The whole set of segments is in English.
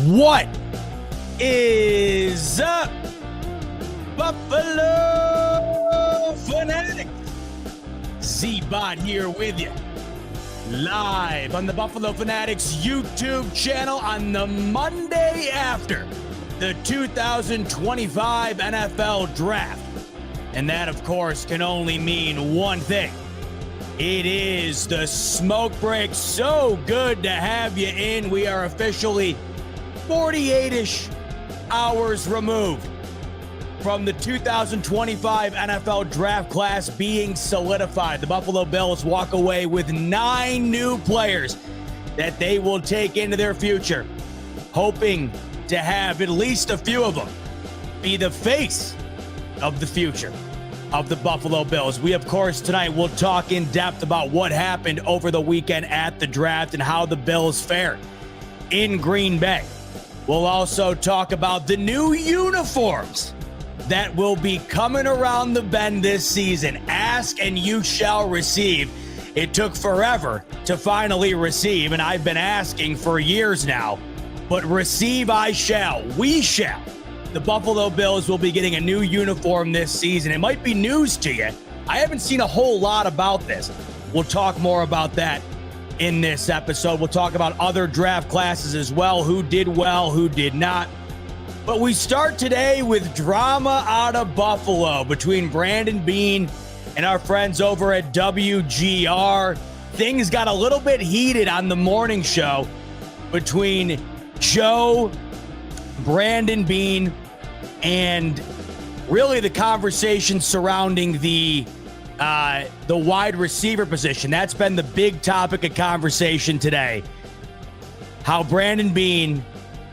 What is up, Buffalo Fanatics? Z-Bot here with you, live on the Buffalo Fanatics YouTube channel on the Monday after the 2025 NFL Draft. And that, of course, can only mean one thing. It is the smoke break. So good to have you in. We are officially 48-ish hours removed from the 2025 NFL Draft class being solidified. The Buffalo Bills walk away with 9 new players that they will take into their future, hoping to have at least a few of them be the face of the future of the Buffalo Bills. We, of course, tonight will talk in depth about what happened over the weekend at the draft and how the Bills fared in Green Bay. We'll also talk about the new uniforms that will be coming around the bend this season. Ask and you shall receive. It took forever to finally receive, and I've been asking for years now, but receive I shall. We shall. The Buffalo Bills will be getting a new uniform this season. It might be news to you. I haven't seen a whole lot about this. We'll talk more about that in this episode. We'll talk about other draft classes as well, who did well, who did not. But we start today with drama out of Buffalo between Brandon Beane and our friends over at WGR. Things got a little bit heated on the morning show between Joe, Brandon Beane, and really the conversation surrounding the wide receiver position. That's been the big topic of conversation today. How Brandon Beane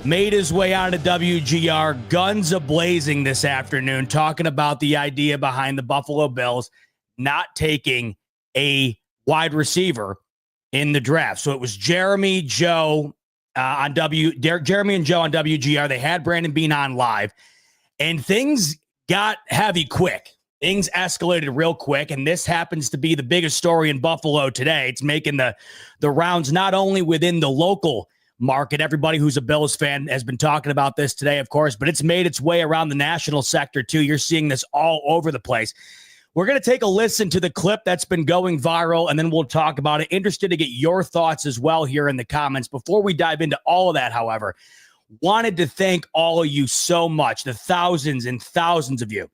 made his way onto WGR, guns a-blazing this afternoon, talking about the idea behind the Buffalo Bills not taking a wide receiver in the draft. So it was Jeremy and Joe on WGR. They had Brandon Beane on live, and things got heavy quick. Things escalated real quick, and this happens to be the biggest story in Buffalo today. It's making the rounds not only within the local market. Everybody who's a Bills fan has been talking about this today, of course, but it's made its way around the national sector too. You're seeing this all over the place. We're going to take a listen to the clip that's been going viral, and then we'll talk about it. Interested to get your thoughts as well here in the comments. Before we dive into all of that, however, wanted to thank all of you so much, the thousands and thousands of you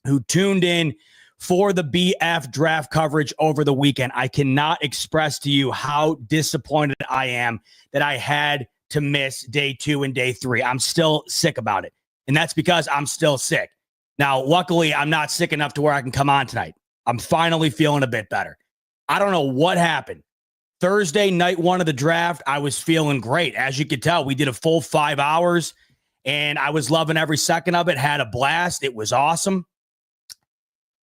who tuned in for the BF draft coverage over the weekend. I cannot express to you how disappointed I am that I had to miss day 2 and day 3. I'm still sick about it, and that's because I'm still sick. Now, luckily, I'm not sick enough to where I can come on tonight. I'm finally feeling a bit better. I don't know what happened. Thursday, night 1 of the draft, I was feeling great. As you could tell, we did a full 5 hours, and I was loving every second of it, had a blast. It was awesome.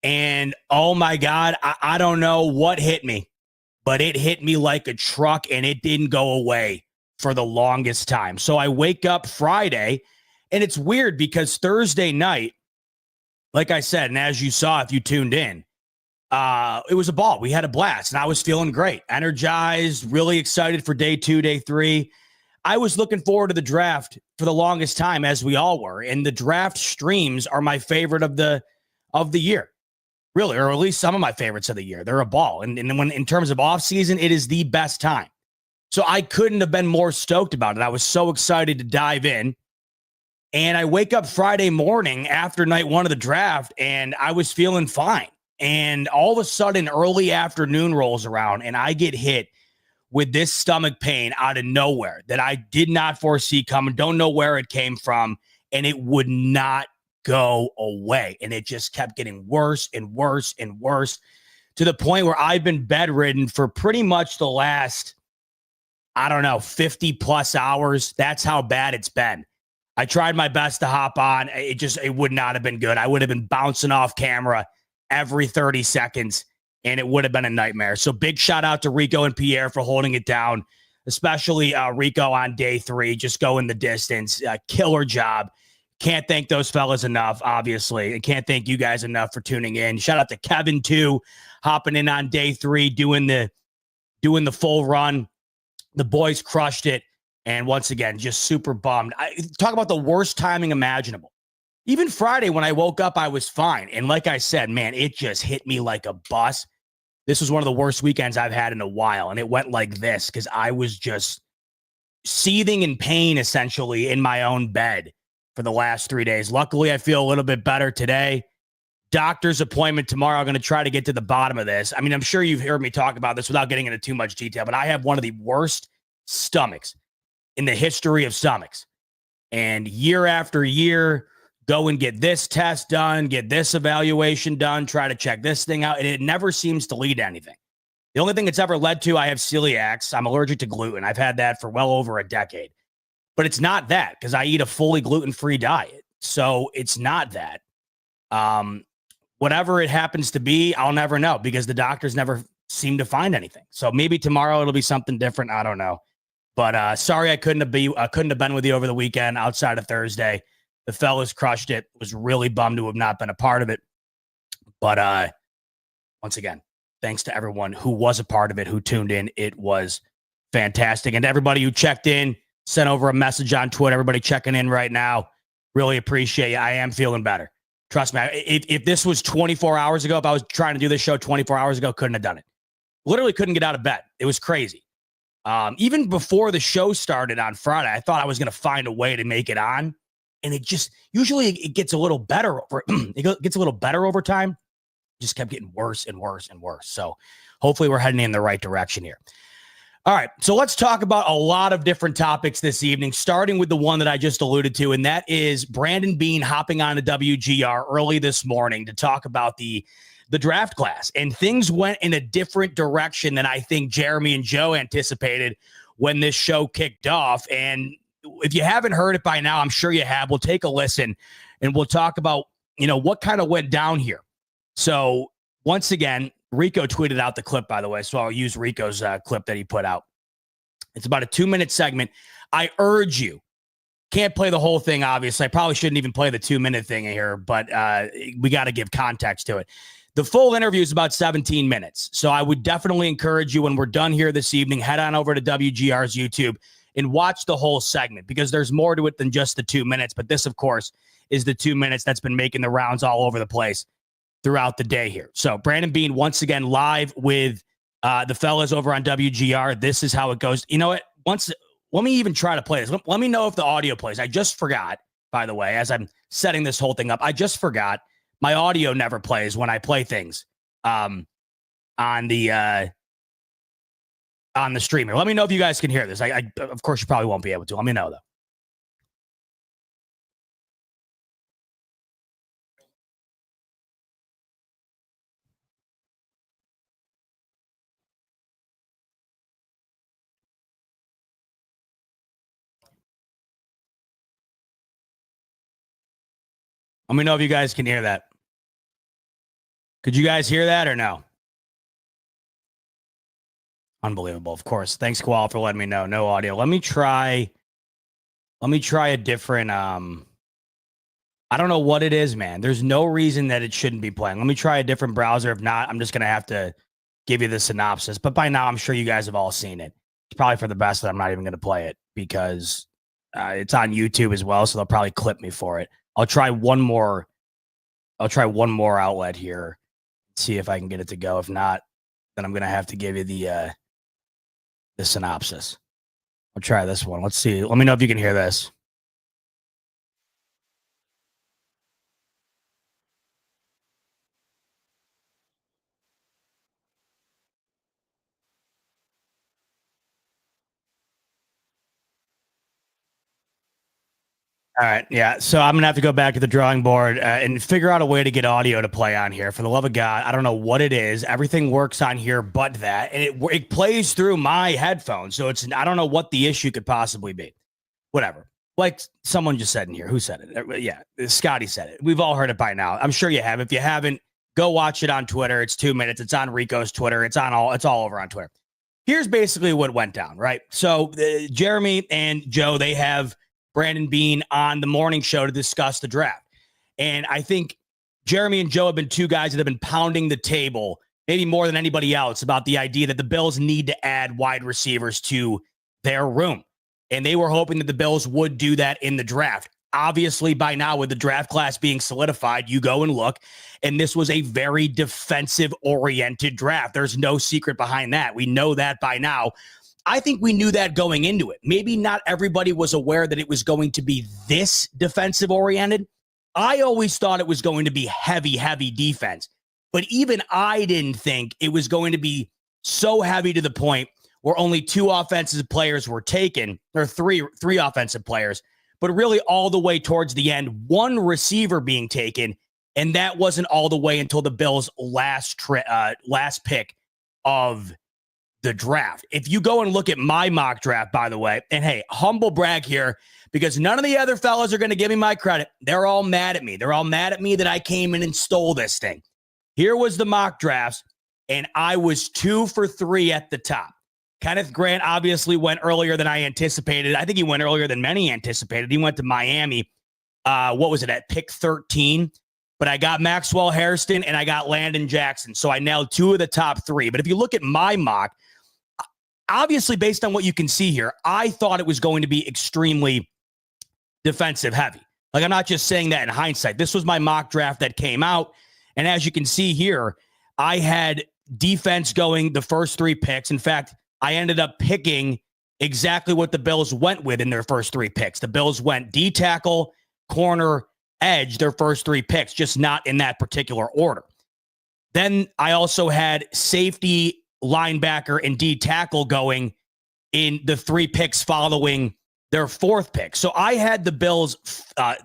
And, oh, my God, I don't know what hit me, but it hit me like a truck, and it didn't go away for the longest time. So I wake up Friday, and it's weird because Thursday night, like I said, and as you saw, if you tuned in, it was a ball. We had a blast, and I was feeling great, energized, really excited for day 2, day 3. I was looking forward to the draft for the longest time, as we all were, and the draft streams are my favorite of the year, really, or at least some of my favorites of the year. They're a ball, and when in terms of offseason, it is the best time. So I couldn't have been more stoked about it. I was so excited to dive in. And I wake up Friday morning after night 1 of the draft, and I was feeling fine. And all of a sudden, early afternoon rolls around, and I get hit with this stomach pain out of nowhere that I did not foresee coming. Don't know where it came from, and it would not go away. And it just kept getting worse and worse and worse to the point where I've been bedridden for pretty much the last, 50 plus hours. That's how bad it's been. I tried my best to hop on. It would not have been good. I would have been bouncing off camera every 30 seconds, and it would have been a nightmare. So big shout out to Rico and Pierre for holding it down, especially Rico on day 3, just going the distance. Killer job. Can't thank those fellas enough, obviously. I can't thank you guys enough for tuning in. Shout out to Kevin, too, hopping in on day 3, doing the full run. The boys crushed it. And once again, just super bummed. Talk about the worst timing imaginable. Even Friday when I woke up, I was fine. And like I said, man, it just hit me like a bus. This was one of the worst weekends I've had in a while. And it went like this because I was just seething in pain, essentially, in my own bed for the last 3 days. Luckily, I feel a little bit better today. Doctor's appointment tomorrow. I'm going to try to get to the bottom of this. I mean, I'm sure you've heard me talk about this without getting into too much detail, but I have one of the worst stomachs in the history of stomachs. And year after year, go and get this test done, get this evaluation done, try to check this thing out, and it never seems to lead to anything. The only thing it's ever led to, I have celiacs. I'm allergic to gluten. I've had that for well over a decade. But it's not that because I eat a fully gluten-free diet. So it's not that. Whatever it happens to be, I'll never know because the doctors never seem to find anything. So maybe tomorrow it'll be something different. I don't know. But sorry I couldn't have been with you over the weekend outside of Thursday. The fellas crushed it. Was really bummed to have not been a part of it. But once again, thanks to everyone who was a part of it, who tuned in. It was fantastic. And to everybody who checked in, sent over a message on Twitter, everybody checking in right now, really appreciate you. I am feeling better. Trust me, if this was 24 hours ago, if I was trying to do this show 24 hours ago, couldn't have done it. Literally couldn't get out of bed. It was crazy. Even before the show started on Friday, I thought I was going to find a way to make it on. And it just, usually it gets a little better. It gets a little better over time. Just kept getting worse and worse and worse. So hopefully we're heading in the right direction here. All right, so let's talk about a lot of different topics this evening, starting with the one that I just alluded to, and that is Brandon Beane hopping on a WGR early this morning to talk about the draft class. And things went in a different direction than I think Jeremy and Joe anticipated when this show kicked off. And if you haven't heard it by now, I'm sure you have. We'll take a listen, and we'll talk about, what kind of went down here. So once again, Rico tweeted out the clip, by the way, so I'll use Rico's clip that he put out. It's about a 2-minute segment. I urge you, can't play the whole thing, obviously. I probably shouldn't even play the 2-minute thing here, but we got to give context to it. The full interview is about 17 minutes, so I would definitely encourage you when we're done here this evening, head on over to WGR's YouTube and watch the whole segment because there's more to it than just the 2 minutes, but this, of course, is the 2 minutes that's been making the rounds all over the place throughout the day here. So Brandon Beane once again live with the fellas over on WGR. This is how it goes. You know what? Let me even try to play this. Let me know if the audio plays. I just forgot, by the way, as I'm setting this whole thing up, I just forgot my audio never plays when I play things on the streamer. Let me know if you guys can hear this. I of course you probably won't be able to. Let me know though. Let me know if you guys can hear that. Could you guys hear that or no? Unbelievable, of course. Thanks, Koal, for letting me know. No audio. Let me try a different I don't know what it is, man. There's no reason that it shouldn't be playing. Let me try a different browser. If not, I'm just gonna have to give you the synopsis. But by now, I'm sure you guys have all seen it. It's probably for the best that I'm not even gonna play it because it's on YouTube as well, so they'll probably clip me for it. I'll try one more outlet here, see if I can get it to go. If not, then I'm gonna have to give you the synopsis. I'll try this one. Let's see. Let me know if you can hear this. All right. Yeah. So I'm going to have to go back to the drawing board and figure out a way to get audio to play on here. For the love of God, I don't know what it is. Everything works on here but that. And it plays through my headphones. So I don't know what the issue could possibly be. Whatever. Like someone just said in here. Who said it? Yeah. Scotty said it. We've all heard it by now. I'm sure you have. If you haven't, go watch it on Twitter. It's 2 minutes. It's on Rico's Twitter. It's all over on Twitter. Here's basically what went down, right? So Jeremy and Joe, they have Brandon Beane on the morning show to discuss the draft. And I think Jeremy and Joe have been two guys that have been pounding the table, maybe more than anybody else, about the idea that the Bills need to add wide receivers to their room. And they were hoping that the Bills would do that in the draft. Obviously, by now, with the draft class being solidified, you go and look, and this was a very defensive-oriented draft. There's no secret behind that. We know that by now. I think we knew that going into it. Maybe not everybody was aware that it was going to be this defensive-oriented. I always thought it was going to be heavy, heavy defense. But even I didn't think it was going to be so heavy to the point where only 2 offensive players were taken, or three offensive players, but really all the way towards the end, 1 receiver being taken, and that wasn't all the way until the Bills' last pick of the draft. If you go and look at my mock draft, by the way, and hey, humble brag here, because none of the other fellas are going to give me my credit. They're all mad at me. They're all mad at me that I came in and stole this thing. Here was the mock drafts, and I was 2 for 3 at the top. Kenneth Grant obviously went earlier than I anticipated. I think he went earlier than many anticipated. He went to Miami. At pick 13? But I got Maxwell Hairston and I got Landon Jackson. So I nailed 2 of the top 3. But if you look at my mock, obviously based on what you can see here, I thought it was going to be extremely defensive heavy. Like, I'm not just saying that in hindsight. This was my mock draft that came out. And as you can see here, I had defense going the first 3 picks. In fact, I ended up picking exactly what the Bills went with in their first 3 picks. The Bills went D tackle, corner, edge, their first 3 picks, just not in that particular order. Then I also had safety, linebacker, and D tackle going in the 3 picks following their 4th pick. So I had the Bills,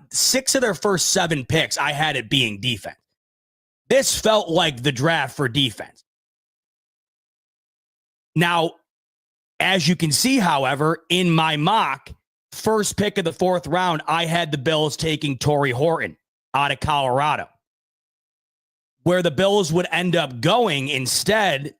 6 of their first 7 picks, I had it being defense. This felt like the draft for defense. Now, as you can see, however, in my mock, first pick of the 4th round, I had the Bills taking Torrey Horton out of Colorado. Where the Bills would end up going instead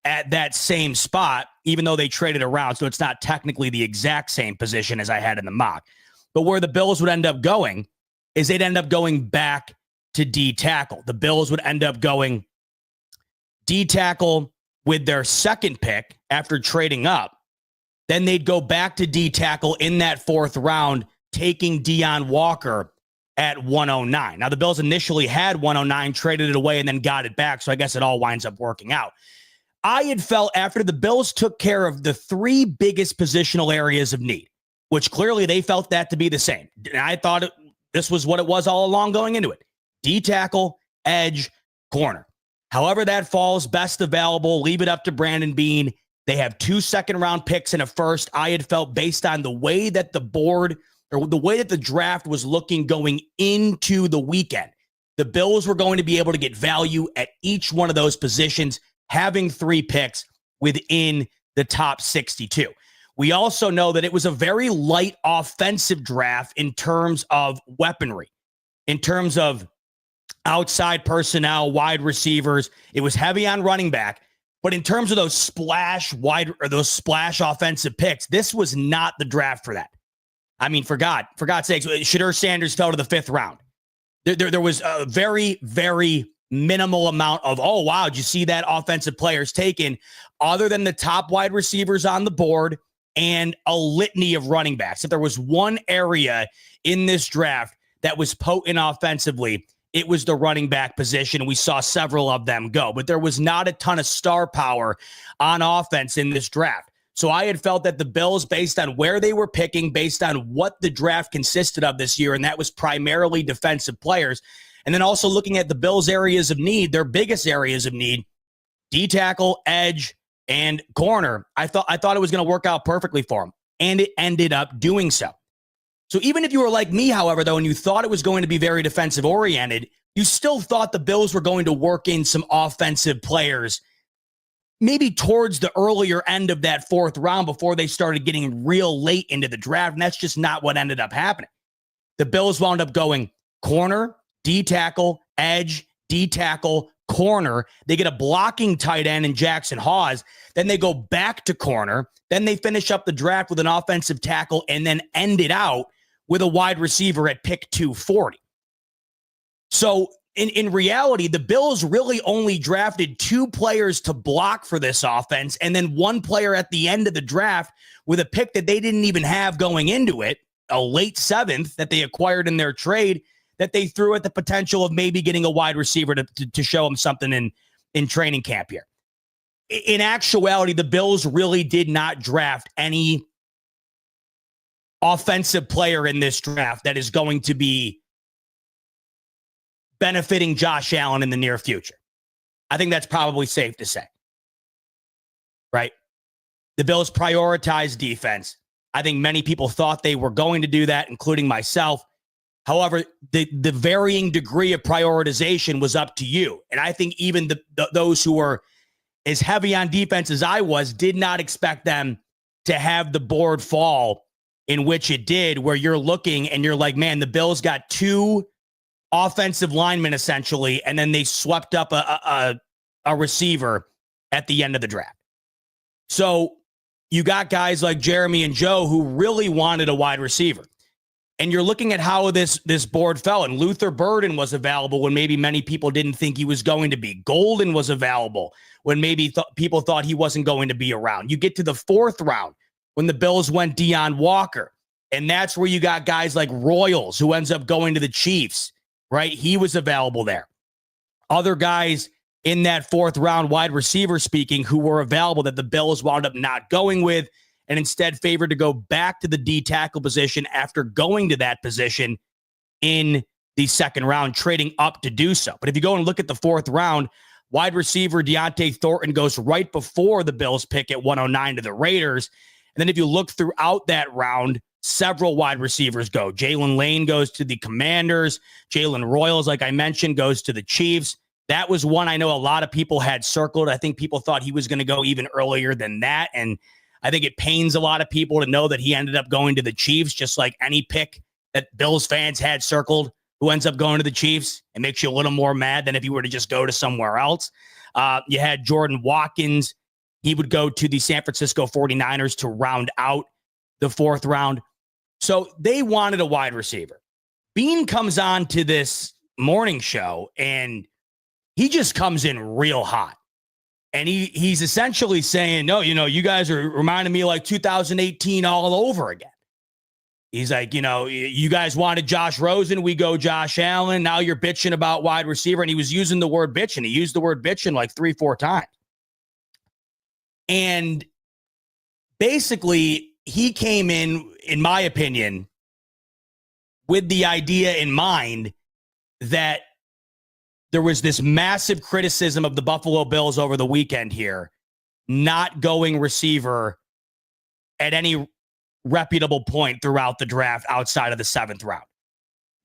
at that same spot, even though they traded around, so it's not technically the exact same position as I had in the mock. But where the Bills would end up going is they'd end up going back to D tackle. The Bills would end up going D tackle with their 2nd pick after trading up. Then they'd go back to D tackle in that 4th round, taking Deone Walker at 109. Now, the Bills initially had 109, traded it away, and then got it back. So I guess it all winds up working out. I had felt after the Bills took care of the 3 biggest positional areas of need, which clearly they felt that to be the same. And I thought this was what it was all along going into it. D tackle, edge, corner. However that falls, best available, leave it up to Brandon Beane. They have 2 second-round picks and a first. I had felt based on the way that the board or the way that the draft was looking going into the weekend, the Bills were going to be able to get value at each one of those positions, having 3 picks within the top 62. We also know that it was a very light offensive draft in terms of weaponry, in terms of outside personnel, wide receivers. It was heavy on running back. But in terms of those splash offensive picks, this was not the draft for that. I mean, for God's sakes, Shakir Sanders fell to the 5th round. There was a very, very minimal amount of, oh, wow, did you see that offensive players taken, other than the top wide receivers on the board and a litany of running backs. If there was one area in this draft that was potent offensively, it was the running back position. We saw several of them go, but there was not a ton of star power on offense in this draft. So I had felt that the Bills, based on where they were picking, based on what the draft consisted of this year, and that was primarily defensive players, and then also looking at the Bills' areas of need, their biggest areas of need, D tackle, edge, and corner, I thought it was going to work out perfectly for them, and it ended up doing so. So even if you were like me, however, though, and you thought it was going to be very defensive-oriented, you still thought the Bills were going to work in some offensive players maybe towards the earlier end of that 4th round before they started getting real late into the draft, and that's just not what ended up happening. The Bills wound up going corner, D tackle, edge, D tackle, corner. They get a blocking tight end in Jackson Hawes. Then they go back to corner. Then they finish up the draft with an offensive tackle and then end it out with a wide receiver at pick 240. So in reality, the Bills really only drafted 2 players to block for this offense, and then 1 player at the end of the draft with a pick that they didn't even have going into it, a late 7th that they acquired in their trade, that they threw at the potential of maybe getting a wide receiver to show them something in training camp here. In actuality, the Bills really did not draft any offensive player in this draft that is going to be benefiting Josh Allen in the near future. I think that's probably safe to say, right? The Bills prioritized defense. I think many people thought they were going to do that, including myself. However, the varying degree of prioritization was up to you. And I think even those who were as heavy on defense as I was did not expect them to have the board fall in which it did, where you're looking and you're like, man, the Bills got 2 offensive linemen essentially, and then they swept up a receiver at the end of the draft. So you got guys like Jeremy and Joe who really wanted a wide receiver. And you're looking at how this board fell. And Luther Burden was available when maybe many people didn't think he was going to be. Golden was available when maybe people thought he wasn't going to be around. You get to the 4th round when the Bills went Deone Walker. And that's where you got guys like Royals, who ends up going to the Chiefs, right? He was available there. Other guys in that 4th round, wide receiver speaking, who were available that the Bills wound up not going with, and instead favored to go back to the D tackle position after going to that position in the 2nd round, trading up to do so. But if you go and look at the 4th round, wide receiver Deontay Thornton goes right before the Bills pick at 109 to the Raiders. And then if you look throughout that round, several wide receivers go. Jalen Lane goes to the Commanders. Jalen Royals, like I mentioned, goes to the Chiefs. That was one I know a lot of people had circled. I think people thought he was going to go even earlier than that. And I think it pains a lot of people to know that he ended up going to the Chiefs, just like any pick that Bills fans had circled who ends up going to the Chiefs. It makes you a little more mad than if you were to just go to somewhere else. You had Jordan Watkins. He would go to the San Francisco 49ers to round out the 4th round. So they wanted a wide receiver. Beane comes on to this morning show, and he just comes in real hot. And he's essentially saying, no, you guys are reminding me like 2018 all over again. He's like, you guys wanted Josh Rosen. We go Josh Allen. Now you're bitching about wide receiver. And he was using the word bitching. He used the word bitching like 3-4 times. And basically, he came in my opinion, with the idea in mind that there was this massive criticism of the Buffalo Bills over the weekend here, not going receiver at any reputable point throughout the draft outside of the 7th round.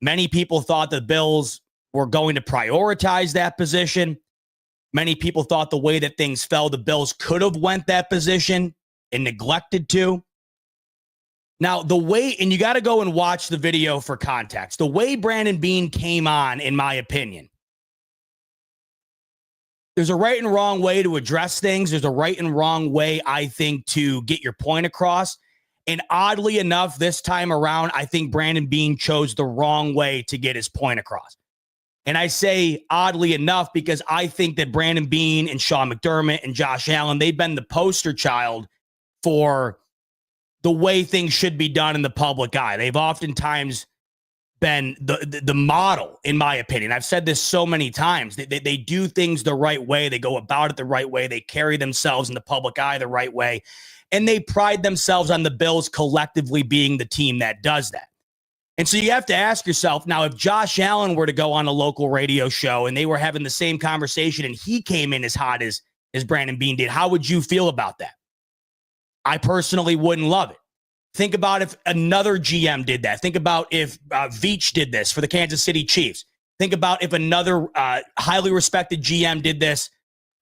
Many people thought the Bills were going to prioritize that position. Many people thought the way that things fell, the Bills could have went that position and neglected to. Now, the way, and you got to go and watch the video for context, the way Brandon Beane came on, in my opinion, there's a right and wrong way to address things. There's a right and wrong way, I think, to get your point across. And oddly enough, this time around, I think Brandon Beane chose the wrong way to get his point across. And I say oddly enough because I think that Brandon Beane and Sean McDermott and Josh Allen, they've been the poster child for the way things should be done in the public eye. They've oftentimes been the model, in my opinion. I've said this so many times. They do things the right way. They go about it the right way. They carry themselves in the public eye the right way. And they pride themselves on the Bills collectively being the team that does that. And so you have to ask yourself, now, if Josh Allen were to go on a local radio show and they were having the same conversation and he came in as hot as Brandon Beane did, how would you feel about that? I personally wouldn't love it. Think about if another GM did that. Think about if Veach did this for the Kansas City Chiefs. Think about if another highly respected GM did this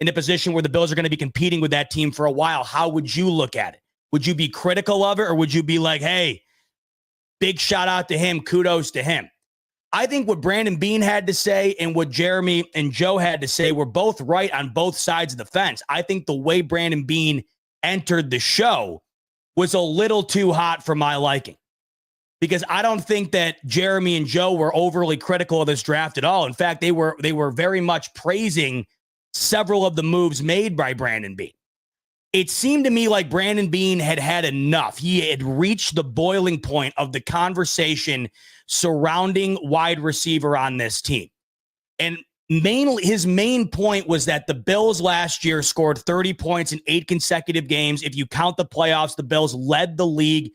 in a position where the Bills are going to be competing with that team for a while. How would you look at it? Would you be critical of it, or would you be like, hey, big shout out to him, kudos to him? I think what Brandon Beane had to say and what Jeremy and Joe had to say were both right on both sides of the fence. I think the way Brandon Beane entered the show was a little too hot for my liking. because I don't think that Jeremy and Joe were overly critical of this draft at all. In fact, they were very much praising several of the moves made by Brandon Beane. It seemed to me like Brandon Beane had had enough. He had reached the boiling point of the conversation surrounding wide receiver on this team. And mainly his main point was that the Bills last year scored 30 points in 8 consecutive games. If you count the playoffs, the Bills led the league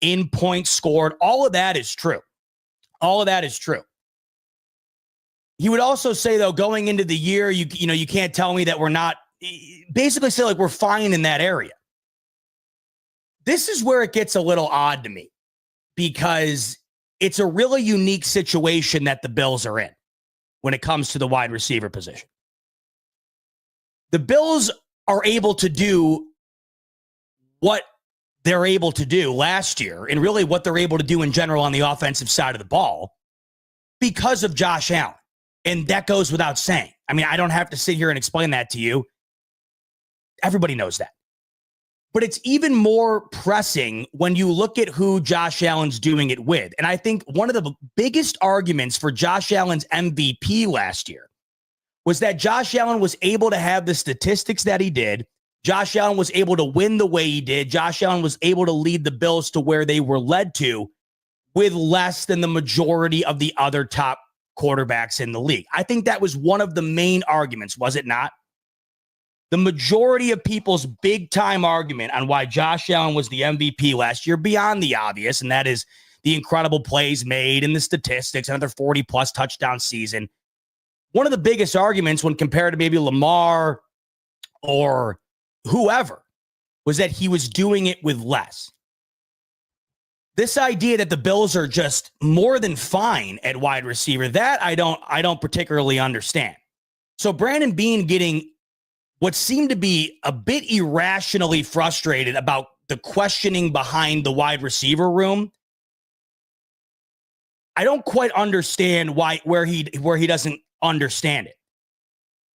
in points scored. All of that is true. All of that is true. He would also say, though, going into the year, you can't tell me that we're not, basically say like we're fine in that area. This is where it gets a little odd to me, because it's a really unique situation that the Bills are in when it comes to the wide receiver position. The Bills are able to do what they're able to do last year, and really what they're able to do in general on the offensive side of the ball, because of Josh Allen. And that goes without saying. I mean, I don't have to sit here and explain that to you. Everybody knows that. But it's even more pressing when you look at who Josh Allen's doing it with. And I think one of the biggest arguments for Josh Allen's MVP last year was that Josh Allen was able to have the statistics that he did. Josh Allen was able to win the way he did. Josh Allen was able to lead the Bills to where they were led to with less than the majority of the other top quarterbacks in the league. I think that was one of the main arguments, was it not? The majority of people's big time argument on why Josh Allen was the MVP last year, beyond the obvious, and that is the incredible plays made and the statistics, another 40 plus touchdown season. One of the biggest arguments when compared to maybe Lamar or whoever was that he was doing it with less. This idea that the Bills are just more than fine at wide receiver, that I don't particularly understand. So Brandon Beane getting what seemed to be a bit irrationally frustrated about the questioning behind the wide receiver room. I don't quite understand where he doesn't understand it.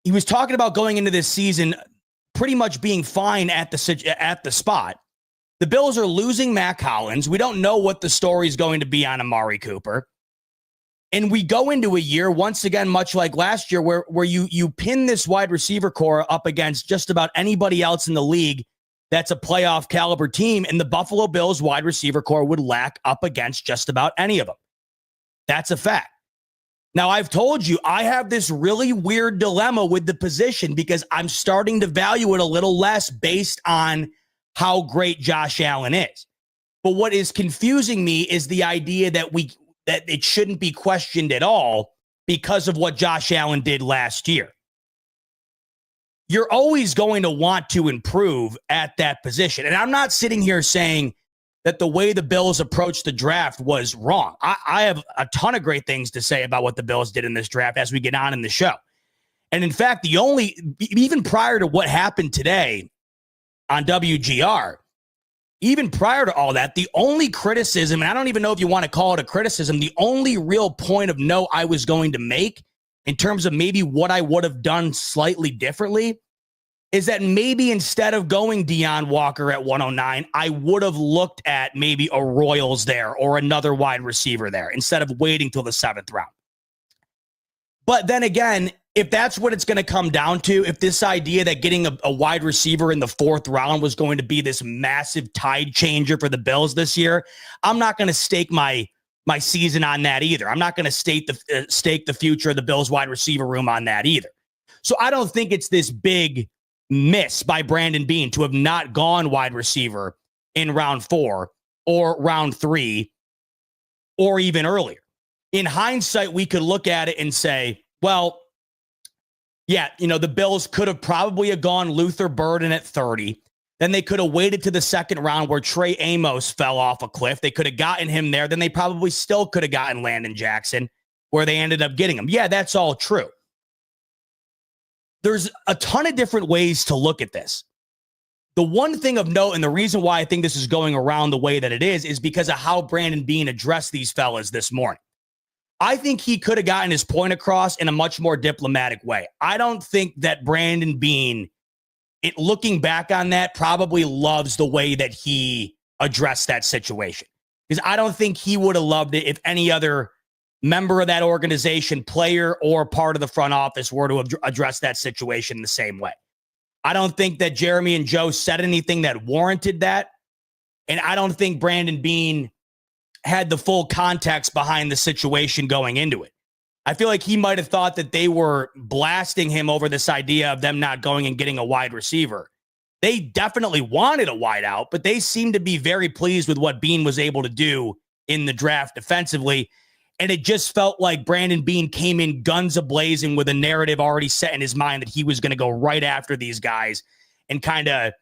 He was talking about going into this season pretty much being fine at the spot. The Bills are losing Mac Hollins. We don't know what the story is going to be on Amari Cooper. And we go into a year, once again, much like last year, where you pin this wide receiver core up against just about anybody else in the league that's a playoff caliber team, and the Buffalo Bills wide receiver core would lack up against just about any of them. That's a fact. Now, I've told you, I have this really weird dilemma with the position because I'm starting to value it a little less based on how great Josh Allen is. But what is confusing me is the idea that it shouldn't be questioned at all because of what Josh Allen did last year. You're always going to want to improve at that position. And I'm not sitting here saying that the way the Bills approached the draft was wrong. I have a ton of great things to say about what the Bills did in this draft as we get on in the show. And in fact, even prior to what happened today on WGR, even prior to all that, the only criticism, and I don't even know if you want to call it a criticism, the only real point of note I was going to make in terms of maybe what I would have done slightly differently is that maybe instead of going Deone Walker at 109, I would have looked at maybe a Royals there or another wide receiver there instead of waiting till the 7th round. But then again, if that's what it's going to come down to, if this idea that getting a wide receiver in the 4th round was going to be this massive tide changer for the Bills this year, I'm not going to stake my season on that either. I'm not going to stake the future of the Bills wide receiver room on that either. So I don't think it's this big miss by Brandon Beane to have not gone wide receiver in round 4 or round 3 or even earlier. In hindsight, we could look at it and say, well, yeah, the Bills could have probably gone Luther Burden at 30. Then they could have waited to the 2nd round where Trey Amos fell off a cliff. They could have gotten him there. Then they probably still could have gotten Landon Jackson where they ended up getting him. Yeah, that's all true. There's a ton of different ways to look at this. The one thing of note, and the reason why I think this is going around the way that it is because of how Brandon Beane addressed these fellas this morning. I think he could have gotten his point across in a much more diplomatic way. I don't think that Brandon Beane, looking back on that, probably loves the way that he addressed that situation. Because I don't think he would have loved it if any other member of that organization, player or part of the front office, were to address that situation the same way. I don't think that Jeremy and Joe said anything that warranted that. And I don't think Brandon Beane had the full context behind the situation going into it. I feel like he might have thought that they were blasting him over this idea of them not going and getting a wide receiver. They definitely wanted a wide out, but they seemed to be very pleased with what Beane was able to do in the draft defensively. And it just felt like Brandon Beane came in guns a-blazing with a narrative already set in his mind that he was going to go right after these guys and kind of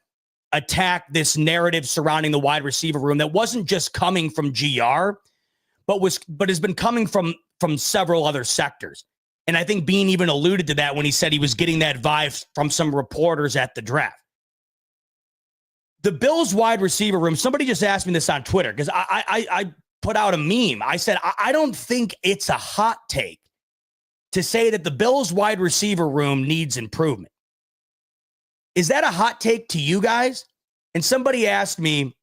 attack this narrative surrounding the wide receiver room that wasn't just coming from GR, but has been coming from several other sectors. And I think Beane even alluded to that when he said he was getting that vibe from some reporters at the draft. The Bills wide receiver room, somebody just asked me this on Twitter because I put out a meme. I said, I don't think it's a hot take to say that the Bills wide receiver room needs improvement. Is that a hot take to you guys? And somebody asked me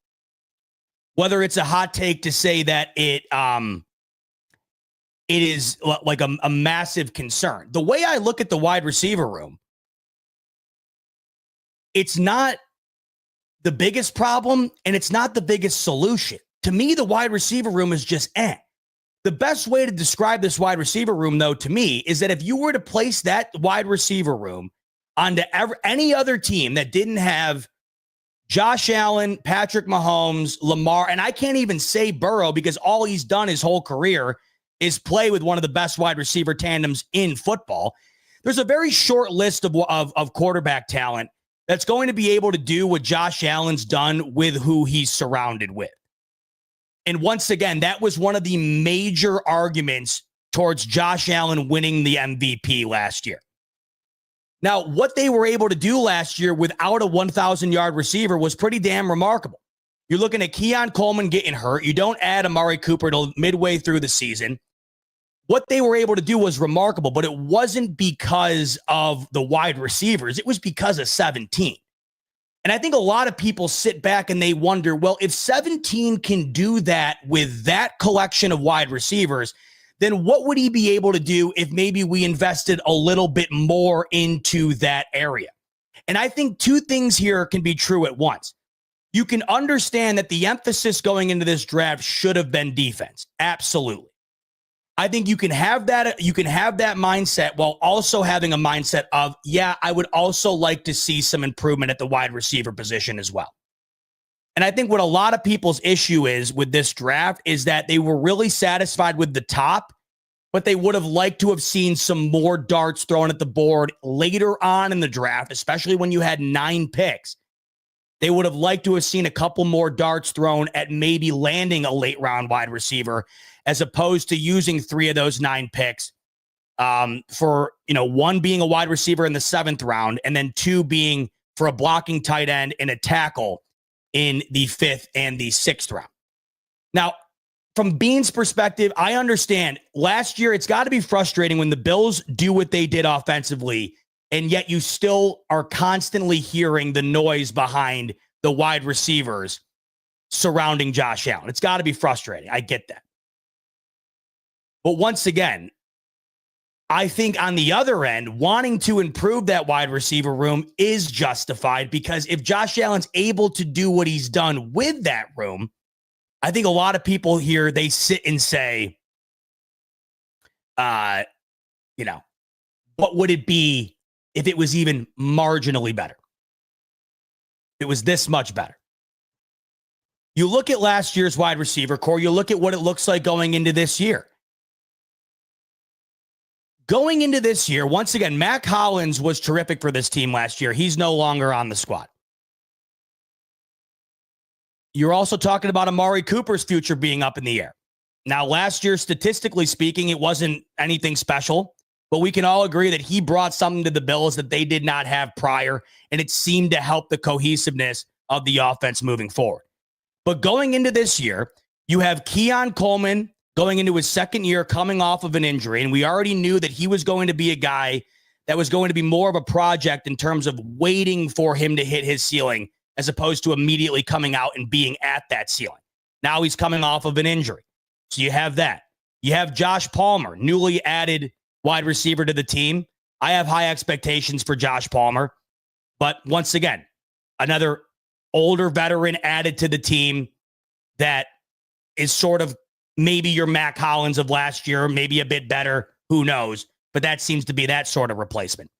whether it's a hot take to say that it is like a massive concern. The way I look at the wide receiver room, it's not the biggest problem and it's not the biggest solution. To me, the wide receiver room is just The best way to describe this wide receiver room, though, to me, is that if you were to place that wide receiver room onto any other team that didn't have Josh Allen, Patrick Mahomes, Lamar, and I can't even say Burrow because all he's done his whole career is play with one of the best wide receiver tandems in football. There's a very short list of quarterback talent that's going to be able to do what Josh Allen's done with who he's surrounded with. And once again, that was one of the major arguments towards Josh Allen winning the MVP last year. Now, what they were able to do last year without a 1,000-yard receiver was pretty damn remarkable. You're looking at Keon Coleman getting hurt. You don't add Amari Cooper till midway through the season. What they were able to do was remarkable, but it wasn't because of the wide receivers. It was because of 17. And I think a lot of people sit back and they wonder, well, if 17 can do that with that collection of wide receivers, then what would he be able to do if maybe we invested a little bit more into that area? And I think two things here can be true at once. You can understand that the emphasis going into this draft should have been defense. Absolutely. I think you can have that mindset while also having a mindset of, yeah, I would also like to see some improvement at the wide receiver position as well. And I think what a lot of people's issue is with this draft is that they were really satisfied with the top, but they would have liked to have seen some more darts thrown at the board later on in the draft, especially when you had 9 picks. They would have liked to have seen a couple more darts thrown at maybe landing a late round wide receiver, as opposed to using 3 of those 9 picks for, one being a wide receiver in the 7th round, and then 2 being for a blocking tight end and a tackle in the 5th and the 6th round. Now, from Beane's perspective, I understand last year it's got to be frustrating when the Bills do what they did offensively, and yet you still are constantly hearing the noise behind the wide receivers surrounding Josh Allen. It's got to be frustrating. I get that. But once again, I think on the other end, wanting to improve that wide receiver room is justified, because if Josh Allen's able to do what he's done with that room, I think a lot of people here, they sit and say, what would it be if it was even marginally better? It was this much better. You look at last year's wide receiver core, you look at what it looks like going into this year. Going into this year, once again, Mac Hollins was terrific for this team last year. He's no longer on the squad. You're also talking about Amari Cooper's future being up in the air. Now, last year, statistically speaking, it wasn't anything special, but we can all agree that he brought something to the Bills that they did not have prior, and it seemed to help the cohesiveness of the offense moving forward. But going into this year, you have Keon Coleman going into his 2nd year, coming off of an injury, and we already knew that he was going to be a guy that was going to be more of a project in terms of waiting for him to hit his ceiling, as opposed to immediately coming out and being at that ceiling. Now he's coming off of an injury. So you have that. You have Josh Palmer, newly added wide receiver to the team. I have high expectations for Josh Palmer. But once again, another older veteran added to the team that is sort of maybe your Mac Hollins of last year, maybe a bit better. Who knows? But that seems to be that sort of replacement.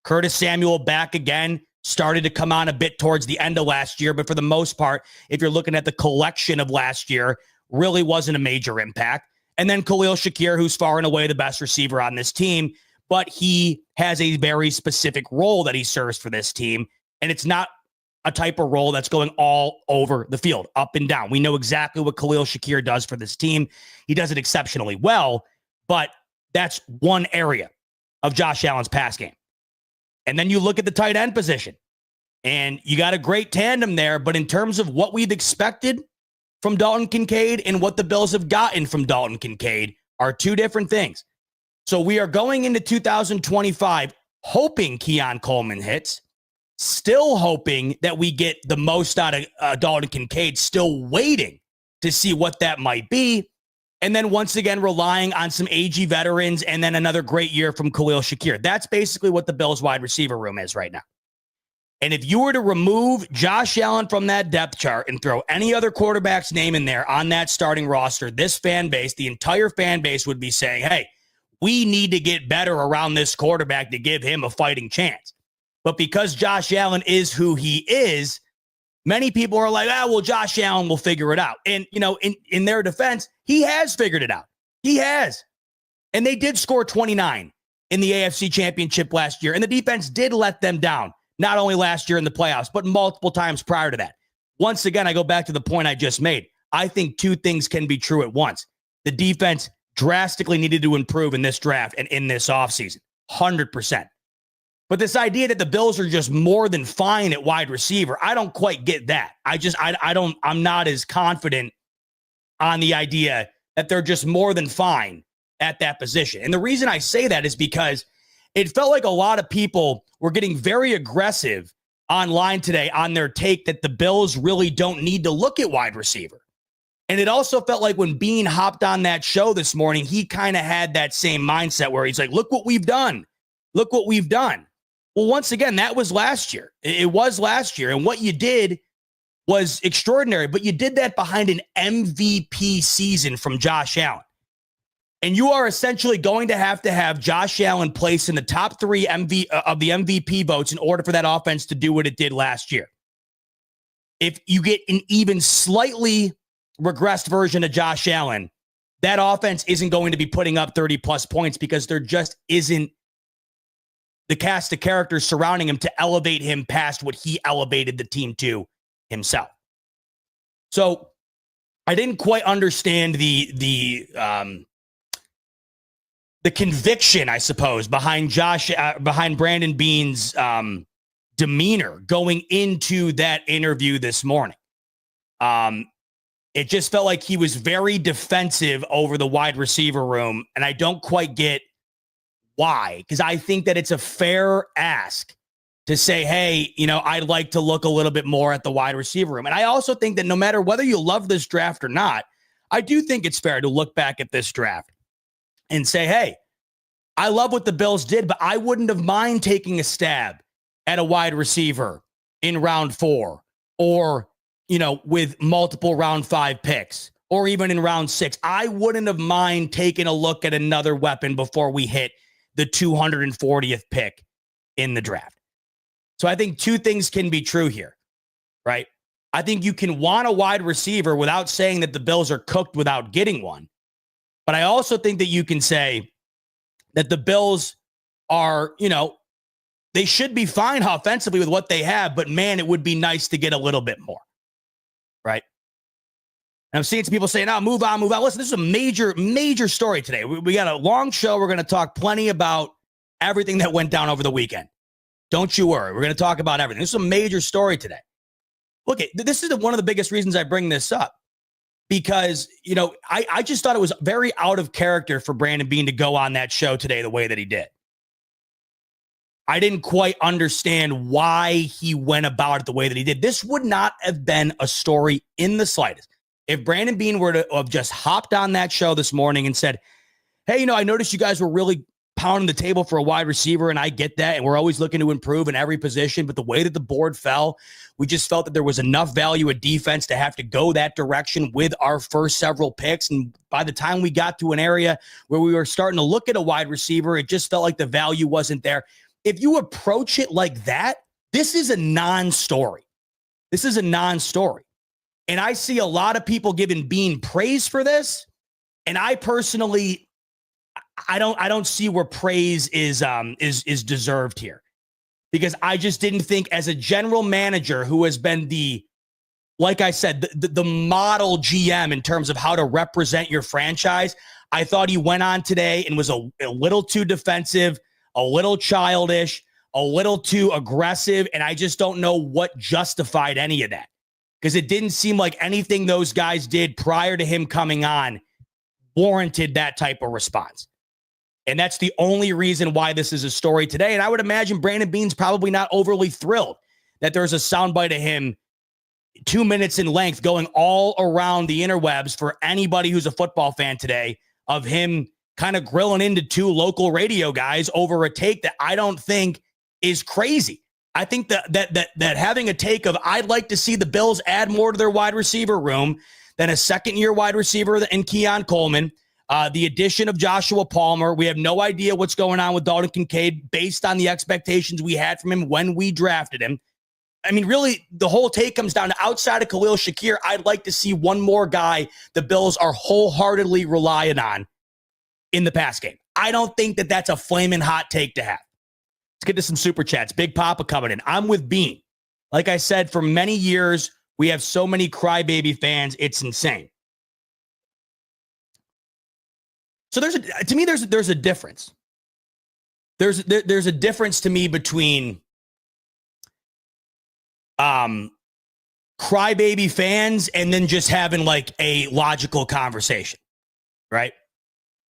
Curtis Samuel back again, started to come on a bit towards the end of last year. But for the most part, if you're looking at the collection of last year, really wasn't a major impact. And then Khalil Shakir, who's far and away the best receiver on this team, but he has a very specific role that he serves for this team. And it's not a type of role that's going all over the field, up and down. We know exactly what Khalil Shakir does for this team. He does it exceptionally well, but that's one area of Josh Allen's pass game. And then you look at the tight end position, and you got a great tandem there, but in terms of what we've expected from Dalton Kincaid and what the Bills have gotten from Dalton Kincaid are two different things. So we are going into 2025 hoping Keon Coleman hits, still hoping that we get the most out of Dalton Kincaid, still waiting to see what that might be. And then once again, relying on some AG veterans and then another great year from Khalil Shakir. That's basically what the Bills wide receiver room is right now. And if you were to remove Josh Allen from that depth chart and throw any other quarterback's name in there on that starting roster, this fan base, the entire fan base would be saying, hey, we need to get better around this quarterback to give him a fighting chance. But because Josh Allen is who he is, many people are like, well, Josh Allen will figure it out. And, in their defense, he has figured it out. He has. And they did score 29 in the AFC Championship last year. And the defense did let them down, not only last year in the playoffs, but multiple times prior to that. Once again, I go back to the point I just made. I think two things can be true at once. The defense drastically needed to improve in this draft and in this offseason, 100%. But this idea that the Bills are just more than fine at wide receiver, I don't quite get that. I'm not as confident on the idea that they're just more than fine at that position. And the reason I say that is because it felt like a lot of people were getting very aggressive online today on their take that the Bills really don't need to look at wide receiver. And it also felt like when Beane hopped on that show this morning, he kind of had that same mindset where he's like, look what we've done. Look what we've done. Well, once again, that was last year. It was last year. And what you did was extraordinary, but you did that behind an MVP season from Josh Allen. And you are essentially going to have Josh Allen placed in the top three of the MVP votes in order for that offense to do what it did last year. If you get an even slightly regressed version of Josh Allen, that offense isn't going to be putting up 30-plus points because there just isn't the cast of characters surrounding him to elevate him past what he elevated the team to himself. So I didn't quite understand the conviction, I suppose, behind Brandon Beane's demeanor going into that interview this morning. It just felt like he was very defensive over the wide receiver room, and I don't quite get why, because I think that it's a fair ask to say, hey, I'd like to look a little bit more at the wide receiver room. And I also think that no matter whether you love this draft or not, I do think it's fair to look back at this draft and say, hey, I love what the Bills did, but I wouldn't have mind taking a stab at a wide receiver in round 4 or, with multiple round 5 picks or even in round 6. I wouldn't have mind taking a look at another weapon before we hit the 240th pick in the draft. So I think two things can be true here, right? I think you can want a wide receiver without saying that the Bills are cooked without getting one. But I also think that you can say that the Bills are, they should be fine offensively with what they have, but man, it would be nice to get a little bit more, right? And I'm seeing some people saying, move on. Listen, this is a major, major story today. We got a long show. We're going to talk plenty about everything that went down over the weekend. Don't you worry. We're going to talk about everything. This is a major story today. Look, this is one of the biggest reasons I bring this up. Because, I just thought it was very out of character for Brandon Beane to go on that show today the way that he did. I didn't quite understand why he went about it the way that he did. This would not have been a story in the slightest. if Brandon Beane were to have just hopped on that show this morning and said, hey, I noticed you guys were really pounding the table for a wide receiver, and I get that, and we're always looking to improve in every position, but the way that the board fell, we just felt that there was enough value at defense to have to go that direction with our first several picks, and by the time we got to an area where we were starting to look at a wide receiver, it just felt like the value wasn't there. If you approach it like that, this is a non-story. This is a non-story. And I see a lot of people giving Beane praise for this, and I personally, I don't see where praise is deserved here, because I just didn't think, as a general manager who has been like I said, the model GM in terms of how to represent your franchise, I thought he went on today and was a little too defensive, a little childish, a little too aggressive, and I just don't know what justified any of that, because it didn't seem like anything those guys did prior to him coming on warranted that type of response. And that's the only reason why this is a story today. And I would imagine Brandon Beane's probably not overly thrilled that there's a soundbite of him 2 minutes in length going all around the interwebs for anybody who's a football fan today, of him kind of grilling into two local radio guys over a take that I don't think is crazy. I think that having a take of, I'd like to see the Bills add more to their wide receiver room than a second-year wide receiver in Keon Coleman, the addition of Joshua Palmer. We have no idea what's going on with Dalton Kincaid based on the expectations we had from him when we drafted him. I mean, really, the whole take comes down to, outside of Khalil Shakir, I'd like to see one more guy the Bills are wholeheartedly relying on in the pass game. I don't think that that's a flaming hot take to have. Let's get to some super chats. Big Papa coming in. I'm with Beane. Like I said, for many years, we have so many crybaby fans. It's insane. So there's a difference. There's a difference to me between crybaby fans and then just having like a logical conversation, right?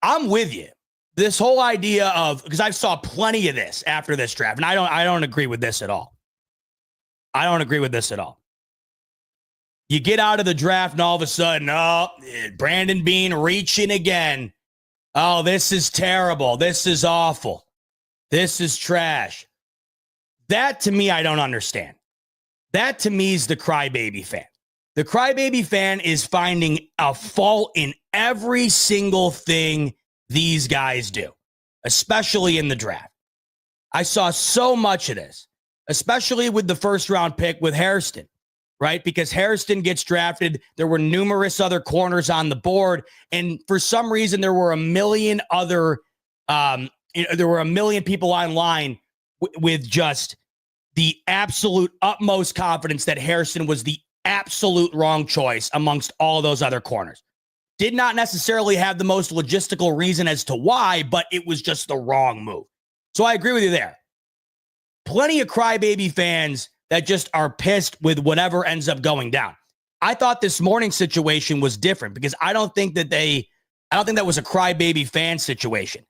I'm with you. This whole idea of, because I saw plenty of this after this draft, and I don't agree with this at all. I don't agree with this at all. You get out of the draft and all of a sudden, Brandon Beane reaching again. Oh, this is terrible. This is awful. This is trash. That, to me, I don't understand. That, to me, is the crybaby fan. The crybaby fan is finding a fault in every single thing these guys do, especially in the draft. I saw so much of this, especially with the first-round pick with Hairston, right? Because Hairston gets drafted. There were numerous other corners on the board. And for some reason, there were a million other, there were a million people online with just the absolute utmost confidence that Hairston was the absolute wrong choice amongst all those other corners. Did not necessarily have the most logistical reason as to why, but it was just the wrong move. So I agree with you there. Plenty of crybaby fans that just are pissed with whatever ends up going down. I thought this morning's situation was different, because I don't think that was a crybaby fan situation.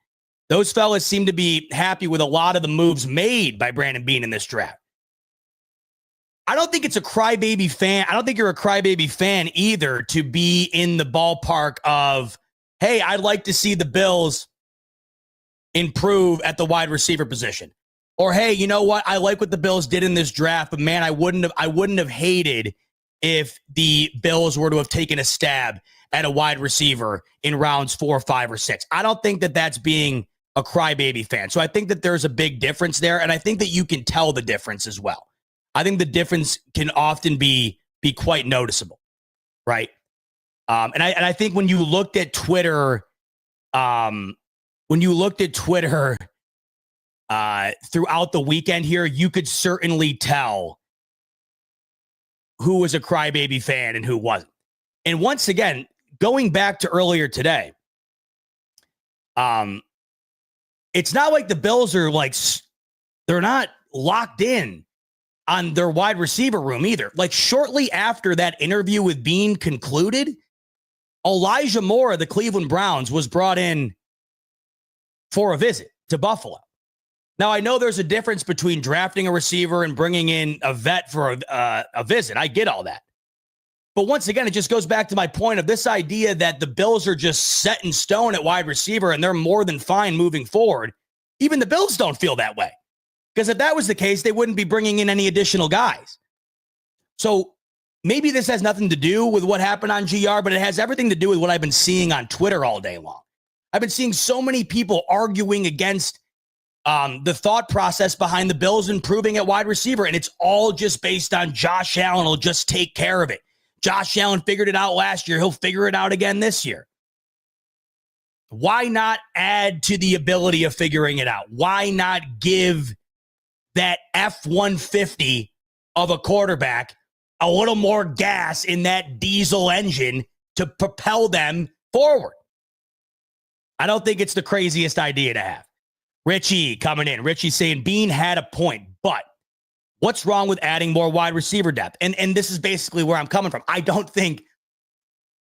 Those fellas seem to be happy with a lot of the moves made by Brandon Beane in this draft. I don't think it's a crybaby fan. I don't think you're a crybaby fan either to be in the ballpark of, hey, I'd like to see the Bills improve at the wide receiver position. Or, hey, you know what? I like what the Bills did in this draft, but man, I wouldn't have hated if the Bills were to have taken a stab at a wide receiver in rounds 4, 5, or 6. I don't think that that's being a crybaby fan. So I think that there's a big difference there, and I think that you can tell the difference as well. I think the difference can often be quite noticeable, right? And I think when you looked at Twitter, throughout the weekend here, you could certainly tell who was a crybaby fan and who wasn't. And once again, going back to earlier today, it's not like the Bills are they're not locked in on their wide receiver room either. Like, shortly after that interview with Beane concluded, Elijah Moore of the Cleveland Browns was brought in for a visit to Buffalo. Now, I know there's a difference between drafting a receiver and bringing in a vet for a visit. I get all that. But once again, it just goes back to my point of this idea that the Bills are just set in stone at wide receiver and they're more than fine moving forward. Even the Bills don't feel that way. Because if that was the case, they wouldn't be bringing in any additional guys. So maybe this has nothing to do with what happened on GR, but it has everything to do with what I've been seeing on Twitter all day long. I've been seeing so many people arguing against the thought process behind the Bills improving at wide receiver, and it's all just based on Josh Allen will just take care of it. Josh Allen figured it out last year. He'll figure it out again this year. Why not add to the ability of figuring it out? Why not give that F-150 of a quarterback a little more gas in that diesel engine to propel them forward? I don't think it's the craziest idea to have. Richie coming in. Richie saying Beane had a point, but what's wrong with adding more wide receiver depth? And this is basically where I'm coming from. I don't think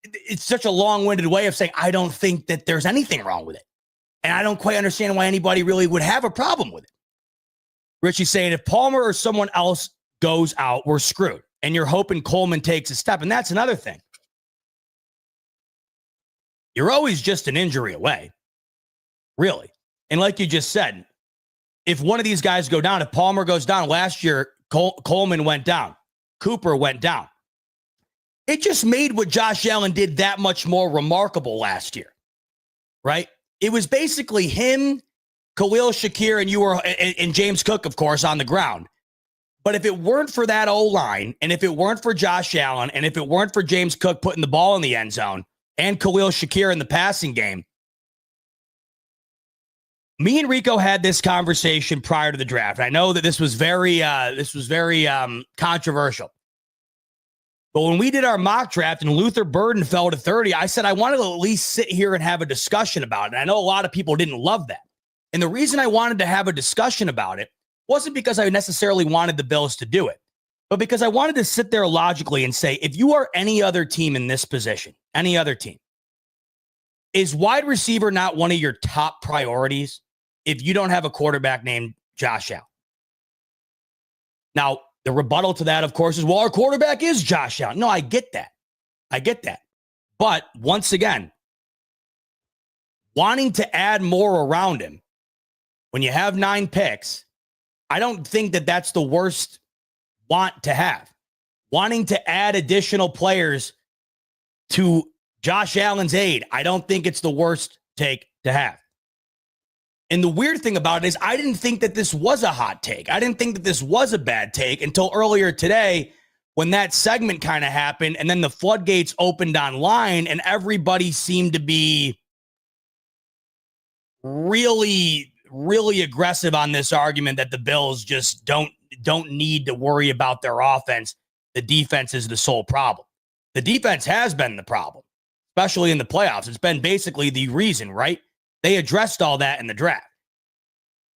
it's such a long-winded way of saying I don't think that there's anything wrong with it. And I don't quite understand why anybody really would have a problem with it. Richie's saying if Palmer or someone else goes out, we're screwed. And you're hoping Coleman takes a step. And that's another thing. You're always just an injury away. Really. And like you just said, if one of these guys go down, if Palmer goes down, last year, Coleman went down. Cooper went down. It just made what Josh Allen did that much more remarkable last year, right? It was basically him, Khalil, Shakir, and James Cook, of course, on the ground. But if it weren't for that O-line, and if it weren't for Josh Allen, and if it weren't for James Cook putting the ball in the end zone, and Khalil Shakir in the passing game, me and Rico had this conversation prior to the draft. I know that this was very controversial. But when we did our mock draft and Luther Burden fell to 30, I said I wanted to at least sit here and have a discussion about it. And I know a lot of people didn't love that. And the reason I wanted to have a discussion about it wasn't because I necessarily wanted the Bills to do it, but because I wanted to sit there logically and say, if you are any other team in this position, any other team, is wide receiver not one of your top priorities if you don't have a quarterback named Josh Allen? Now, the rebuttal to that, of course, is, well, our quarterback is Josh Allen. No, I get that. I get that. But once again, wanting to add more around him when you have 9 picks, I don't think that that's the worst want to have. Wanting to add additional players to Josh Allen's aid, I don't think it's the worst take to have. And the weird thing about it is I didn't think that this was a hot take. I didn't think that this was a bad take until earlier today when that segment kind of happened and then the floodgates opened online and everybody seemed to be really, really aggressive on this argument that the Bills just don't need to worry about their offense. The defense is the sole problem. The defense has been the problem, especially in the playoffs. It's been basically the reason, right? They addressed all that in the draft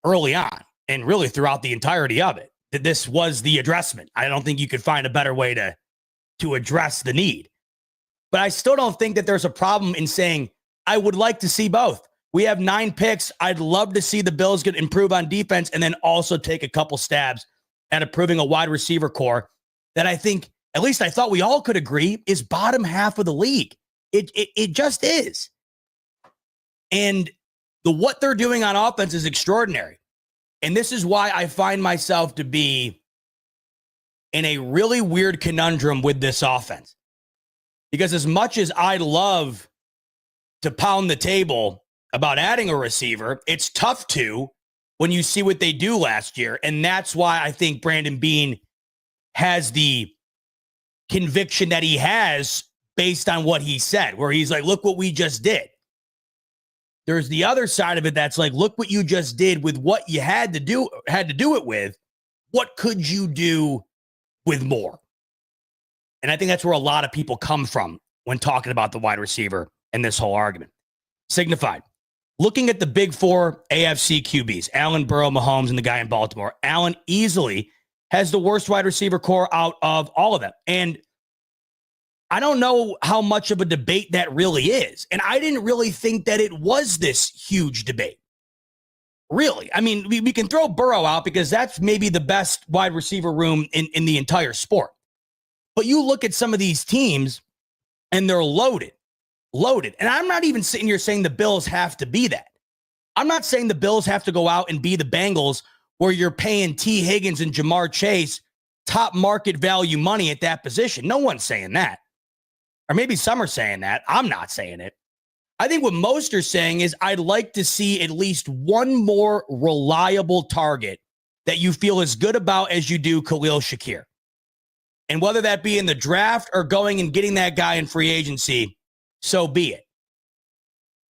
early on and really throughout the entirety of it. That this was the addressment. I don't think you could find a better way to address the need. But I still don't think that there's a problem in saying, I would like to see both. We have 9 picks. I'd love to see the Bills improve on defense and then also take a couple stabs at improving a wide receiver core that I think, at least I thought we all could agree, is bottom half of the league. It just is. And what they're doing on offense is extraordinary. And this is why I find myself to be in a really weird conundrum with this offense. Because as much as I love to pound the table about adding a receiver, it's tough to when you see what they do last year. And that's why I think Brandon Beane has the conviction that he has based on what he said, where he's like, look what we just did. There's the other side of it that's like, look what you just did with what you had to do it with. What could you do with more? And I think that's where a lot of people come from when talking about the wide receiver and this whole argument. Signified. Looking at the big 4 AFC QBs, Allen, Burrow, Mahomes, and the guy in Baltimore, Allen easily has the worst wide receiver core out of all of them. And I don't know how much of a debate that really is. And I didn't really think that it was this huge debate. Really. I mean, we can throw Burrow out because that's maybe the best wide receiver room in the entire sport. But you look at some of these teams and they're loaded. And I'm not even sitting here saying the Bills have to be that. I'm not saying the Bills have to go out and be the Bengals where you're paying T. Higgins and Jamar Chase top market value money at that position. No one's saying that. Or maybe some are saying that. I'm not saying it. I think what most are saying is I'd like to see at least one more reliable target that you feel as good about as you do Khalil Shakir. And whether that be in the draft or going and getting that guy in free agency, so be it.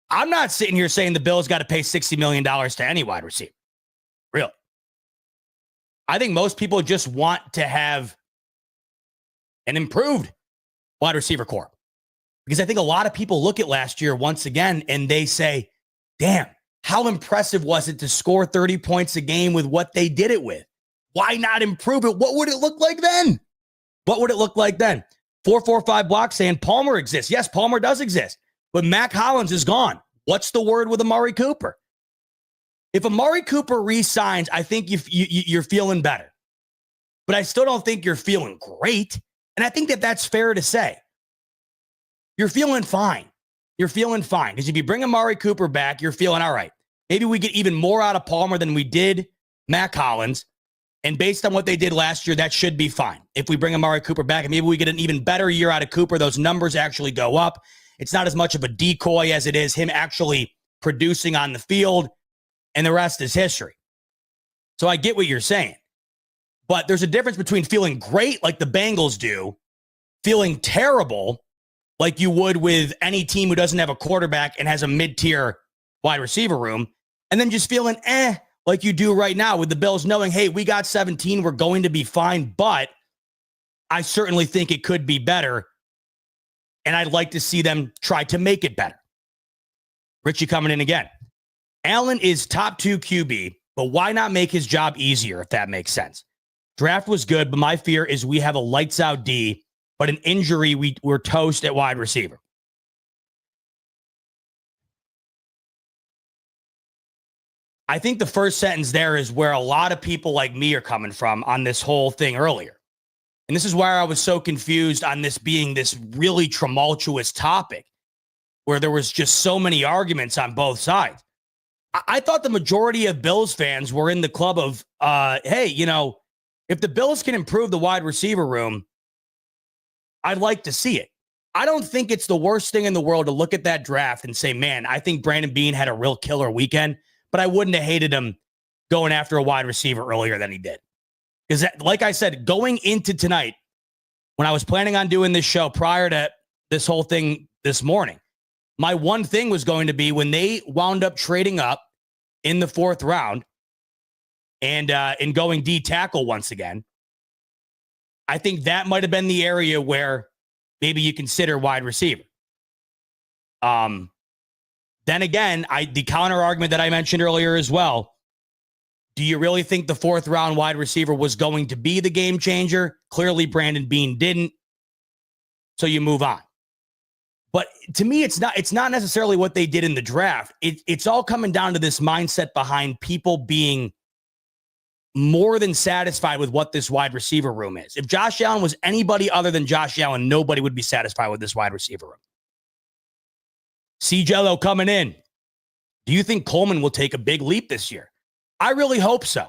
I'm not sitting here saying the Bills got to pay $60 million to any wide receiver. Really. I think most people just want to have an improved wide receiver corps. Because I think a lot of people look at last year once again and they say, damn, how impressive was it to score 30 points a game with what they did it with? Why not improve it? What would it look like then? 445 Block saying Palmer exists. Yes, Palmer does exist. But Mac Hollins is gone. What's the word with Amari Cooper? If Amari Cooper re-signs, I think you're feeling better. But I still don't think you're feeling great. And I think that's fair to say. You're feeling fine. Because if you bring Amari Cooper back, you're feeling all right. Maybe we get even more out of Palmer than we did Mac Hollins. And based on what they did last year, that should be fine. If we bring Amari Cooper back, and maybe we get an even better year out of Cooper, those numbers actually go up. It's not as much of a decoy as it is him actually producing on the field, and the rest is history. So I get what you're saying. But there's a difference between feeling great like the Bengals do, feeling terrible like you would with any team who doesn't have a quarterback and has a mid-tier wide receiver room, and then just feeling like you do right now with the Bills knowing, hey, we got 17, we're going to be fine, but I certainly think it could be better. And I'd like to see them try to make it better. Richie coming in again. Allen is top 2 QB, but why not make his job easier, if that makes sense? Draft was good, but my fear is we have a lights out D, but an injury, we're toast at wide receiver. I think the first sentence there is where a lot of people like me are coming from on this whole thing earlier. And this is why I was so confused on this being this really tumultuous topic where there was just so many arguments on both sides. I thought the majority of Bills fans were in the club of, hey, if the Bills can improve the wide receiver room, I'd like to see it. I don't think it's the worst thing in the world to look at that draft and say, man, I think Brandon Beane had a real killer weekend, but I wouldn't have hated him going after a wide receiver earlier than he did. Because, like I said, going into tonight, when I was planning on doing this show prior to this whole thing this morning, my one thing was going to be when they wound up trading up in the 4th round and going D tackle once again, I think that might have been the area where maybe you consider wide receiver. Then again, the counter argument that I mentioned earlier as well. Do you really think the 4th round wide receiver was going to be the game changer? Clearly, Brandon Beane didn't. So you move on. But to me, it's not necessarily what they did in the draft. It's all coming down to this mindset behind people being more than satisfied with what this wide receiver room is. If Josh Allen was anybody other than Josh Allen, nobody would be satisfied with this wide receiver room. C-Jello coming in. Do you think Coleman will take a big leap this year? I really hope so.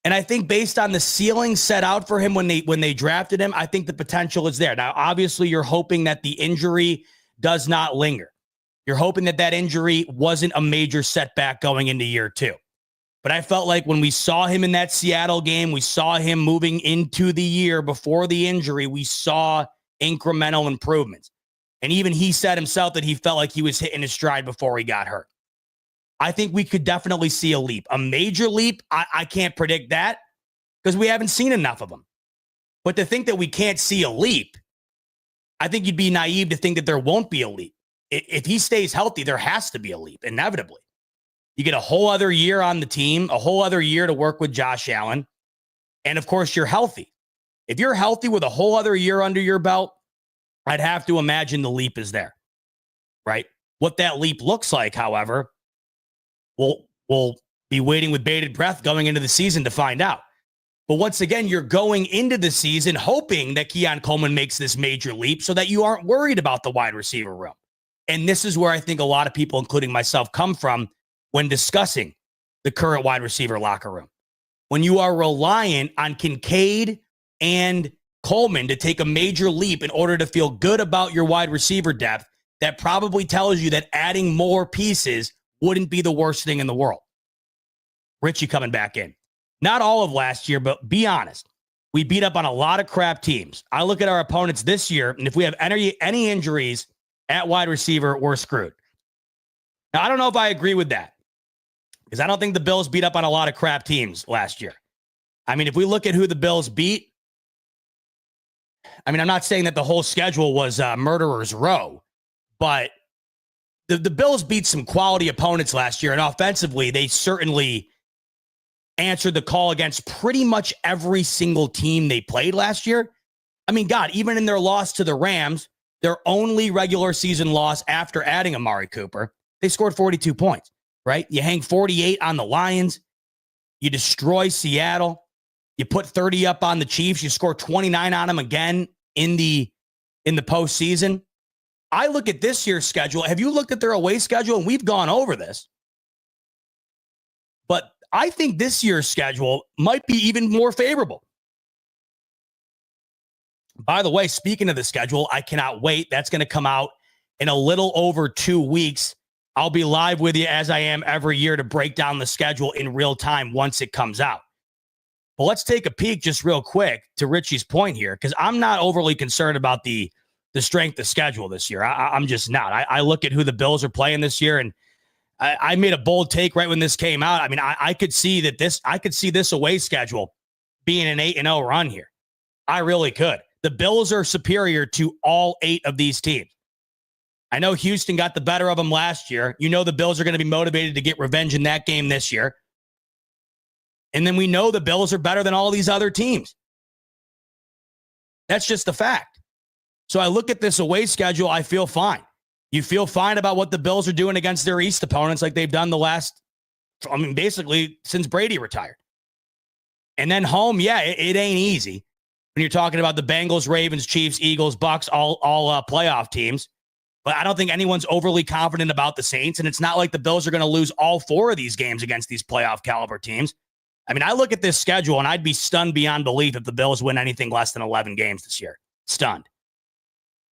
And I think based on the ceiling set out for him when they drafted him, I think the potential is there. Now, obviously, you're hoping that the injury does not linger. You're hoping that injury wasn't a major setback going into year 2. But I felt like when we saw him in that Seattle game, we saw him moving into the year before the injury, we saw incremental improvements. And even he said himself that he felt like he was hitting his stride before he got hurt. I think we could definitely see a leap. A major leap, I can't predict that because we haven't seen enough of them. But to think that we can't see a leap, I think you'd be naive to think that there won't be a leap. If he stays healthy, there has to be a leap, inevitably. You get a whole other year on the team, a whole other year to work with Josh Allen. And, of course, you're healthy. If you're healthy with a whole other year under your belt, I'd have to imagine the leap is there, right? What that leap looks like, however, we'll be waiting with bated breath going into the season to find out. But once again, you're going into the season hoping that Keon Coleman makes this major leap so that you aren't worried about the wide receiver room. And this is where I think a lot of people, including myself, come from when discussing the current wide receiver locker room. When you are reliant on Kincaid and Coleman to take a major leap in order to feel good about your wide receiver depth, that probably tells you that adding more pieces wouldn't be the worst thing in the world. Richie coming back in. Not all of last year, but be honest. We beat up on a lot of crap teams. I look at our opponents this year, and if we have any injuries at wide receiver, we're screwed. Now, I don't know if I agree with that, because I don't think the Bills beat up on a lot of crap teams last year. I mean, if we look at who the Bills beat, I mean, I'm not saying that the whole schedule was murderer's row, but the Bills beat some quality opponents last year, and offensively, they certainly answered the call against pretty much every single team they played last year. I mean, God, even in their loss to the Rams, their only regular season loss after adding Amari Cooper, they scored 42 points, right? You hang 48 on the Lions. You destroy Seattle. You put 30 up on the Chiefs. You score 29 on them again in the postseason. I look at this year's schedule. Have you looked at their away schedule? And we've gone over this. But I think this year's schedule might be even more favorable. By the way, speaking of the schedule, I cannot wait. That's going to come out in a little over 2 weeks. I'll be live with you as I am every year to break down the schedule in real time once it comes out. But let's take a peek just real quick to Richie's point here, because I'm not overly concerned about the strength of schedule this year. I'm just not. I look at who the Bills are playing this year, and I made a bold take right when this came out. I mean, I could see this away schedule being an 8-0 run here. I really could. The Bills are superior to all 8 of these teams. I know Houston got the better of them last year. You know the Bills are going to be motivated to get revenge in that game this year. And then we know the Bills are better than all these other teams. That's just the fact. So I look at this away schedule, I feel fine. You feel fine about what the Bills are doing against their East opponents like they've done basically since Brady retired. And then home, yeah, it ain't easy. When you're talking about the Bengals, Ravens, Chiefs, Eagles, Bucks, all playoff teams. But I don't think anyone's overly confident about the Saints, and it's not like the Bills are going to lose all 4 of these games against these playoff caliber teams. I mean, I look at this schedule, and I'd be stunned beyond belief if the Bills win anything less than 11 games this year. Stunned.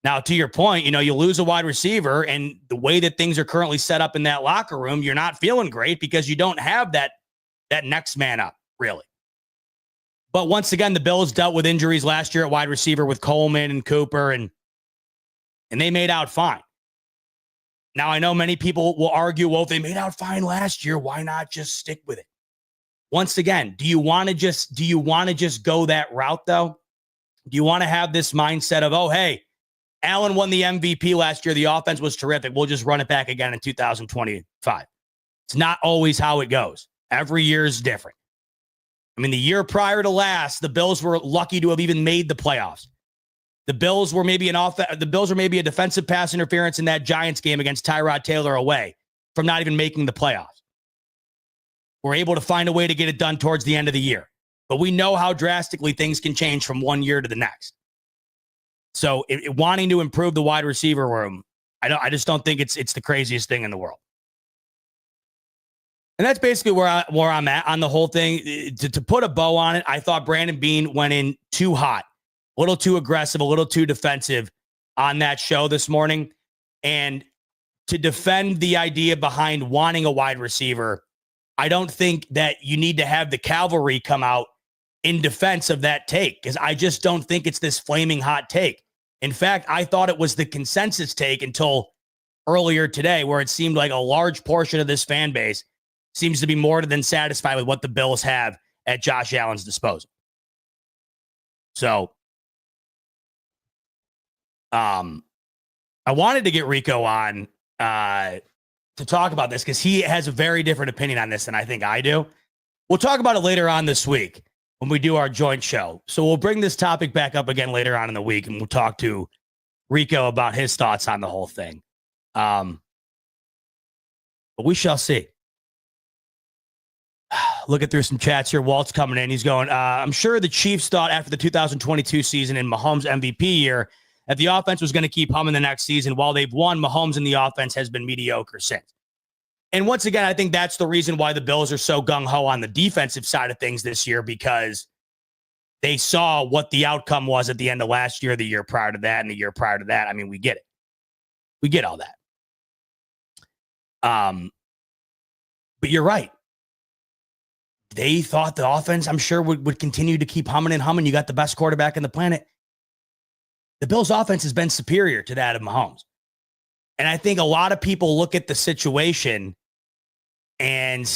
Now, to your point, you lose a wide receiver, and the way that things are currently set up in that locker room, you're not feeling great because you don't have that next man up, really. But once again, the Bills dealt with injuries last year at wide receiver with Coleman and Cooper, and they made out fine. Now, I know many people will argue, well, if they made out fine last year, why not just stick with it? Once again, do you want to just go that route, though? Do you want to have this mindset of, oh, hey, Allen won the MVP last year. The offense was terrific. We'll just run it back again in 2025. It's not always how it goes. Every year is different. I mean, the year prior to last, the Bills were lucky to have even made the playoffs. The Bills were maybe a defensive pass interference in that Giants game against Tyrod Taylor away from not even making the playoffs. We're able to find a way to get it done towards the end of the year. But we know how drastically things can change from one year to the next. So wanting to improve the wide receiver room, I just don't think it's the craziest thing in the world. And that's basically where I'm at on the whole thing. To put a bow on it, I thought Brandon Beane went in too hot, a little too aggressive, a little too defensive on that show this morning. And to defend the idea behind wanting a wide receiver, I don't think that you need to have the cavalry come out in defense of that take, because I just don't think it's this flaming hot take. In fact, I thought it was the consensus take until earlier today, where it seemed like a large portion of this fan base seems to be more than satisfied with what the Bills have at Josh Allen's disposal. So, I wanted to get Rico on to talk about this because he has a very different opinion on this than I think I do. We'll talk about it later on this week when we do our joint show. So we'll bring this topic back up again later on in the week, and we'll talk to Rico about his thoughts on the whole thing. But we shall see. looking through some chats here. Walt's coming in. He's going, I'm sure the Chiefs thought after the 2022 season in Mahomes' MVP year that the offense was going to keep humming the next season. While they've won, Mahomes and the offense has been mediocre since. And once again, I think that's the reason why the Bills are so gung-ho on the defensive side of things this year, because they saw what the outcome was at the end of last year, the year prior to that, and the year prior to that. I mean, we get it. We get all that. But you're right. They thought the offense, I'm sure, would continue to keep humming and humming. You got the best quarterback on the planet. The Bills' offense has been superior to that of Mahomes. And I think a lot of people look at the situation and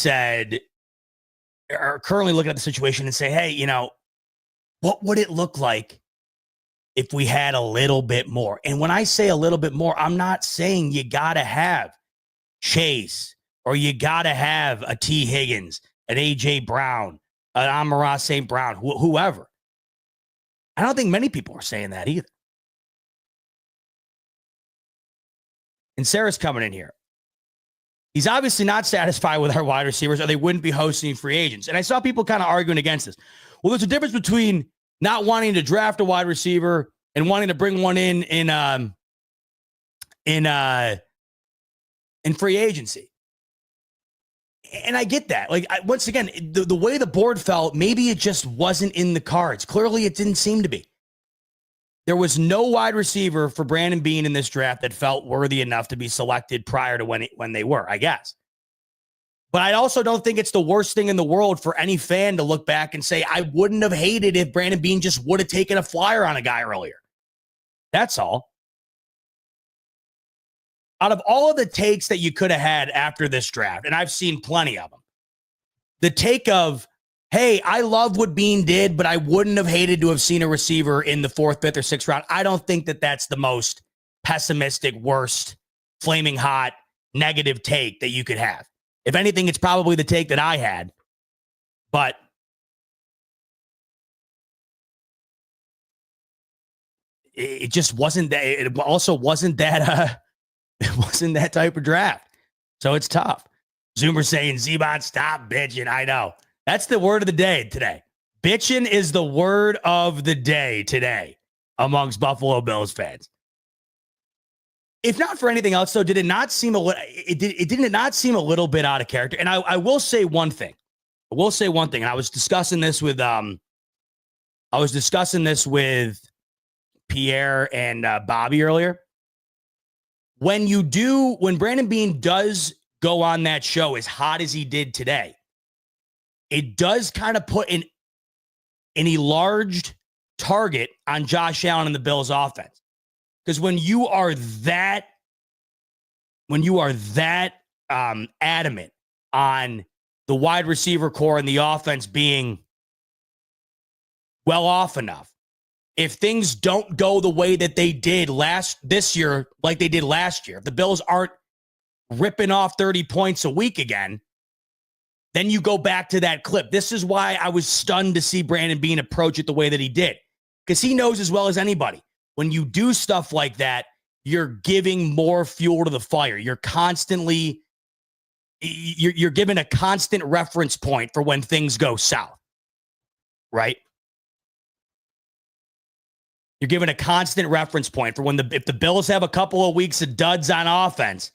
are currently looking at the situation and say, hey, you know, what would it look like if we had a little bit more? And when I say a little bit more, I'm not saying you got to have Chase or you got to have a T. Higgins, an A.J. Brown, an Amon-Ra St. Brown, whoever. I don't think many people are saying that either. And Sarah's coming in here. He's obviously not satisfied with our wide receivers, or they wouldn't be hosting free agents. And I saw people kind of arguing against this. Well, there's a difference between not wanting to draft a wide receiver and wanting to bring one in free agency. And I get that. Like, once again, the way the board felt, maybe it just wasn't in the cards. Clearly, it didn't seem to be. There was no wide receiver for Brandon Beane in this draft that felt worthy enough to be selected prior to when they were, I guess. But I also don't think it's the worst thing in the world for any fan to look back and say, I wouldn't have hated if Brandon Beane just would have taken a flyer on a guy earlier. That's all. Out of all of the takes that you could have had after this draft, and I've seen plenty of them, the take of, hey, I love what Beane did, but I wouldn't have hated to have seen a receiver in the 4th, 5th, or 6th round. I don't think that that's the most pessimistic, worst, flaming hot, negative take that you could have. If anything, it's probably the take that I had. But it just wasn't that. It also wasn't that. It wasn't that type of draft. So it's tough. Zoomer saying, Z-Bot, stop bitching. I know. That's the word of the day today. Bitching is the word of the day today amongst Buffalo Bills fans. If not for anything else, though, did it not seem did not seem a little bit out of character? And I will say one thing. And I was discussing this with Pierre and Bobby earlier. When Brandon Beane does go on that show as hot as he did today, it does kind of put an enlarged target on Josh Allen and the Bills offense. Because when you are that adamant on the wide receiver core and the offense being well off enough, if things don't go the way that they did this year, like they did last year, if the Bills aren't ripping off 30 points a week again, then you go back to that clip. This is why I was stunned to see Brandon Beane approach it the way that he did. Because he knows as well as anybody, when you do stuff like that, you're giving more fuel to the fire. You're given a constant reference point for when things go south, right? You're given a constant reference point for if the Bills have a couple of weeks of duds on offense,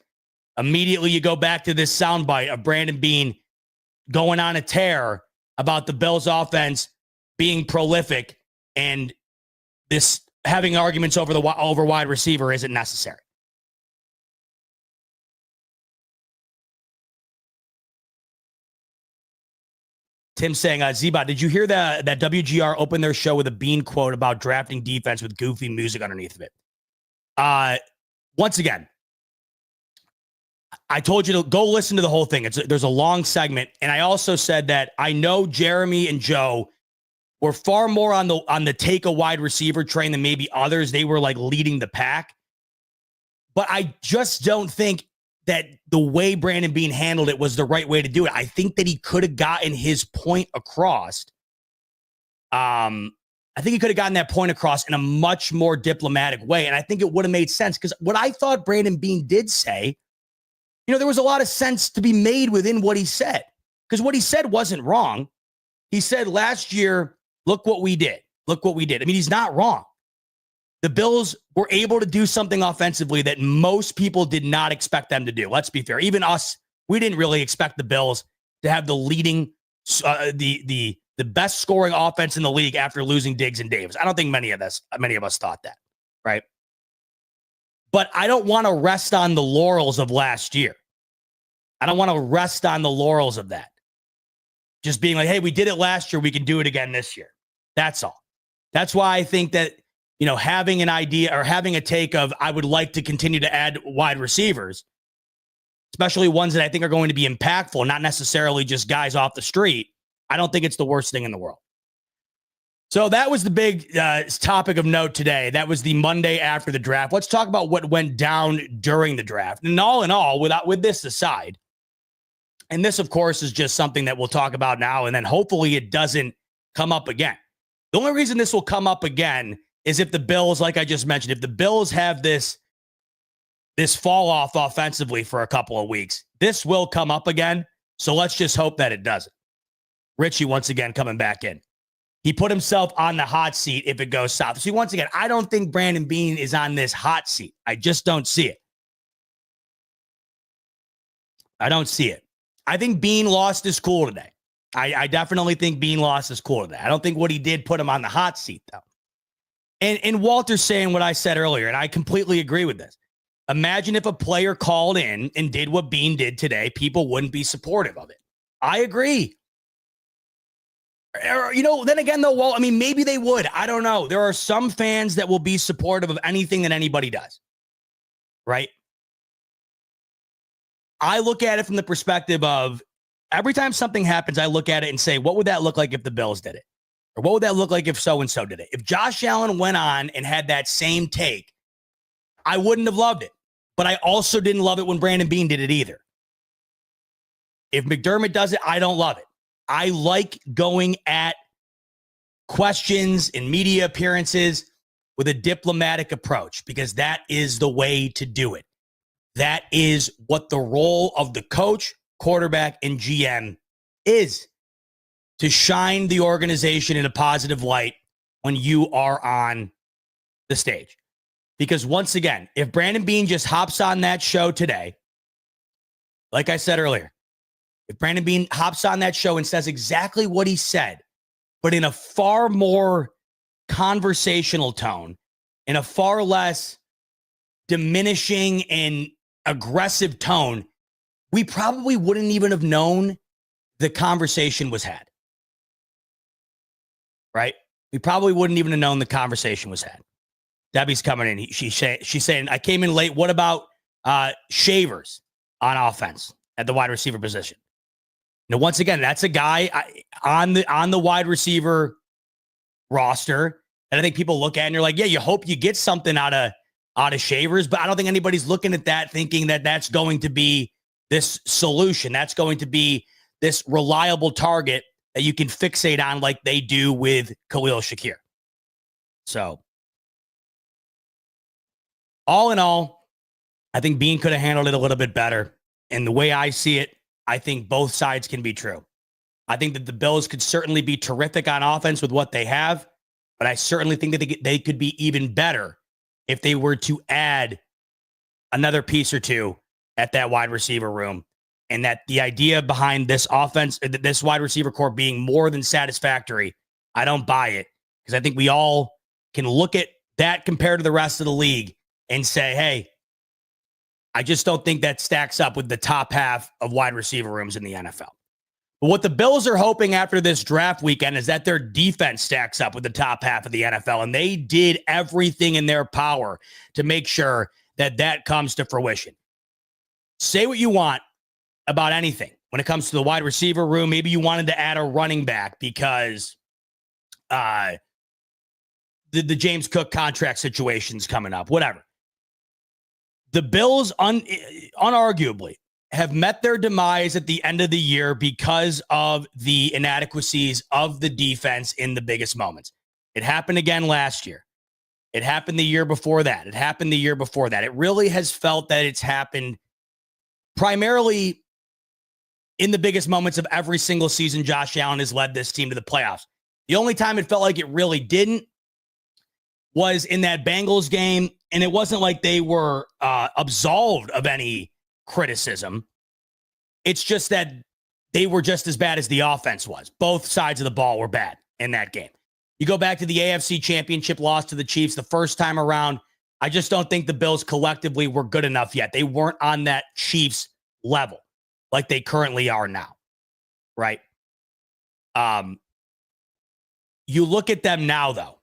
immediately you go back to this soundbite of Brandon Beane going on a tear about the Bills offense being prolific and this having arguments over wide receiver isn't necessary. Tim saying, Zeba, did you hear that WGR opened their show with a Beane quote about drafting defense with goofy music underneath of it? Once again, I told you to go listen to the whole thing. There's a long segment. And I also said that I know Jeremy and Joe were far more on the take a wide receiver train than maybe others. They were like leading the pack. But I just don't think that the way Brandon Beane handled it was the right way to do it. I think that he could have gotten his point across. I think he could have gotten that point across in a much more diplomatic way. And I think it would have made sense because what I thought Brandon Beane did say, there was a lot of sense to be made within what he said. Because what he said wasn't wrong. He said last year, look what we did. Look what we did. I mean, he's not wrong. The Bills were able to do something offensively that most people did not expect them to do. Let's be fair. Even us, we didn't really expect the Bills to have the leading, the best scoring offense in the league after losing Diggs and Davis. I don't think many of us thought that, right? But I don't want to rest on the laurels of last year. I don't want to rest on the laurels of that. Just being like, hey, we did it last year. We can do it again this year. That's all. That's why I think that, having an idea or having a take of, I would like to continue to add wide receivers, especially ones that I think are going to be impactful, not necessarily just guys off the street. I don't think it's the worst thing in the world. So that was the big topic of note today. That was the Monday after the draft. Let's talk about what went down during the draft. And all in all, with this aside, and this, of course, is just something that we'll talk about now, and then hopefully it doesn't come up again. The only reason this will come up again is if the Bills, like I just mentioned, if the Bills have this fall off offensively for a couple of weeks, this will come up again. So let's just hope that it doesn't. Richie, once again, coming back in. He put himself on the hot seat if it goes south. See, once again, I don't think Brandon Beane is on this hot seat. I just don't see it. I don't see it. I think Beane lost his cool today. I definitely think Beane lost his cool today. I don't think what he did put him on the hot seat, though. And Walter's saying what I said earlier, and I completely agree with this. Imagine if a player called in and did what Beane did today, people wouldn't be supportive of it. I agree. Then again, though, well, I mean, maybe they would. I don't know. There are some fans that will be supportive of anything that anybody does, right? I look at it from the perspective of every time something happens, I look at it and say, what would that look like if the Bills did it? Or what would that look like if so-and-so did it? If Josh Allen went on and had that same take, I wouldn't have loved it. But I also didn't love it when Brandon Beane did it either. If McDermott does it, I don't love it. I like going at questions and media appearances with a diplomatic approach because that is the way to do it. That is what the role of the coach, quarterback, and GM is, to shine the organization in a positive light when you are on the stage. Because once again, if Brandon Beane just hops on that show today, like I said earlier, if Brandon Beane hops on that show and says exactly what he said, but in a far more conversational tone, in a far less diminishing and aggressive tone, we probably wouldn't even have known the conversation was had. Right? We probably wouldn't even have known the conversation was had. Debbie's coming in. She's saying, I came in late. What about Shavers on offense at the wide receiver position? Once again, that's a guy on the wide receiver roster that I think people look at and you're like, yeah, you hope you get something out of Shavers, but I don't think anybody's looking at that thinking that that's going to be this solution. That's going to be this reliable target that you can fixate on like they do with Khalil Shakir. So, all in all, I think Beane could have handled it a little bit better. And the way I see it, I think both sides can be true. I think that the Bills could certainly be terrific on offense with what they have, but I certainly think that they could be even better if they were to add another piece or two at that wide receiver room. And that the idea behind this offense, this wide receiver core being more than satisfactory, I don't buy it. Because I think we all can look at that compared to the rest of the league and say, hey, I just don't think that stacks up with the top half of wide receiver rooms in the NFL. But what the Bills are hoping after this draft weekend is that their defense stacks up with the top half of the NFL. And they did everything in their power to make sure that that comes to fruition. Say what you want about anything when it comes to the wide receiver room. Maybe you wanted to add a running back because the James Cook contract situation's coming up, whatever. The Bills unarguably have met their demise at the end of the year because of the inadequacies of the defense in the biggest moments. It happened again last year. It happened the year before that. It happened the year before that. It really has felt that it's happened primarily in the biggest moments of every single season, Josh Allen has led this team to the playoffs. The only time it felt like it really didn't was in that Bengals game, and it wasn't like they were absolved of any criticism. It's just that they were just as bad as the offense was. Both sides of the ball were bad in that game. You go back to the AFC Championship loss to the Chiefs the first time around, I just don't think the Bills collectively were good enough yet. They weren't on that Chiefs level like they currently are now, right? You look at them now, though,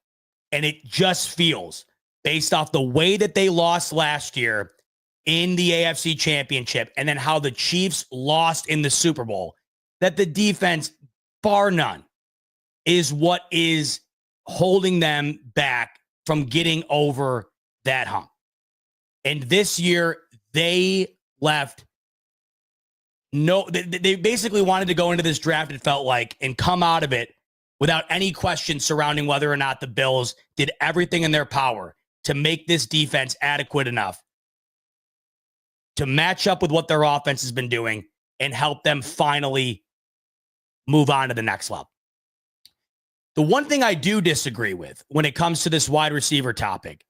and it just feels, based off the way that they lost last year in the AFC Championship and then how the Chiefs lost in the Super Bowl, that the defense, bar none, is what is holding them back from getting over that hump. And this year, they left they basically wanted to go into this draft, it felt like, and come out of it without any question surrounding whether or not the Bills did everything in their power to make this defense adequate enough to match up with what their offense has been doing and help them finally move on to the next level. The one thing I do disagree with when it comes to this wide receiver topic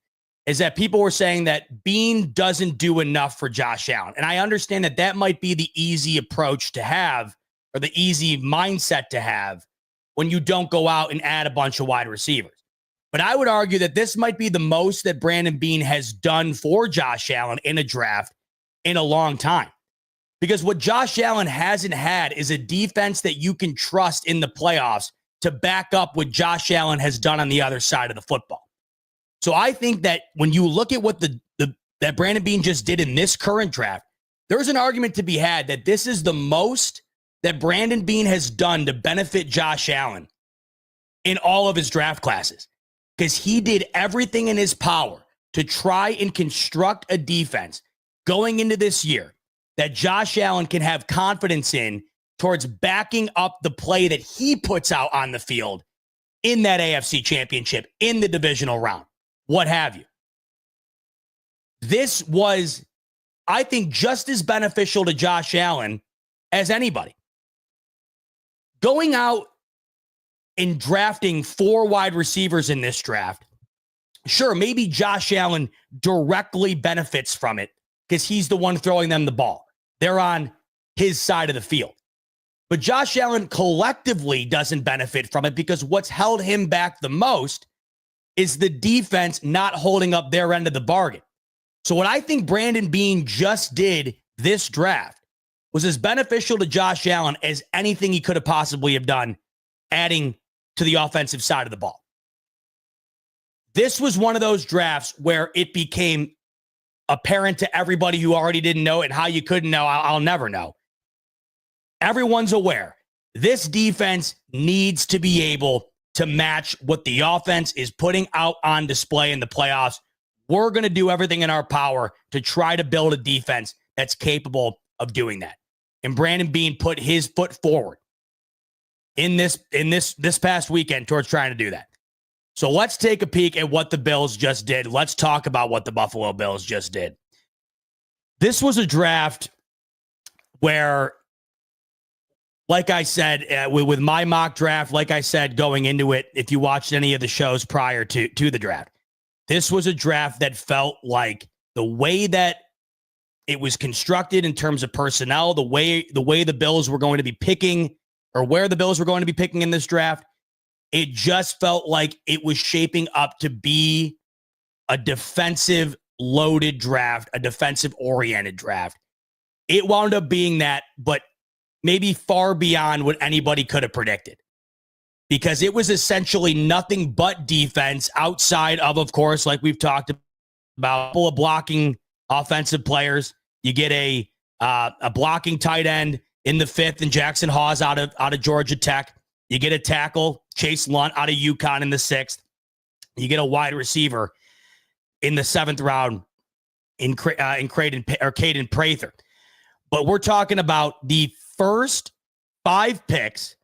is that people were saying that Beane doesn't do enough for Josh Allen. And I understand that that might be the easy approach to have, or the easy mindset to have, when you don't go out and add a bunch of wide receivers. But I would argue that this might be the most that Brandon Beane has done for Josh Allen in a draft in a long time. Because what Josh Allen hasn't had is a defense that you can trust in the playoffs to back up what Josh Allen has done on the other side of the football. So I think that when you look at what that Brandon Beane just did in this current draft, there's an argument to be had that this is the most that Brandon Beane has done to benefit Josh Allen in all of his draft classes, because he did everything in his power to try and construct a defense going into this year that Josh Allen can have confidence in towards backing up the play that he puts out on the field in that AFC Championship, in the divisional round, what have you. This was, I think, just as beneficial to Josh Allen as anybody. Going out and drafting 4 wide receivers in this draft, sure, maybe Josh Allen directly benefits from it because he's the one throwing them the ball. They're on his side of the field. But Josh Allen collectively doesn't benefit from it because what's held him back the most is the defense not holding up their end of the bargain. So what I think Brandon Beane just did this draft was as beneficial to Josh Allen as anything he could have possibly have done, adding to the offensive side of the ball. This was one of those drafts where it became apparent to everybody who already didn't know it, and how you couldn't know, I'll never know. Everyone's aware. This defense needs to be able to match what the offense is putting out on display in the playoffs. We're going to do everything in our power to try to build a defense that's capable of doing that. And Brandon Beane put his foot forward in this past weekend towards trying to do that. So let's take a peek at what the Bills just did. Let's talk about what the Buffalo Bills just did. This was a draft where, like I said, with my mock draft, like I said, going into it, if you watched any of the shows prior to the draft, this was a draft that felt like the way that it was constructed in terms of personnel, the way the Bills were going to be picking, or where the Bills were going to be picking in this draft, it just felt like it was shaping up to be a defensive loaded draft, a defensive oriented draft. It wound up being that, but maybe far beyond what anybody could have predicted, because it was essentially nothing but defense outside of course, like we've talked about, a couple of blocking offensive players. You get a blocking tight end in the 5th, and Jackson Hawes out of Georgia Tech. You get a tackle, Chase Lunt, out of UConn in the 6th. You get a wide receiver in the 7th round in Caden Prather. But we're talking about the first 5 picks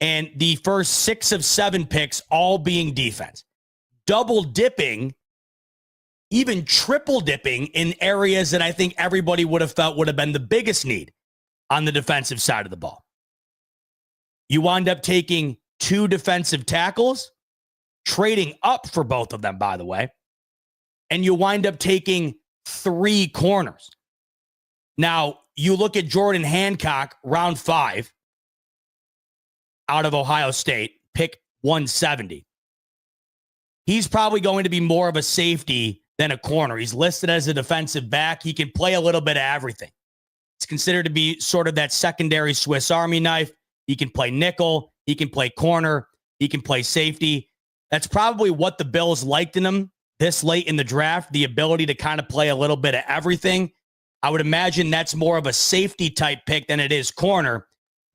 and the first 6 of 7 picks all being defense. Double dipping, even triple dipping in areas that I think everybody would have felt would have been the biggest need on the defensive side of the ball. You wind up taking 2 defensive tackles, trading up for both of them, by the way, and you wind up taking 3 corners. Now, you look at Jordan Hancock, round 5, out of Ohio State, pick 170. He's probably going to be more of a safety than a corner. He's listed as a defensive back. He can play a little bit of everything. It's considered to be sort of that secondary Swiss Army knife. He can play nickel. He can play corner. He can play safety. That's probably what the Bills liked in him this late in the draft, the ability to kind of play a little bit of everything. I would imagine that's more of a safety type pick than it is corner.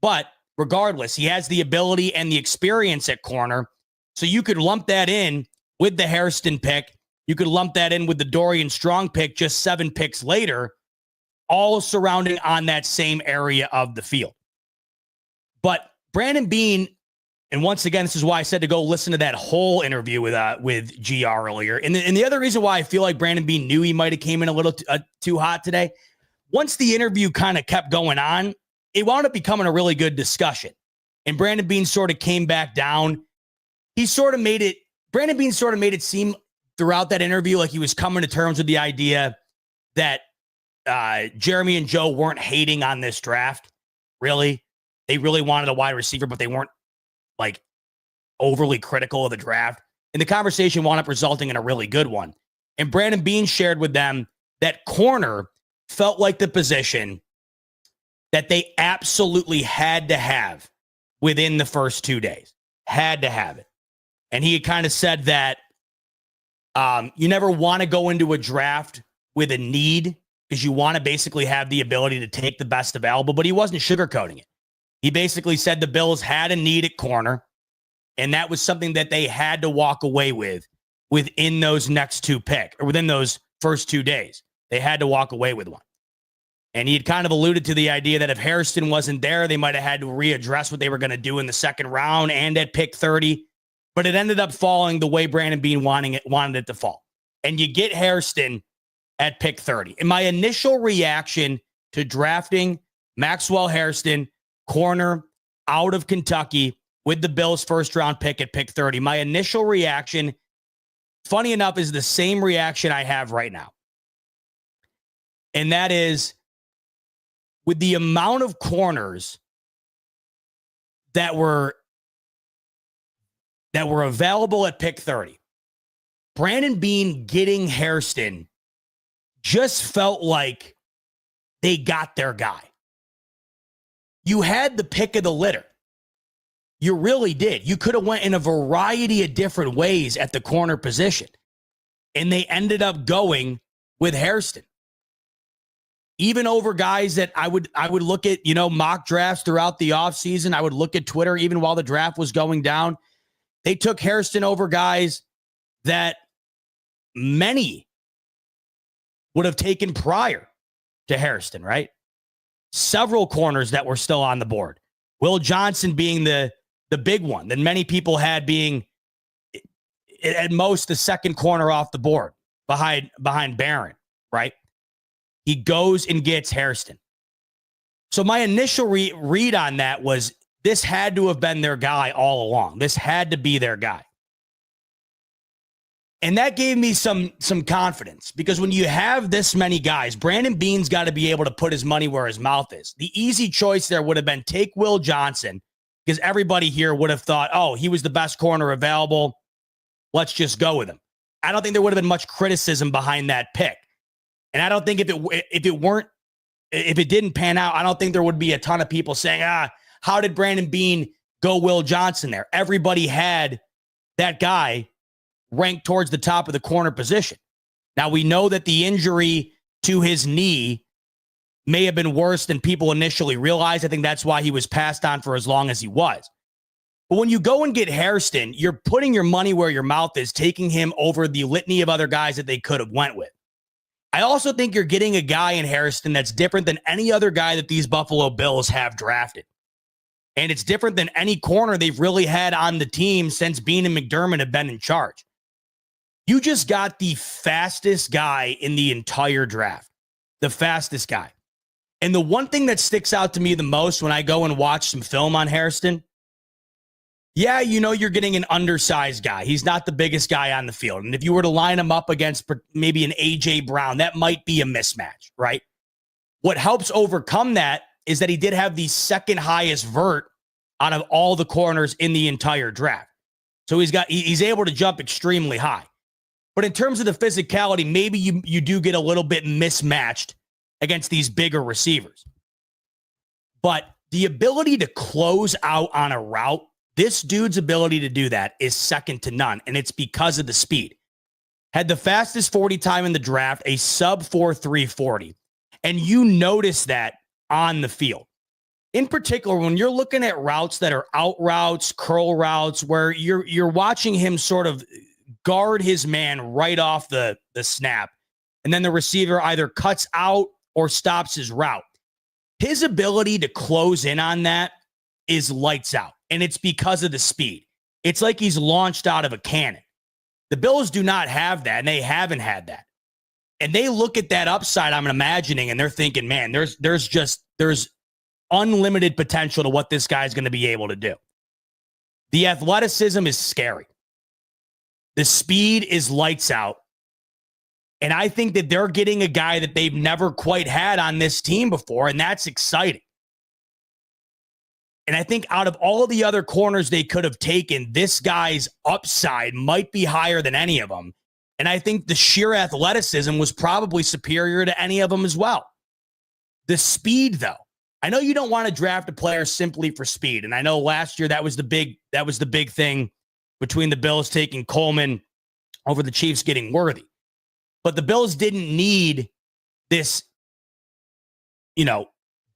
But regardless, he has the ability and the experience at corner. So you could lump that in with the Hairston pick. You could lump that in with the Dorian Strong pick just 7 picks later, all surrounding on that same area of the field. But Brandon Beane, and once again, this is why I said to go listen to that whole interview with GR earlier. And the other reason why I feel like Brandon Beane knew he might have came in a little too hot today, once the interview kind of kept going on, it wound up becoming a really good discussion. And Brandon Beane sort of came back down. Brandon Beane sort of made it seem throughout that interview like he was coming to terms with the idea that Jeremy and Joe weren't hating on this draft, really. They really wanted a wide receiver, but they weren't like overly critical of the draft. And the conversation wound up resulting in a really good one. And Brandon Beane shared with them that corner felt like the position that they absolutely had to have within the first 2 days. Had to have it. And he had kind of said that you never want to go into a draft with a need because you want to basically have the ability to take the best available, but he wasn't sugarcoating it. He basically said the Bills had a need at corner, and that was something that they had to walk away with within those next 2 picks, or within those first 2 days. They had to walk away with one. And he had kind of alluded to the idea that if Hairston wasn't there, they might have had to readdress what they were going to do in the second round and at pick 30. But it ended up falling the way Brandon Beane wanted it to fall. And you get Hairston at pick 30. And my initial reaction to drafting Maxwell Hairston, corner out of Kentucky, with the Bills' first round pick at pick 30, my initial reaction, funny enough, is the same reaction I have right now. And that is, with the amount of corners that were available at pick 30, Brandon Beane getting Hairston just felt like they got their guy. You had the pick of the litter. You really did. You could have went in a variety of different ways at the corner position, and they ended up going with Hairston. Even over guys that I would look at, mock drafts throughout the offseason. I would look at Twitter even while the draft was going down. They took Hairston over guys that many would have taken prior to Hairston, right? Several corners that were still on the board. Will Johnson being the big one that many people had, being at most the second corner off the board behind Barron, right? He goes and gets Hairston. So my initial read on that was this had to have been their guy all along. This had to be their guy. And that gave me some confidence, because when you have this many guys, Brandon Beane's got to be able to put his money where his mouth is. The easy choice there would have been take Will Johnson, because everybody here would have thought, oh, he was the best corner available. Let's just go with him. I don't think there would have been much criticism behind that pick. And I don't think if it didn't pan out, I don't think there would be a ton of people saying, how did Brandon Beane go Will Johnson there? Everybody had that guy ranked towards the top of the corner position. Now, we know that the injury to his knee may have been worse than people initially realized. I think that's why he was passed on for as long as he was. But when you go and get Hairston, you're putting your money where your mouth is, taking him over the litany of other guys that they could have went with. I also think you're getting a guy in Hairston that's different than any other guy that these Buffalo Bills have drafted. And it's different than any corner they've really had on the team since Beane and McDermott have been in charge. You just got the fastest guy in the entire draft. The fastest guy. And the one thing that sticks out to me the most when I go and watch some film on Hairston, yeah, you know you're getting an undersized guy. He's not the biggest guy on the field. And if you were to line him up against maybe an A.J. Brown, that might be a mismatch, right? What helps overcome that is that he did have the second highest vert out of all the corners in the entire draft. So he's able to jump extremely high. But in terms of the physicality, maybe you do get a little bit mismatched against these bigger receivers. But the ability to close out on a route, this dude's ability to do that is second to none, and it's because of the speed. Had the fastest 40 time in the draft, a sub 4.3 40, and you notice that on the field. In particular, when you're looking at routes that are out routes, curl routes, where you're watching him sort of guard his man right off the snap, and then the receiver either cuts out or stops his route. His ability to close in on that is lights out, and it's because of the speed. It's like he's launched out of a cannon. The Bills do not have that, and they haven't had that. And they look at that upside, I'm imagining, and they're thinking, man, there's unlimited potential to what this guy's going to be able to do. The athleticism is scary. The speed is lights out. And I think that they're getting a guy that they've never quite had on this team before, and that's exciting. And I think out of all of the other corners they could have taken, this guy's upside might be higher than any of them. And I think the sheer athleticism was probably superior to any of them as well. The speed, though. I know you don't want to draft a player simply for speed. And I know last year that was the big thing between the Bills taking Coleman over the Chiefs getting Worthy. But the Bills didn't need this,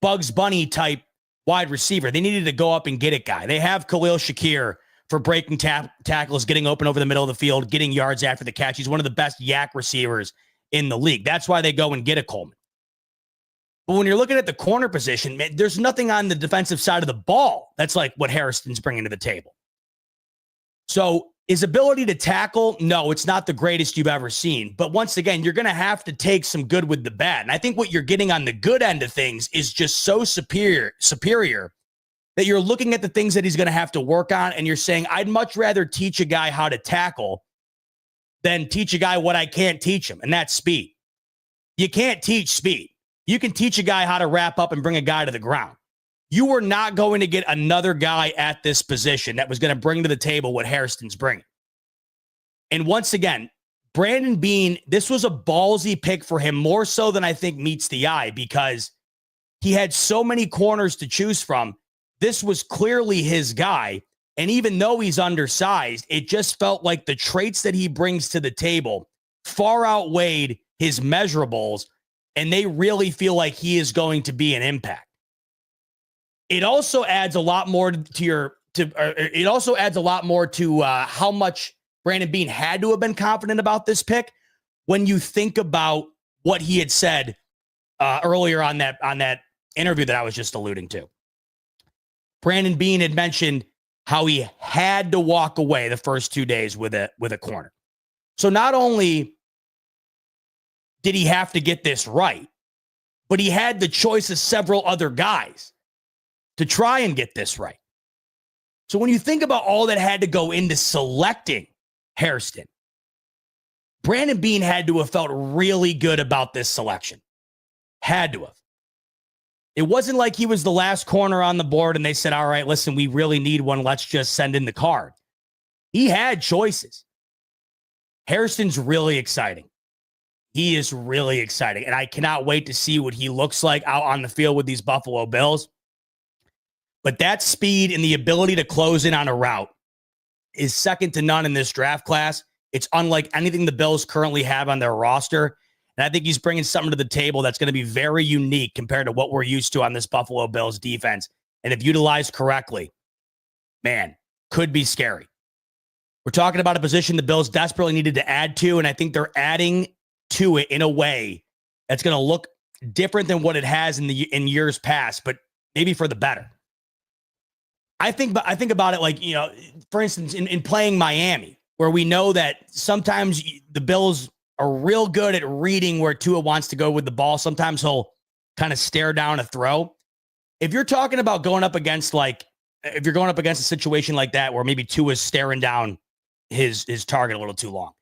Bugs Bunny type wide receiver. They needed to go up and get a guy. They have Khalil Shakir for breaking tackles, getting open over the middle of the field, getting yards after the catch. He's one of the best yak receivers in the league. That's why they go and get a Coleman. But when you're looking at the corner position, man, there's nothing on the defensive side of the ball that's like what Hairston's bringing to the table. So his ability to tackle, no, it's not the greatest you've ever seen. But once again, you're going to have to take some good with the bad. And I think what you're getting on the good end of things is just so superior that you're looking at the things that he's going to have to work on. And you're saying, I'd much rather teach a guy how to tackle than teach a guy what I can't teach him. And that's speed. You can't teach speed. You can teach a guy how to wrap up and bring a guy to the ground. You were not going to get another guy at this position that was going to bring to the table what Hairston's bringing. And once again, Brandon Beane, this was a ballsy pick for him, more so than I think meets the eye, because he had so many corners to choose from. This was clearly his guy. And even though he's undersized, it just felt like the traits that he brings to the table far outweighed his measurables, and they really feel like he is going to be an impact. It also adds a lot more to how much Brandon Beane had to have been confident about this pick when you think about what he had said earlier on that interview that I was just alluding to. Brandon Beane had mentioned how he had to walk away the first 2 days with a corner. So not only did he have to get this right, but he had the choice of several other guys to try and get this right. So when you think about all that had to go into selecting Hairston, Brandon Beane had to have felt really good about this selection. Had to have. It wasn't like he was the last corner on the board and they said, all right, listen, we really need one. Let's just send in the card. He had choices. Hairston's really exciting. He is really exciting. And I cannot wait to see what he looks like out on the field with these Buffalo Bills. But that speed and the ability to close in on a route is second to none in this draft class. It's unlike anything the Bills currently have on their roster. And I think he's bringing something to the table that's going to be very unique compared to what we're used to on this Buffalo Bills defense. And if utilized correctly, man, could be scary. We're talking about a position the Bills desperately needed to add to, and I think they're adding to it in a way that's going to look different than what it has in years past, but maybe for the better. I think about it like, for instance, in playing Miami, where we know that sometimes the Bills are real good at reading where Tua wants to go with the ball. Sometimes he'll kind of stare down a throw. If you're talking about going up against if you're going up against a situation like that where maybe Tua's staring down his target a little too long,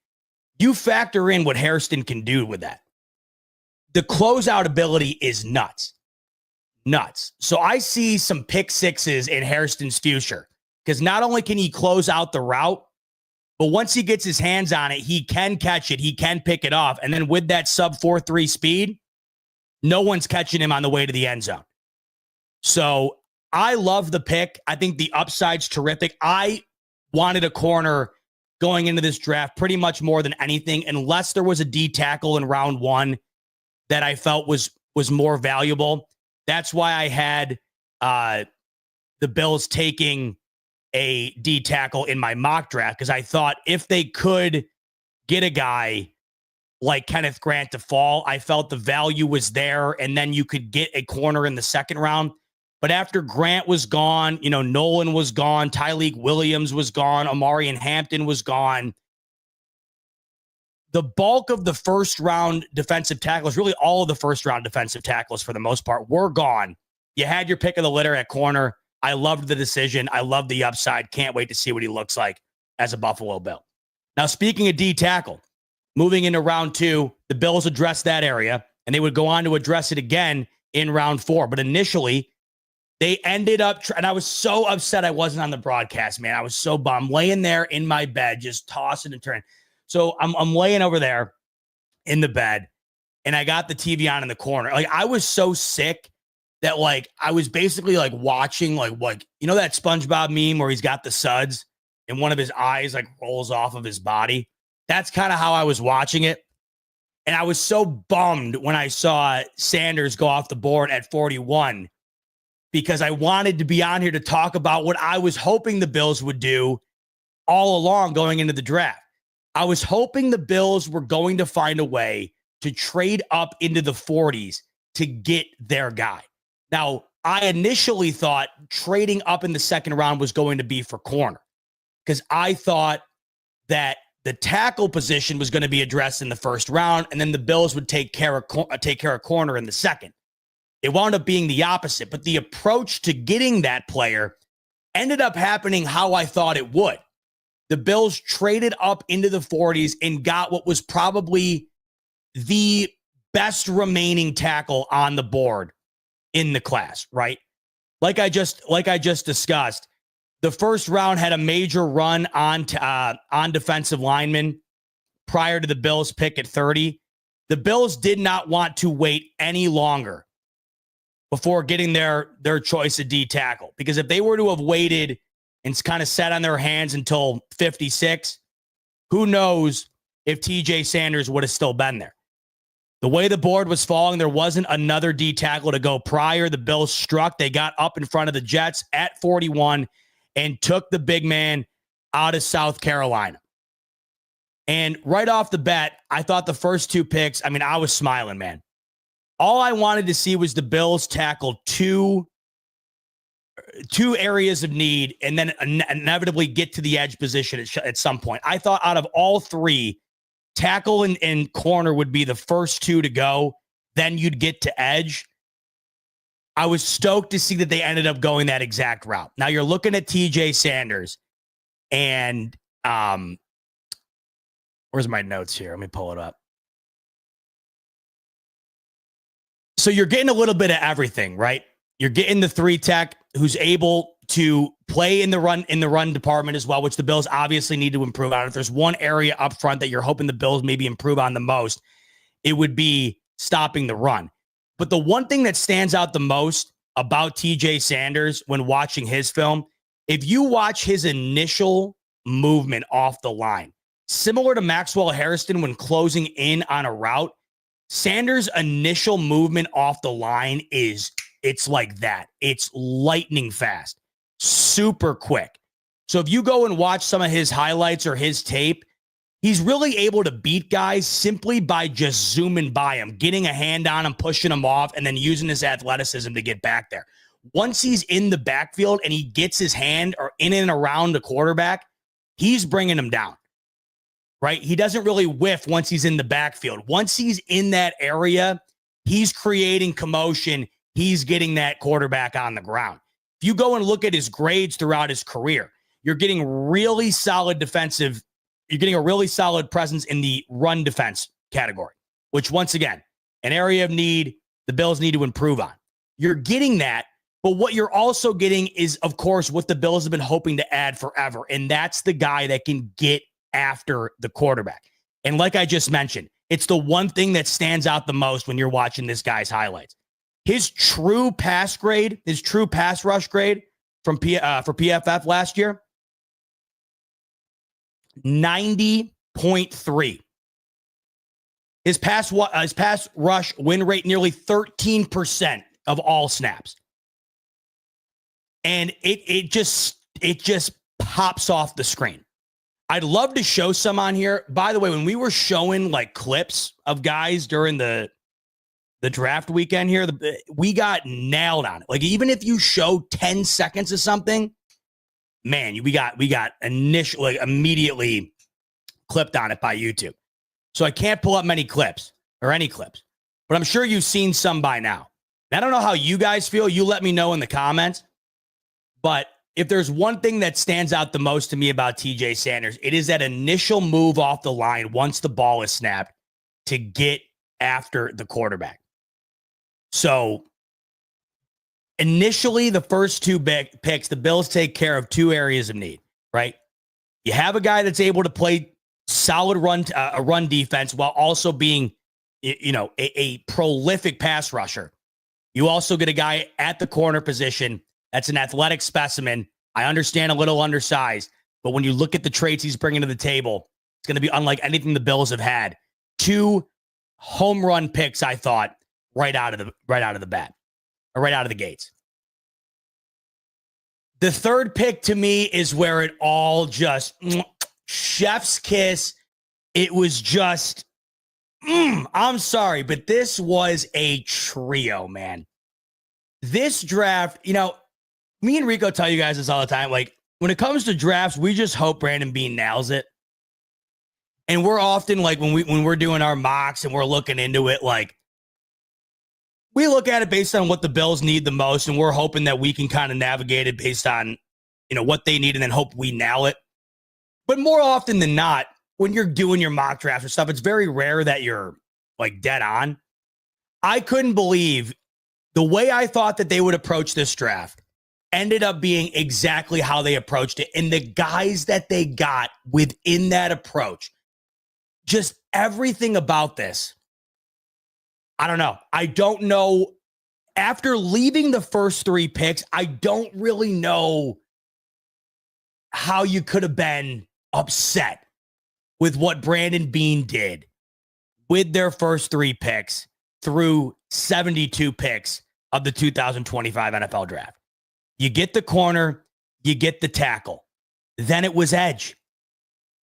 you factor in what Hairston can do with that. The closeout ability is nuts. So I see some pick sixes in Hairston's future because not only can he close out the route, but once he gets his hands on it, he can catch it. He can pick it off. And then with that sub 4.3 speed, no one's catching him on the way to the end zone. So I love the pick. I think the upside's terrific. I wanted a corner going into this draft pretty much more than anything, unless there was a D tackle in round 1 that I felt was more valuable. That's why I had the Bills taking a D tackle in my mock draft, because I thought if they could get a guy like Kenneth Grant to fall, I felt the value was there, and then you could get a corner in the second round. But after Grant was gone, Nolan was gone, Tyleik Williams was gone, Omarion Hampton was gone. The bulk of the first round defensive tackles, really all of the first round defensive tackles for the most part, were gone. You had your pick of the litter at corner. I loved the decision. I love the upside. Can't wait to see what he looks like as a Buffalo Bill. Now, speaking of D tackle, moving into round 2, the Bills addressed that area, and they would go on to address it again in round 4. But initially, they ended up, and I was so upset I wasn't on the broadcast, man. I was so bummed. I'm laying there in my bed, just tossing and turning. So I'm laying over there in the bed, and I got the TV on in the corner. I was so sick that I was basically watching that SpongeBob meme where he's got the suds and one of his eyes rolls off of his body. That's kind of how I was watching it. And I was so bummed when I saw Sanders go off the board at 41, because I wanted to be on here to talk about what I was hoping the Bills would do all along going into the draft. I was hoping the Bills were going to find a way to trade up into the 40s to get their guy. Now, I initially thought trading up in the second round was going to be for corner, because I thought that the tackle position was going to be addressed in the first round, and then the Bills would take care of corner in the second. It wound up being the opposite, but the approach to getting that player ended up happening how I thought it would. The Bills traded up into the 40s and got what was probably the best remaining tackle on the board in the class, right? Like I just discussed, the first round had a major run on defensive linemen prior to the Bills pick at 30. The Bills did not want to wait any longer before getting their choice of D tackle, because if they were to have waited and kind of sat on their hands until 56, who knows if TJ Sanders would have still been there. The way the board was falling, there wasn't another D tackle to go prior. The Bills struck. They got up in front of the Jets at 41 and took the big man out of South Carolina. And right off the bat, I thought the first 2 picks, I was smiling, man. All I wanted to see was the Bills tackle two areas of need and then inevitably get to the edge position at some point. I thought out of all 3, tackle and corner would be the first 2 to go. Then you'd get to edge. I was stoked to see that they ended up going that exact route. Now you're looking at TJ Sanders, and where's my notes here? Let me pull it up. So you're getting a little bit of everything, right? You're getting the 3 tech who's able to play in the run department as well, which the Bills obviously need to improve on. If there's one area up front that you're hoping the Bills maybe improve on the most, it would be stopping the run. But the one thing that stands out the most about TJ Sanders when watching his film, if you watch his initial movement off the line, similar to Maxwell Hairston when closing in on a route, Sanders' initial movement off the line it's like that. It's lightning fast, super quick. So if you go and watch some of his highlights or his tape, he's really able to beat guys simply by just zooming by him, getting a hand on him, pushing him off, and then using his athleticism to get back there. Once he's in the backfield and he gets his hand or in and around the quarterback, he's bringing him down, right? He doesn't really whiff once he's in the backfield. Once he's in that area, He's creating commotion. He's getting that quarterback on the ground. If you go and look at his grades throughout his career, you're getting really solid defensive. You're getting a really solid presence in the run defense category, which once again, an area of need the Bills need to improve on. You're getting that, but what you're also getting is, of course, what the Bills have been hoping to add forever, and that's the guy that can get after the quarterback. And like I just mentioned, it's the one thing that stands out the most when you're watching this guy's highlights. His true pass grade, his true pass rush grade for PFF last year, 90.3. His pass rush win rate, nearly 13% of all snaps. And it just pops off the screen. I'd love to show some on here. By the way, when we were showing like clips of guys during the draft weekend here, we got nailed on it. Like, even if you show 10 seconds of something, man, we got initially, like, immediately clipped on it by YouTube. So I can't pull up many clips or any clips, but I'm sure you've seen some by now. And I don't know how you guys feel. You let me know in the comments. But if there's one thing that stands out the most to me about TJ Sanders, it is that initial move off the line once the ball is snapped to get after the quarterback. So initially, the first two picks, the Bills take care of two areas of need, right? You have a guy that's able to play solid run defense while also being, a prolific pass rusher. You also get a guy at the corner position that's an athletic specimen. I understand a little undersized, but when you look at the traits he's bringing to the table, it's going to be unlike anything the Bills have had. Two home run picks, I thought, right out of the bat, or right out of the gates. The third pick to me is where it all just chef's kiss. It was just, I'm sorry, but this was a trio, man. This draft, me and Rico tell you guys this all the time. Like, when it comes to drafts, we just hope Brandon Beane nails it. And we're often like, when we're doing our mocks and we're looking into it, like, we look at it based on what the Bills need the most, and we're hoping that we can kind of navigate it based on, what they need, and then hope we nail it. But more often than not, when you're doing your mock drafts or stuff, it's very rare that you're like dead on. I couldn't believe the way I thought that they would approach this draft ended up being exactly how they approached it. And the guys that they got within that approach, just everything about this. I don't know. I don't know. After leaving the first three picks, I don't really know how you could have been upset with what Brandon Beane did with their first three picks through 72 picks of the 2025 NFL draft. You get the corner, you get the tackle. Then it was edge.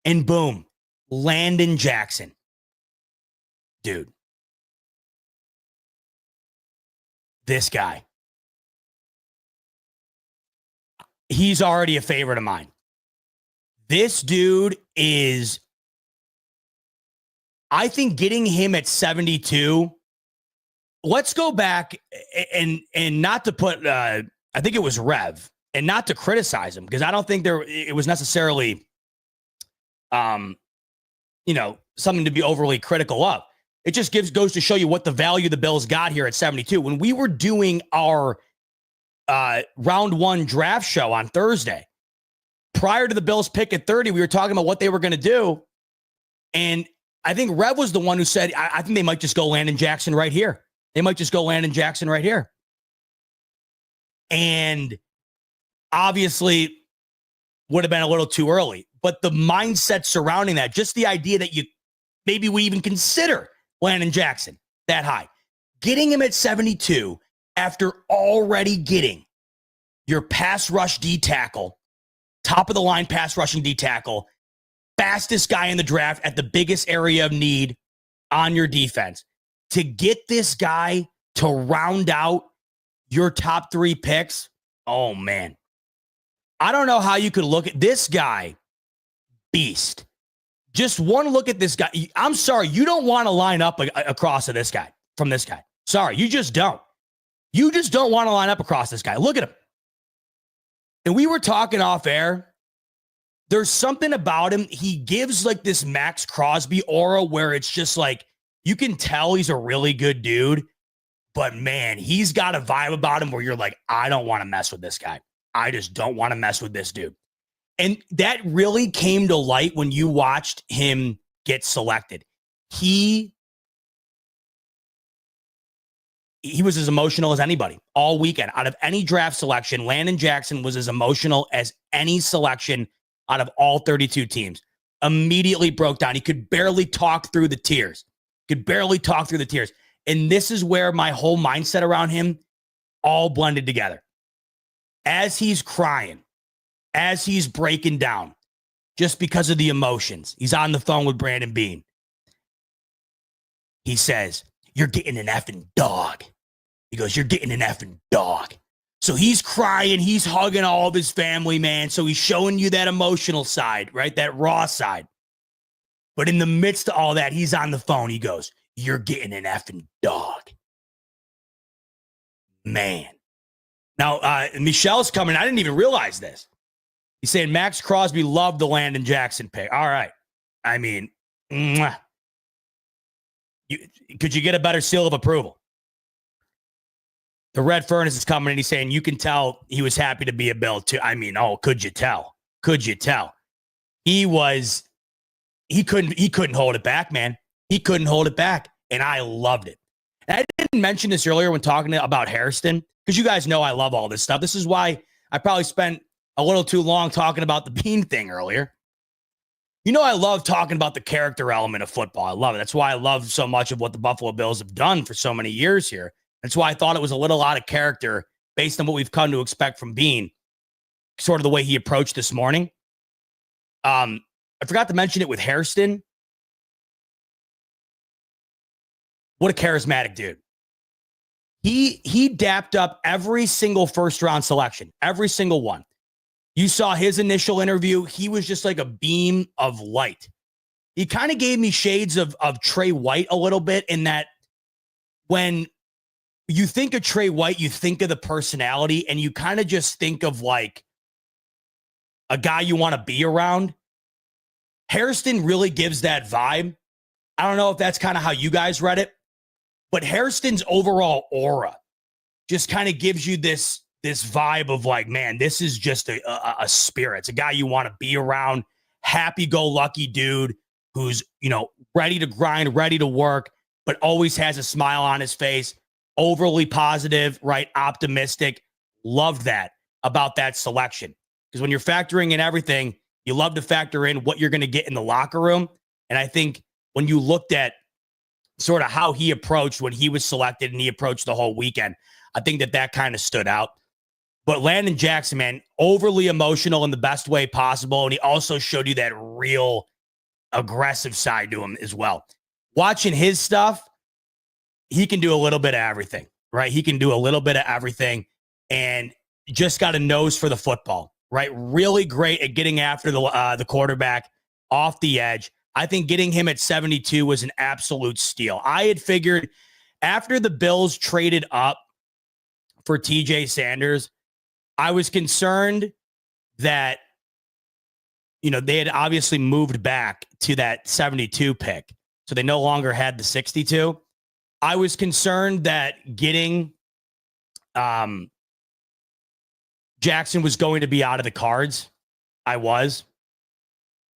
And boom, Landon Jackson. Dude. This guy. He's already a favorite of mine. This dude is, I think, getting him at 72. Let's go back and not to put, I think it was Rev, and not to criticize him, because I don't think it was necessarily, something to be overly critical of. It just goes to show you what the value the Bills got here at 72. When we were doing our round one draft show on Thursday, prior to the Bills pick at 30, we were talking about what they were going to do. And I think Rev was the one who said, I think they might just go Landon Jackson right here. They might just go Landon Jackson right here. And obviously would have been a little too early. But the mindset surrounding that, just the idea that maybe we even consider Landon Jackson that high. Getting him at 72 after already getting your pass rush D tackle, top of the line pass rushing D tackle, fastest guy in the draft at the biggest area of need on your defense. To get this guy to round out your top three picks, oh man. I don't know how you could look at this guy, beast. Just one look at this guy. I'm sorry, you don't want to line up across to this guy, from this guy. Sorry, you just don't. You just don't want to line up across this guy. Look at him. And we were talking off air. There's something about him. He gives like this Max Crosby aura where it's just like, you can tell he's a really good dude, but man, he's got a vibe about him where you're like, I don't want to mess with this guy. I just don't want to mess with this dude. And that really came to light when you watched him get selected. He was as emotional as anybody all weekend. Out of any draft selection, Landon Jackson was as emotional as any selection out of all 32 teams. Immediately broke down. He could barely talk through the tears. And this is where my whole mindset around him all blended together. As he's crying, as he's breaking down, just because of the emotions, he's on the phone with Brandon Beane. He says, "You're getting an effing dog." He goes, "You're getting an effing dog." So he's crying. He's hugging all of his family, man. So he's showing you that emotional side, right? That raw side. But in the midst of all that, he's on the phone. He goes, "You're getting an effing dog." Man. Now, Michelle's coming. I didn't even realize this. He's saying Max Crosby loved the Landon Jackson pick. All right. I mean, could you get a better seal of approval? The Red Furnace is coming and he's saying, you can tell he was happy to be a Bill too. I mean, could you tell? Could you tell? He couldn't hold it back, man. He couldn't hold it back. And I loved it. And I didn't mention this earlier when talking about Hairston, because you guys know I love all this stuff. This is why I probably spent a little too long talking about the Beane thing earlier. You know, I love talking about the character element of football. I love it. That's why I love so much of what the Buffalo Bills have done for so many years here. That's why I thought it was a little out of character based on what we've come to expect from Beane, sort of the way he approached this morning. I forgot to mention it with Hairston. What a charismatic dude. He dapped up every single first-round selection, every single one. You saw his initial interview. He was just like a beam of light. He kind of gave me shades of Trey White a little bit in that when you think of Trey White, you think of the personality, and you kind of just think of like a guy you want to be around. Hairston really gives that vibe. I don't know if that's kind of how you guys read it, but Hairston's overall aura just kind of gives you this vibe of like, man, this is just a spirit. It's a guy you want to be around, happy-go-lucky dude who's, ready to grind, ready to work, but always has a smile on his face, overly positive, right? Optimistic. Loved that about that selection. Because when you're factoring in everything, you love to factor in what you're going to get in the locker room. And I think when you looked at sort of how he approached when he was selected and he approached the whole weekend, I think that kind of stood out. But Landon Jackson, man, overly emotional in the best way possible. And he also showed you that real aggressive side to him as well. Watching his stuff, he can do a little bit of everything, right? He can do a little bit of everything and just got a nose for the football, right? Really great at getting after the quarterback off the edge. I think getting him at 72 was an absolute steal. I had figured after the Bills traded up for TJ Sanders, I was concerned that, they had obviously moved back to that 72 pick. So they no longer had the 62. I was concerned that getting Jackson was going to be out of the cards. I was.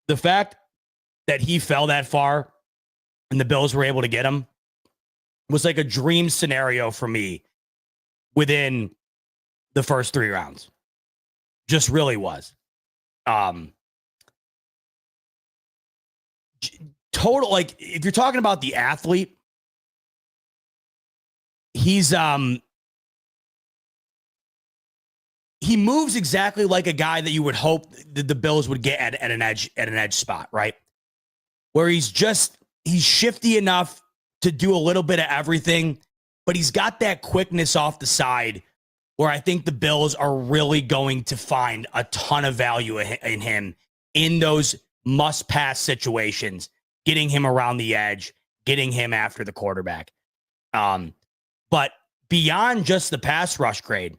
The fact that he fell that far and the Bills were able to get him was like a dream scenario for me within the first 3 rounds. Just really was. Total, like, if you're talking about the athlete, he moves exactly like a guy that you would hope that the Bills would get at an edge spot, right? Where he's shifty enough to do a little bit of everything, but he's got that quickness off the side where I think the Bills are really going to find a ton of value in him in those must-pass situations, getting him around the edge, getting him after the quarterback. But beyond just the pass rush grade,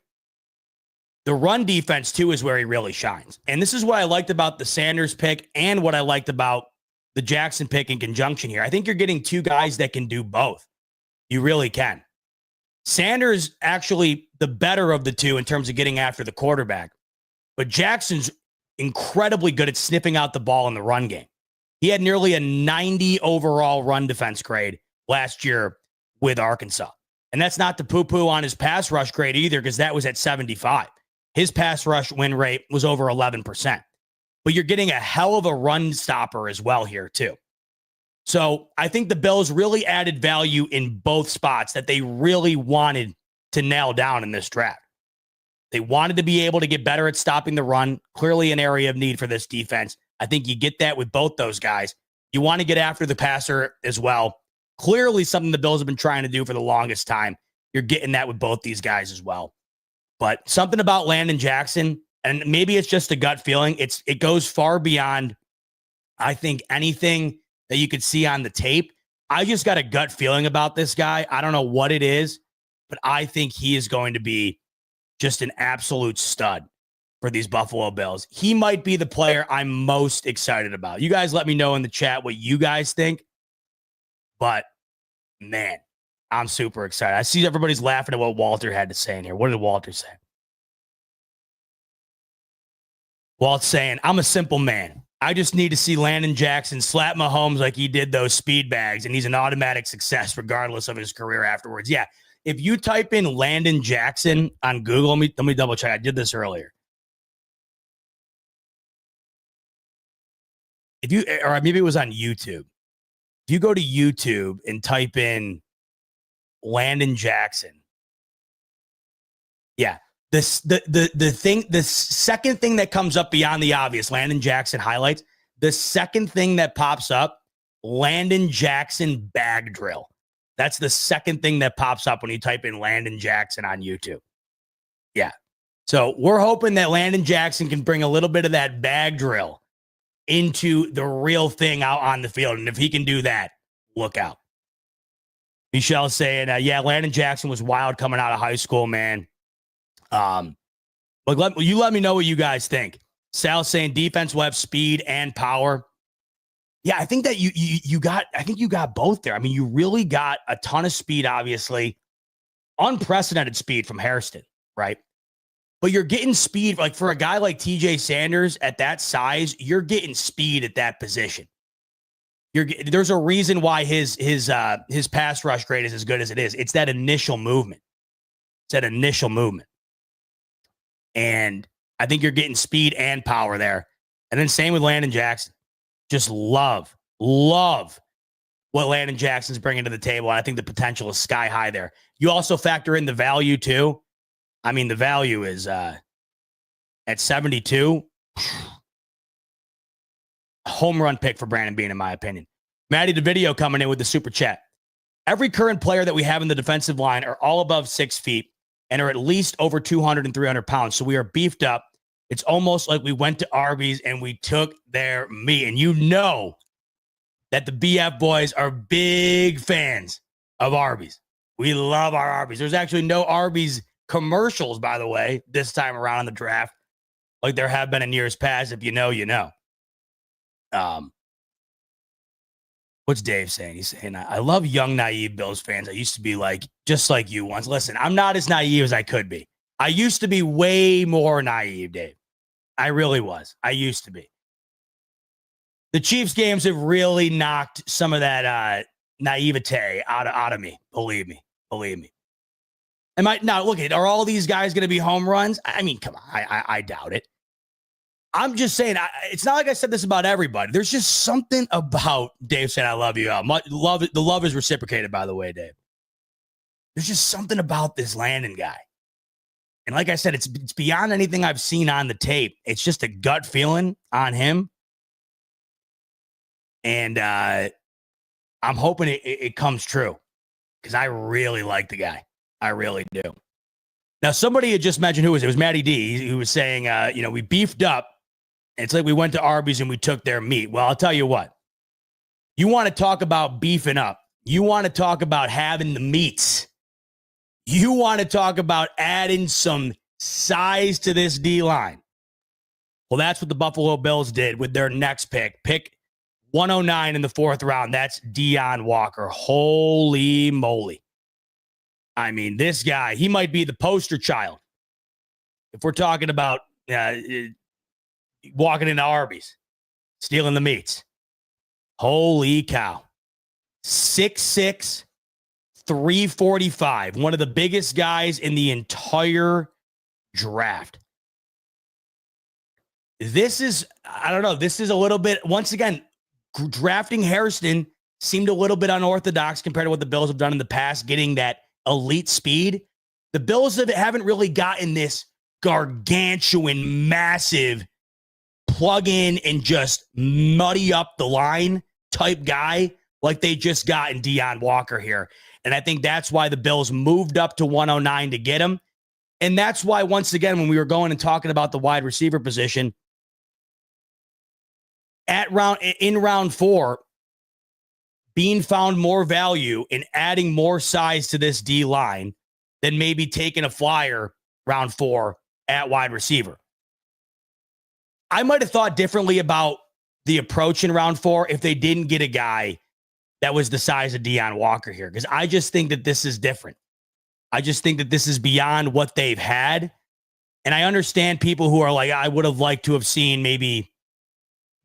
the run defense, too, is where he really shines. And this is what I liked about the Sanders pick and what I liked about the Jackson pick in conjunction here. I think you're getting two guys that can do both. You really can. Sanders actually the better of the two in terms of getting after the quarterback. But Jackson's incredibly good at sniffing out the ball in the run game. He had nearly a 90 overall run defense grade last year with Arkansas. And that's not to poo-poo on his pass rush grade either, because that was at 75. His pass rush win rate was over 11%. But you're getting a hell of a run stopper as well here, too. So I think the Bills really added value in both spots that they really wanted to nail down in this draft. They wanted to be able to get better at stopping the run, clearly an area of need for this defense. I think you get that with both those guys. You want to get after the passer as well. Clearly something the Bills have been trying to do for the longest time. You're getting that with both these guys as well. But something about Landon Jackson, and maybe it's just a gut feeling, it goes far beyond, I think, anything that you could see on the tape. I just got a gut feeling about this guy. I don't know what it is, but I think he is going to be just an absolute stud for these Buffalo Bills. He might be the player I'm most excited about. You guys let me know in the chat what you guys think. But, man, I'm super excited. I see everybody's laughing at what Walter had to say in here. What did Walter say? Walt's saying, I'm a simple man. I just need to see Landon Jackson slap Mahomes like he did those speed bags, and he's an automatic success regardless of his career afterwards. Yeah, if you type in Landon Jackson on Google, let me double check. I did this earlier. If you, or maybe it was on YouTube. If you go to YouTube and type in Landon Jackson, yeah, the second thing that comes up beyond the obvious, Landon Jackson highlights, the second thing that pops up, Landon Jackson bag drill. That's the second thing that pops up when you type in Landon Jackson on YouTube. Yeah. So we're hoping that Landon Jackson can bring a little bit of that bag drill into the real thing out on the field. And if he can do that, look out. Michelle's saying, yeah, Landon Jackson was wild coming out of high school, man. But you let me know what you guys think. Sal's saying defense will have speed and power. Yeah, I think that you got both there. I mean, you really got a ton of speed, obviously. Unprecedented speed from Hairston, right? But you're getting speed, like for a guy like TJ Sanders at that size, you're getting speed at that position. There's a reason why his pass rush grade is as good as it is. It's that initial movement. And I think you're getting speed and power there. And then same with Landon Jackson. Just love what Landon Jackson's bringing to the table. And I think the potential is sky high there. You also factor in the value too. I mean, the value is at 72. Home run pick for Brandon Beane, in my opinion. Matty DeVideo coming in with the super chat. Every current player that we have in the defensive line are all above 6 feet and are at least over 200 and 300 pounds. So we are beefed up. It's almost like we went to Arby's and we took their meat. And you know that the BF boys are big fans of Arby's. We love our Arby's. There's actually no Arby's commercials, by the way, this time around in the draft, like there have been in years past. If you know, you know. What's Dave saying? He's saying, I love young, naive Bills fans. I used to be like, just like you once. Listen, I'm not as naive as I could be. I used to be way more naive, Dave. I really was. I used to be. The Chiefs games have really knocked some of that naivete out of me. Believe me. Now look at, are all these guys going to be home runs? I mean, come on. I doubt it. I'm just saying, it's not like I said this about everybody. There's just something about Dave saying, I love you. The love is reciprocated, by the way, Dave. There's just something about this Landon guy. And like I said, it's beyond anything I've seen on the tape. It's just a gut feeling on him. And I'm hoping it comes true because I really like the guy. I really do. Now, somebody had just mentioned, it was Matty D, who was saying, we beefed up. It's like we went to Arby's and we took their meat. Well, I'll tell you what. You want to talk about beefing up. You want to talk about having the meats. You want to talk about adding some size to this D-line. Well, that's what the Buffalo Bills did with their next pick. Pick 109 in the 4th round. That's Deone Walker. Holy moly. I mean, this guy, he might be the poster child. If we're talking about walking into Arby's, stealing the meats. Holy cow. 6'6", 345. One of the biggest guys in the entire draft. This is, I don't know, this is a little bit, once again, drafting Hairston seemed a little bit unorthodox compared to what the Bills have done in the past, getting that elite speed. The Bills haven't really gotten this gargantuan, massive plug in and just muddy up the line type guy like they just got in Deone Walker here. And I think that's why the Bills moved up to 109 to get him. And that's why, once again, when we were going and talking about the wide receiver position, in round 4, Beane found more value in adding more size to this D line than maybe taking a flyer round 4 at wide receiver. I might have thought differently about the approach in round 4 if they didn't get a guy that was the size of Deone Walker here, because I just think that this is different. I just think that this is beyond what they've had. And I understand people who are like, I would have liked to have seen maybe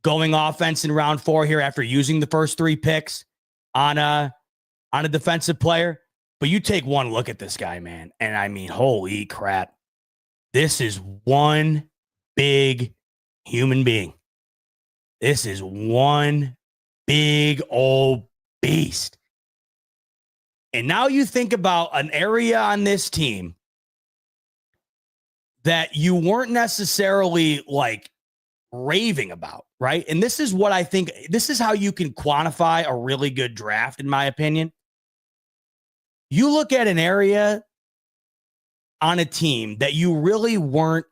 going offense in round 4 here after using the first 3 picks on a defensive player. But you take one look at this guy, man. And I mean, holy crap. This is one big human being. This is one big old beast. And now you think about an area on this team that you weren't necessarily like raving about, right? And this is what I think, this is how you can quantify a really good draft, in my opinion. You look at an area on a team that you really weren't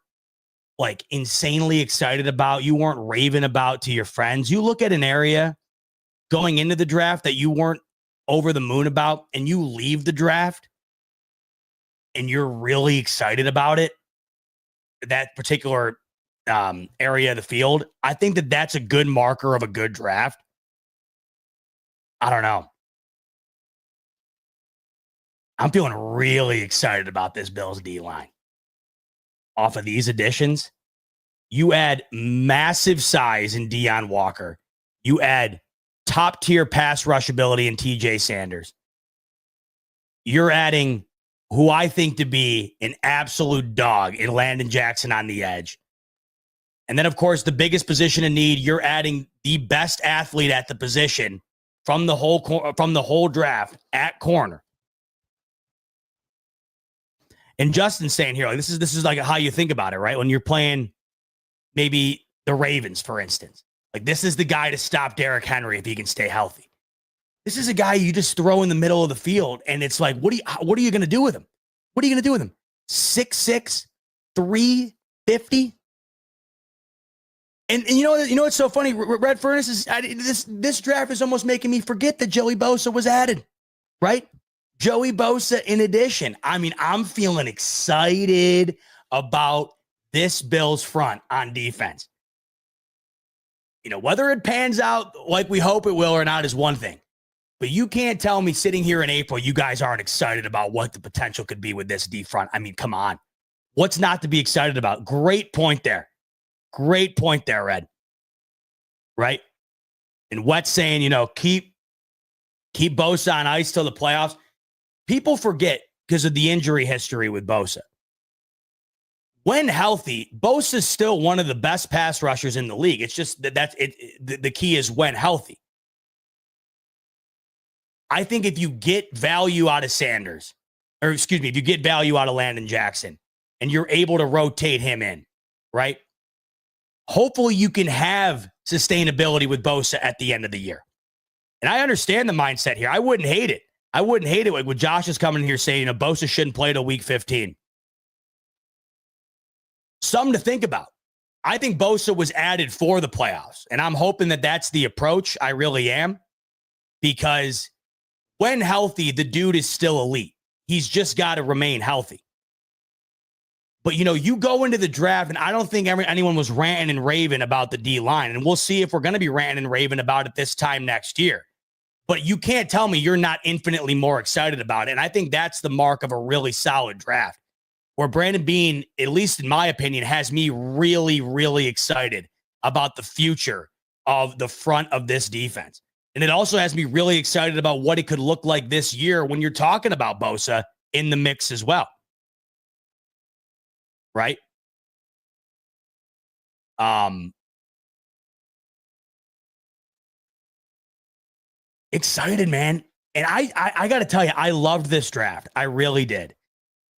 like insanely excited about, you weren't raving about to your friends. You look at an area going into the draft that you weren't over the moon about, and you leave the draft and you're really excited about it, that particular area of the field. I think that that's a good marker of a good draft. I don't know. I'm feeling really excited about this Bills D-line. Off of these additions, you add massive size in Deone Walker. You add top-tier pass rush ability in TJ Sanders. You're adding who I think to be an absolute dog in Landon Jackson on the edge. And then, of course, the biggest position in need, you're adding the best athlete at the position from the whole draft at corner. And Justin's saying here, like, this is like how you think about it, right? When you're playing maybe the Ravens, for instance. Like, this is the guy to stop Derrick Henry if he can stay healthy. This is a guy you just throw in the middle of the field, and it's like, what are you going to do with him? What are you going to do with him? 6'6", 350? And you know what's so funny? Red Furnace is this draft is almost making me forget that Joey Bosa was added, right? Joey Bosa in addition. I mean, I'm feeling excited about this Bills front on defense. You know, whether it pans out like we hope it will or not is one thing. But you can't tell me sitting here in April, you guys aren't excited about what the potential could be with this D front. I mean, come on. What's not to be excited about? Great point there. Great point there, Red. Right? And Wet's saying, you know, keep Bosa on ice till the playoffs. People forget because of the injury history with Bosa. When healthy, Bosa is still one of the best pass rushers in the league. It's just the key is when healthy. I think if you get value out of Sanders, if you get value out of Landon Jackson, and you're able to rotate him in, right? Hopefully you can have sustainability with Bosa at the end of the year. And I understand the mindset here. I wouldn't hate it. I wouldn't hate it like when Josh is coming in here saying, you know, Bosa shouldn't play till week 15. Something to think about. I think Bosa was added for the playoffs, and I'm hoping that that's the approach. I really am, because when healthy, the dude is still elite. He's just got to remain healthy. But, you go into the draft, and I don't think anyone was ranting and raving about the D-line. And we'll see if we're going to be ranting and raving about it this time next year. But you can't tell me you're not infinitely more excited about it. And I think that's the mark of a really solid draft, where Brandon Beane, at least in my opinion, has me really, really excited about the future of the front of this defense. And it also has me really excited about what it could look like this year when you're talking about Bosa in the mix as well. Right? Excited, man. And I got to tell you, I loved this draft. I really did.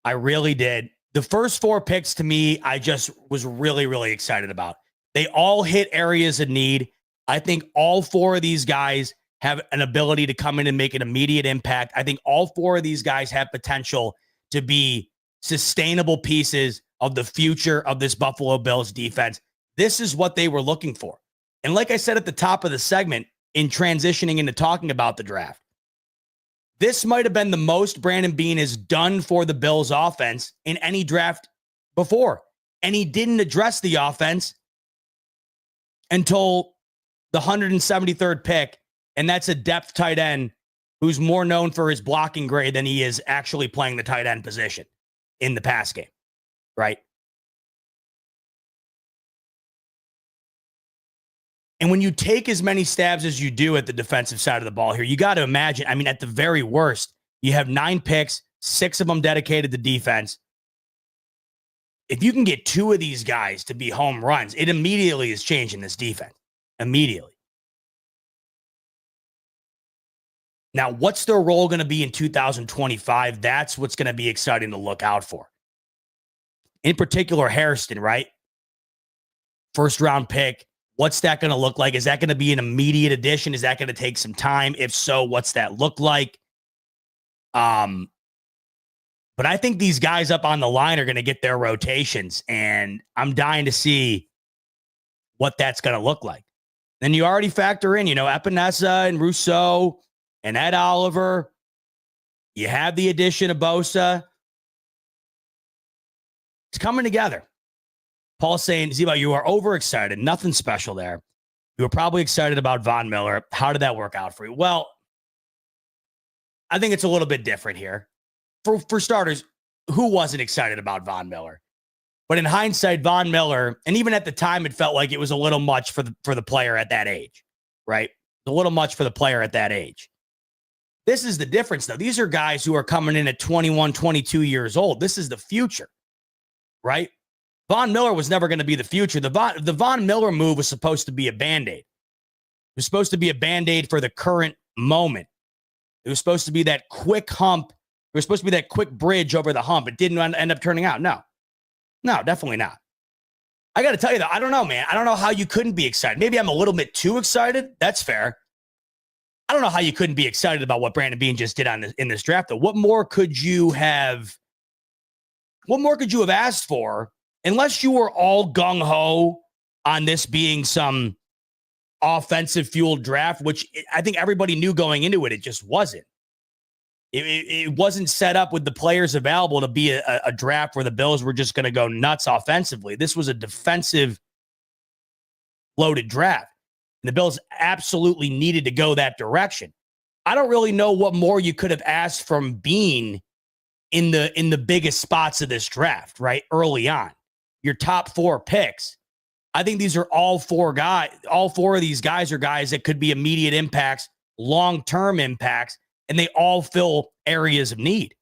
I really did. The first 4 picks to me, I just was really, really excited about. They all hit areas of need. I think all 4 of these guys have an ability to come in and make an immediate impact. I think all 4 of these guys have potential to be sustainable pieces of the future of this Buffalo Bills defense. This is what they were looking for. And like I said at the top of the segment, in transitioning into talking about the draft, this might have been the most Brandon Beane has done for the Bills offense in any draft before. And he didn't address the offense until the 173rd pick. And that's a depth tight end who's more known for his blocking grade than he is actually playing the tight end position in the pass game. Right? And when you take as many stabs as you do at the defensive side of the ball here, you got to imagine, at the very worst, you have 9 picks, 6 of them dedicated to defense. If you can get 2 of these guys to be home runs, it immediately is changing this defense. Immediately. Now, what's their role going to be in 2025? That's what's going to be exciting to look out for. In particular, Hairston, right? First round pick. What's that going to look like? Is that going to be an immediate addition? Is that going to take some time? If so, what's that look like? But I think these guys up on the line are going to get their rotations, and I'm dying to see what that's going to look like. Then you already factor in, Epenesa and Rousseau and Ed Oliver. You have the addition of Bosa. It's coming together. Paul's saying, Zeba, you are overexcited. Nothing special there. You were probably excited about Von Miller. How did that work out for you? Well, I think it's a little bit different here. For starters, who wasn't excited about Von Miller? But in hindsight, Von Miller, and even at the time, it felt like it was a little much for the player at that age, right? A little much for the player at that age. This is the difference, though. These are guys who are coming in at 21, 22 years old. This is the future, right? Von Miller was never going to be the future. The Von Miller move was supposed to be a Band-Aid. It was supposed to be a Band-Aid for the current moment. It was supposed to be that quick hump. It was supposed to be that quick bridge over the hump. It didn't end up turning out. No, definitely not. I got to tell you, though, I don't know, man. I don't know how you couldn't be excited. Maybe I'm a little bit too excited. That's fair. I don't know how you couldn't be excited about what Brandon Beane just did in this draft, though. What more could you have asked for? Unless you were all gung-ho on this being some offensive-fueled draft, which I think everybody knew going into it, it just wasn't. It wasn't set up with the players available to be a draft where the Bills were just going to go nuts offensively. This was a defensive-loaded draft, and the Bills absolutely needed to go that direction. I don't really know what more you could have asked from Beane in the biggest spots of this draft, right, early on. Your top 4 picks. I think these are all 4 guys. All 4 of these guys are guys that could be immediate impacts, long-term impacts, and they all fill areas of need.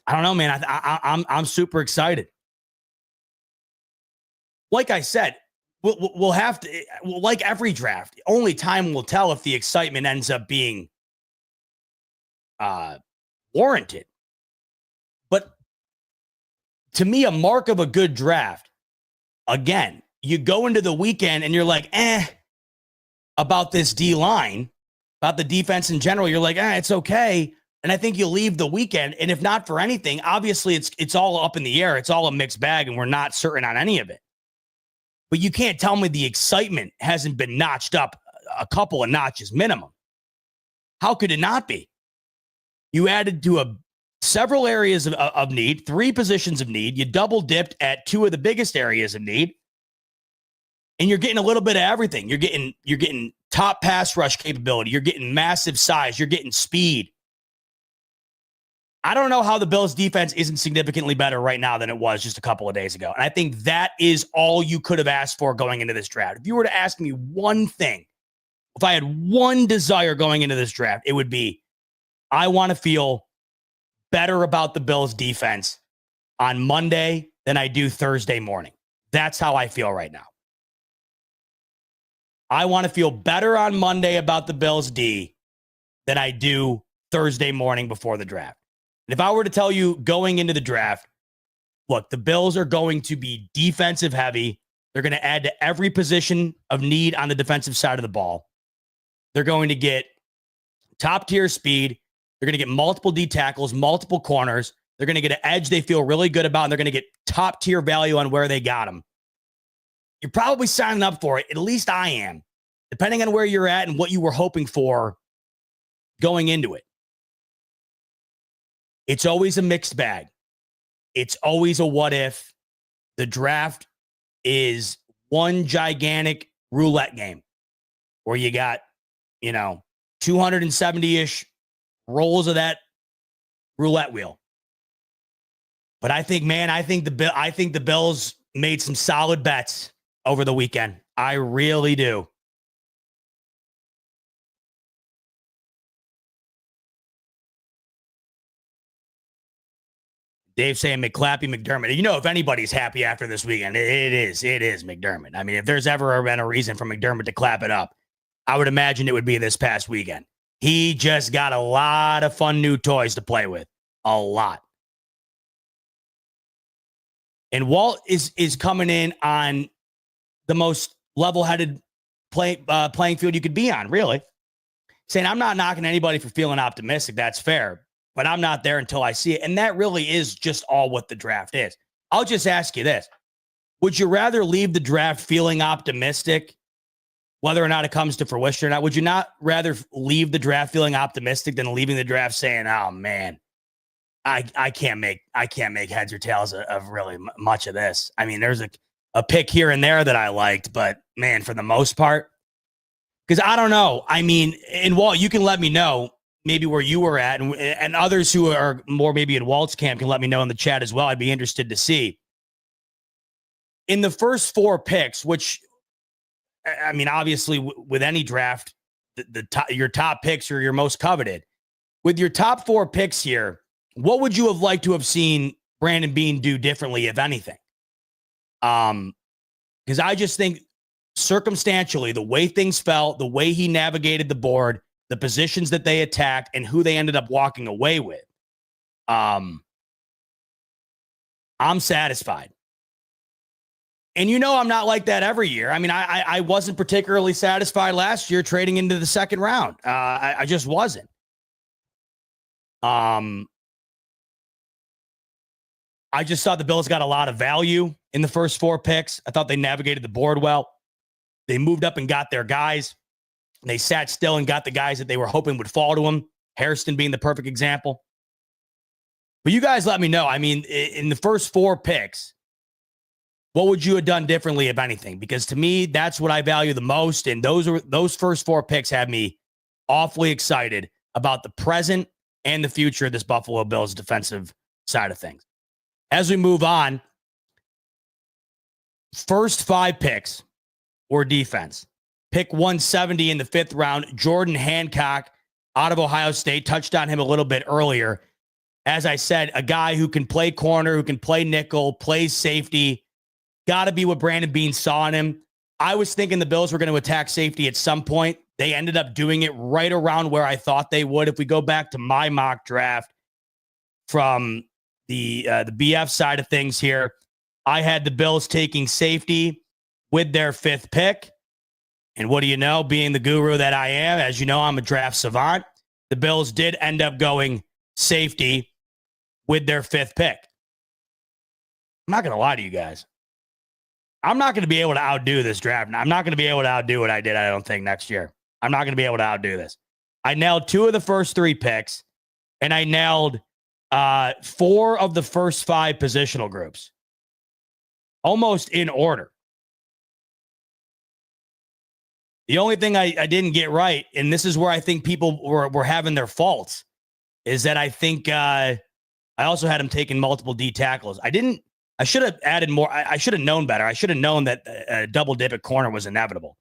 I don't know, man. I'm super excited. Like I said, we'll have to, like every draft, only time will tell if the excitement ends up being warranted. But to me, a mark of a good draft, again, you go into the weekend and you're like, about this D-line, about the defense in general. You're like, it's okay. And I think you leave the weekend, and if not for anything, obviously it's all up in the air. It's all a mixed bag, and we're not certain on any of it. But you can't tell me the excitement hasn't been notched up a couple of notches minimum. How could it not be? You added to several areas of need, 3 positions of need. You double dipped at 2 of the biggest areas of need. And you're getting a little bit of everything. You're getting top pass rush capability. You're getting massive size. You're getting speed. I don't know how the Bills defense isn't significantly better right now than it was just a couple of days ago. And I think that is all you could have asked for going into this draft. If you were to ask me one thing, if I had one desire going into this draft, it would be, I want to feel better about the Bills defense on Monday than I do Thursday morning. That's how I feel right now. I want to feel better on Monday about the Bills D than I do Thursday morning before the draft. And if I were to tell you going into the draft, look, the Bills are going to be defensive heavy. They're going to add to every position of need on the defensive side of the ball. They're going to get top tier speed. They're going to get multiple D tackles, multiple corners. They're going to get an edge they feel really good about, and they're going to get top tier value on where they got them. You're probably signing up for it. At least I am, depending on where you're at and what you were hoping for going into it. It's always a mixed bag. It's always a what if. The draft is one gigantic roulette game where you got, 270-ish rolls of that roulette wheel. But I think the Bills made some solid bets over the weekend. I really do. Dave saying McClappy McDermott. If anybody's happy after this weekend, it is McDermott. I mean, if there's ever been a reason for McDermott to clap it up, I would imagine it would be this past weekend. He just got a lot of fun new toys to play with. A lot. And Walt is coming in on the most level-headed playing field you could be on, really. Saying, I'm not knocking anybody for feeling optimistic. That's fair. But I'm not there until I see it. And that really is just all what the draft is. I'll just ask you this. Would you rather leave the draft feeling optimistic, whether or not it comes to fruition or not? Would you not rather leave the draft feeling optimistic than leaving the draft saying, oh, man, I can't make heads or tails of really much of this? I mean, there's a pick here and there that I liked, but, man, for the most part, because I don't know. I mean, and Walt, you can let me know maybe where you were at, and others who are more maybe in Walt's camp can let me know in the chat as well. I'd be interested to see. In the first 4 picks, which, I mean, obviously with any draft, your top picks are your most coveted. With your top 4 picks here, what would you have liked to have seen Brandon Beane do differently, if anything? Because I just think circumstantially, the way things felt, the way he navigated the board, the positions that they attacked, and who they ended up walking away with. I'm satisfied. And I'm not like that every year. I mean, I wasn't particularly satisfied last year trading into the second round. I just wasn't. I just thought the Bills got a lot of value in the first 4 picks. I thought they navigated the board well. They moved up and got their guys. They sat still and got the guys that they were hoping would fall to them, Hairston being the perfect example. But you guys let me know. I mean, in the first 4 picks, what would you have done differently, if anything? Because to me, that's what I value the most. And those first 4 picks had me awfully excited about the present and the future of this Buffalo Bills defensive side of things. As we move on, first 5 picks were defense. Pick 170 in the 5th round, Jordan Hancock out of Ohio State. Touched on him a little bit earlier. As I said, a guy who can play corner, who can play nickel, plays safety. Got to be what Brandon Beane saw in him. I was thinking the Bills were going to attack safety at some point. They ended up doing it right around where I thought they would. If we go back to my mock draft from the BF side of things here, I had the Bills taking safety with their 5th pick. And what do you know? Being the guru that I am, as you know, I'm a draft savant. The Bills did end up going safety with their 5th pick. I'm not going to lie to you guys. I'm not going to be able to outdo this draft. I'm not going to be able to outdo what I did, I don't think, next year. I'm not going to be able to outdo this. I nailed 2 of the first 3 picks, and I nailed 4 of the first 5 positional groups, almost in order. The only thing I didn't get right, and this is where I think people were having their faults, is that I think I also had him taking multiple D tackles. I should have added more. I should have known better. I should have known that a double dip at corner was inevitable.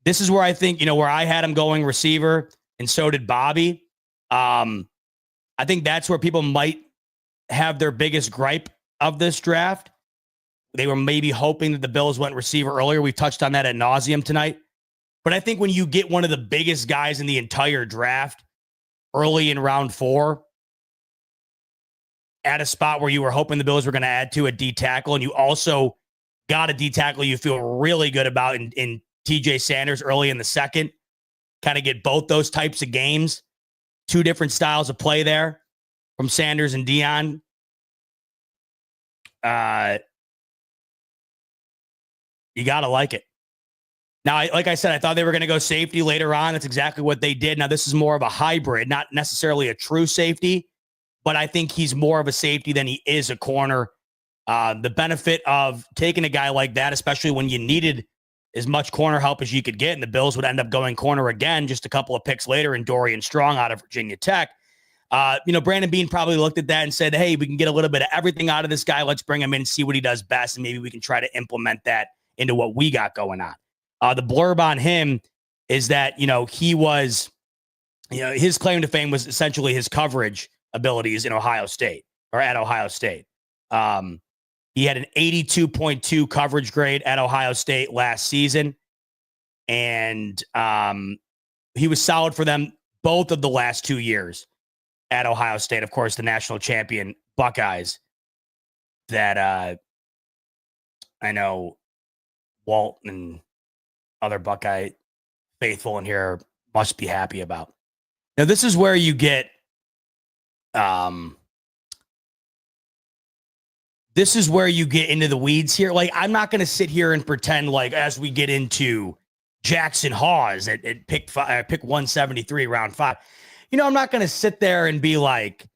This is where I think, where I had him going receiver, and so did Bobby. I think that's where people might have their biggest gripe of this draft. They were maybe hoping that the Bills went receiver earlier. We've touched on that ad nauseum tonight. But I think when you get one of the biggest guys in the entire draft early in round 4, at a spot where you were hoping the Bills were going to add to a D tackle, and you also got a D tackle you feel really good about in TJ Sanders early in the second, kind of get both those types of games, 2 different styles of play there from Sanders and Deone. You got to like it. Now, like I said, I thought they were going to go safety later on. That's exactly what they did. Now, this is more of a hybrid, not necessarily a true safety, but I think he's more of a safety than he is a corner. The benefit of taking a guy like that, especially when you needed as much corner help as you could get, and the Bills would end up going corner again just a couple of picks later, and Dorian Strong out of Virginia Tech. Brandon Beane probably looked at that and said, hey, we can get a little bit of everything out of this guy. Let's bring him in and see what he does best, and maybe we can try to implement that into what we got going on. The blurb on him is that, he was, his claim to fame was essentially his coverage abilities in Ohio State, or at Ohio State. He had an 82.2 coverage grade at Ohio State last season. And he was solid for them both of the last 2 years at Ohio State. Of course, the national champion Buckeyes that I know Walt and other Buckeye faithful in here must be happy about. Now, this is where you get into the weeds here. Like, I'm not going to sit here and pretend like as we get into Jackson Hawes at pick 173, round 5, I'm not going to sit there and be like,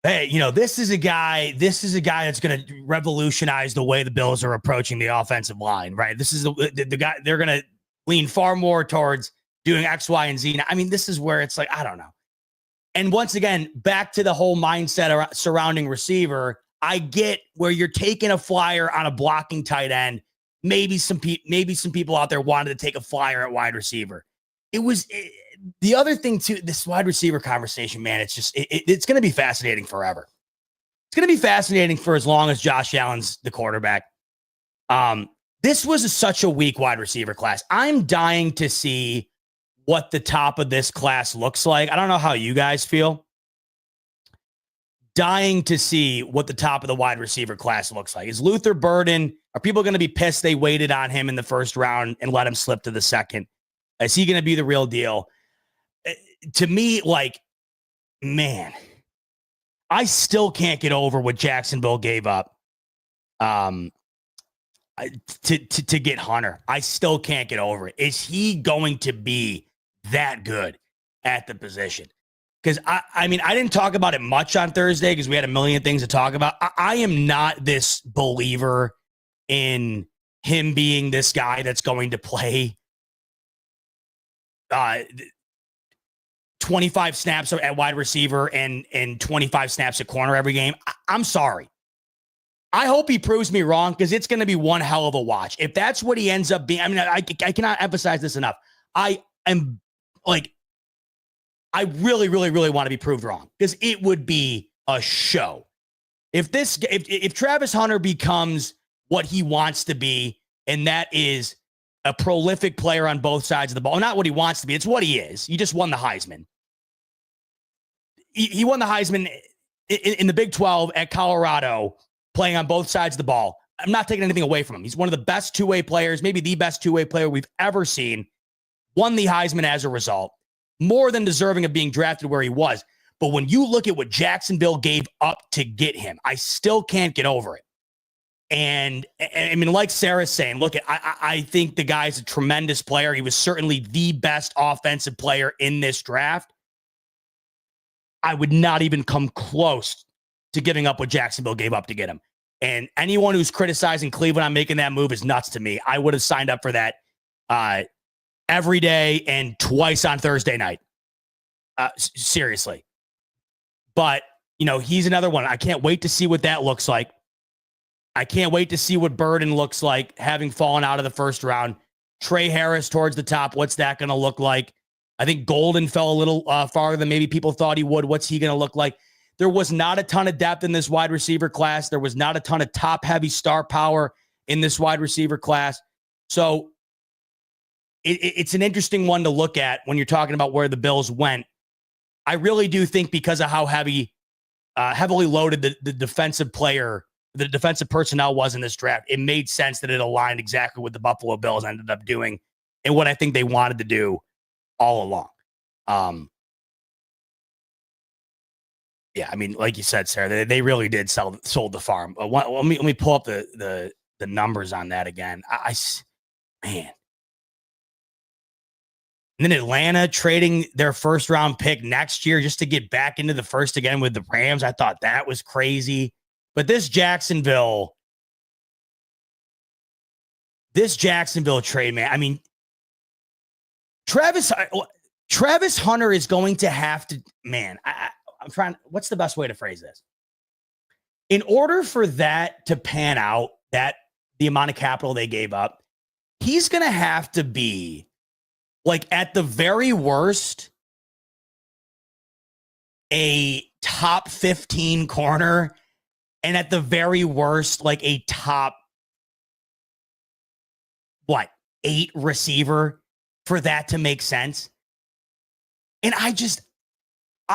hey, this is a guy that's going to revolutionize the way the Bills are approaching the offensive line, right? This is the guy, they're going to lean far more towards doing X, Y, and Z. I mean, this is where it's like, I don't know. And once again, back to the whole mindset surrounding receiver, I get where you're taking a flyer on a blocking tight end. Maybe some people out there wanted to take a flyer at wide receiver. The other thing too, this wide receiver conversation, man, it's just, it's going to be fascinating forever. It's going to be fascinating for as long as Josh Allen's the quarterback. This was such a weak wide receiver class. I'm dying to see what the top of this class looks like. I don't know how you guys feel. Dying to see what the top of the wide receiver class looks like. Is Luther Burden, are people going to be pissed they waited on him in the first round and let him slip to the second? Is he going to be the real deal? To me, like, man, I still can't get over what Jacksonville gave up to get Hunter. I still can't get over it. Is he going to be that good at the position? Because I mean, I didn't talk about it much on Thursday because we had a million things to talk about. I am not this believer in him being this guy that's going to play 25 snaps at wide receiver and 25 snaps at corner every game. I'm sorry. I hope he proves me wrong because it's going to be one hell of a watch. If that's what he ends up being, I mean, I cannot emphasize this enough. I really, really, really want to be proved wrong because it would be a show. If Travis Hunter becomes what he wants to be, and that is a prolific player on both sides of the ball, not what he wants to be, it's what he is. He just won the Heisman. He won the Heisman in the Big 12 at Colorado, playing on both sides of the ball. I'm not taking anything away from him. He's one of the best two-way players, maybe the best two-way player we've ever seen. Won the Heisman as a result. More than deserving of being drafted where he was. But when you look at what Jacksonville gave up to get him, I still can't get over it. And I mean, like Sarah's saying, look, I think the guy's a tremendous player. He was certainly the best offensive player in this draft. I would not even come close to giving up what Jacksonville gave up to get him. And anyone who's criticizing Cleveland on making that move is nuts to me. I would have signed up for that every day and twice on Thursday night. Seriously. But, he's another one. I can't wait to see what that looks like. I can't wait to see what Burden looks like, having fallen out of the first round. Trey Harris towards the top. What's that going to look like? I think Golden fell a little farther than maybe people thought he would. What's he going to look like? There was not a ton of depth in this wide receiver class. There was not a ton of top-heavy star power in this wide receiver class. So it's an interesting one to look at when you're talking about where the Bills went. I really do think because of how heavily loaded the defensive personnel was in this draft, it made sense that it aligned exactly what the Buffalo Bills ended up doing and what I think they wanted to do all along. Yeah, I mean, like you said, Sarah, they really did sold the farm. Let me pull up the numbers on that again. Man. And then Atlanta trading their first round pick next year just to get back into the first again with the Rams. I thought that was crazy. But this Jacksonville trade, man, I mean, Travis Hunter is going to have to, man, I'm trying, what's the best way to phrase this? In order for that to pan out, the amount of capital they gave up, he's going to have to be, like, at the very worst, a top 15 corner, and at the very worst, like a top, 8 receiver for that to make sense. And I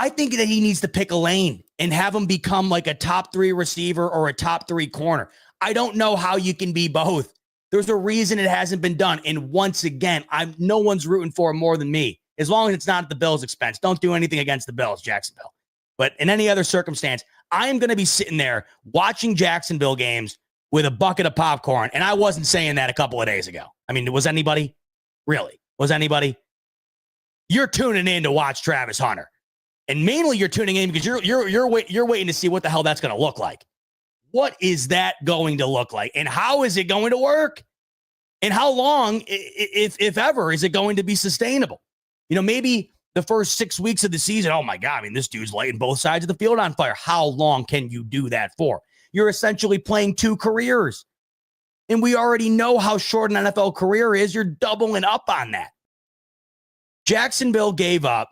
think that he needs to pick a lane and have him become like a top 3 receiver or a top 3 corner. I don't know how you can be both. There's a reason it hasn't been done. And once again, no one's rooting for him more than me. As long as it's not at the Bills' expense. Don't do anything against the Bills, Jacksonville. But in any other circumstance, I am going to be sitting there watching Jacksonville games with a bucket of popcorn. And I wasn't saying that a couple of days ago. I mean, was anybody? Really? Was anybody? You're tuning in to watch Travis Hunter. And mainly you're tuning in because you're waiting to see what the hell that's going to look like. What is that going to look like? And how is it going to work? And how long, if ever, is it going to be sustainable? Maybe the first 6 weeks of the season, oh my God, I mean, this dude's lighting both sides of the field on fire. How long can you do that for? You're essentially playing 2 careers. And we already know how short an NFL career is. You're doubling up on that. Jacksonville gave up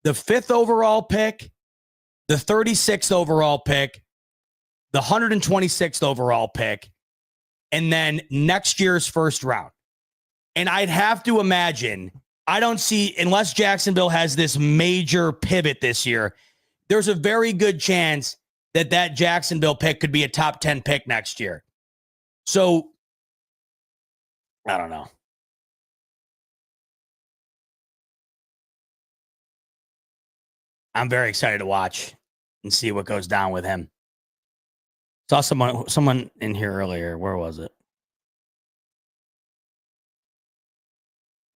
the 5th overall pick, the 36th overall pick, the 126th overall pick, and then next year's first round. And I'd have to imagine, I don't see, unless Jacksonville has this major pivot this year, there's a very good chance that Jacksonville pick could be a top 10 pick next year. So, I don't know. I'm very excited to watch and see what goes down with him. Saw someone in here earlier. Where was it?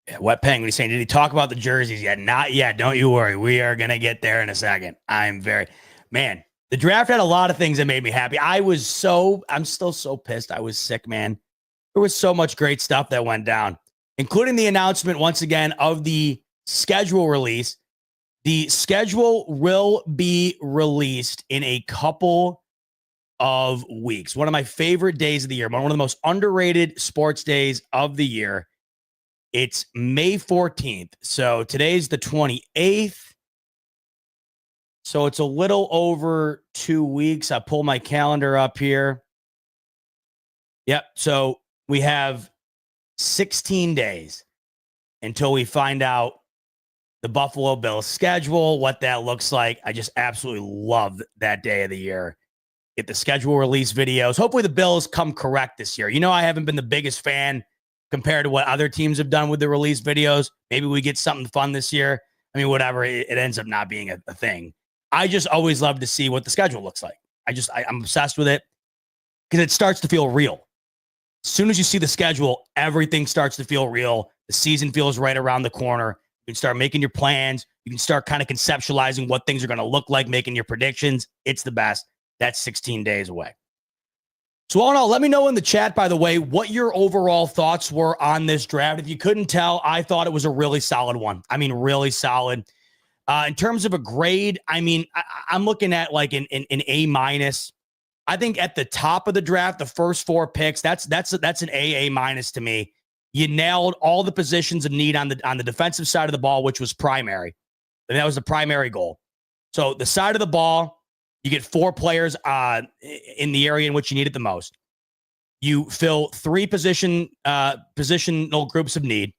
Yeah, Wet Penguin saying, did he talk about the jerseys yet? Not yet. Don't you worry. We are going to get there in a second. Man, the draft had a lot of things that made me happy. I'm still so pissed. I was sick, man. There was so much great stuff that went down, including the announcement once again of the schedule release. The schedule will be released in a couple of weeks. One of my favorite days of the year, one of the most underrated sports days of the year. It's May 14th. So today's the 28th. So it's a little over 2 weeks. I pull my calendar up here. Yep. So we have 16 days until we find out the Buffalo Bills schedule, what that looks like. I just absolutely love that day of the year. Get the schedule release videos. Hopefully the Bills come correct this year. I haven't been the biggest fan compared to what other teams have done with the release videos. Maybe we get something fun this year. I mean, whatever, it ends up not being a thing. I just always love to see what the schedule looks like. I'm obsessed with it because it starts to feel real. As soon as you see the schedule, everything starts to feel real. The season feels right around the corner. You can start making your plans. You can start kind of conceptualizing what things are going to look like, making your predictions. It's the best. That's 16 days away. So all in all, let me know in the chat, by the way, what your overall thoughts were on this draft. If you couldn't tell, I thought it was a really solid one. I mean, really solid. In terms of a grade, I mean, I'm looking at like an A minus. I think at the top of the draft, the first 4 picks, that's an A minus to me. You nailed all the positions of need on the defensive side of the ball, which was primary. And that was the primary goal. So the side of the ball, you get 4 players in the area in which you need it the most. You fill 3 positional groups of need.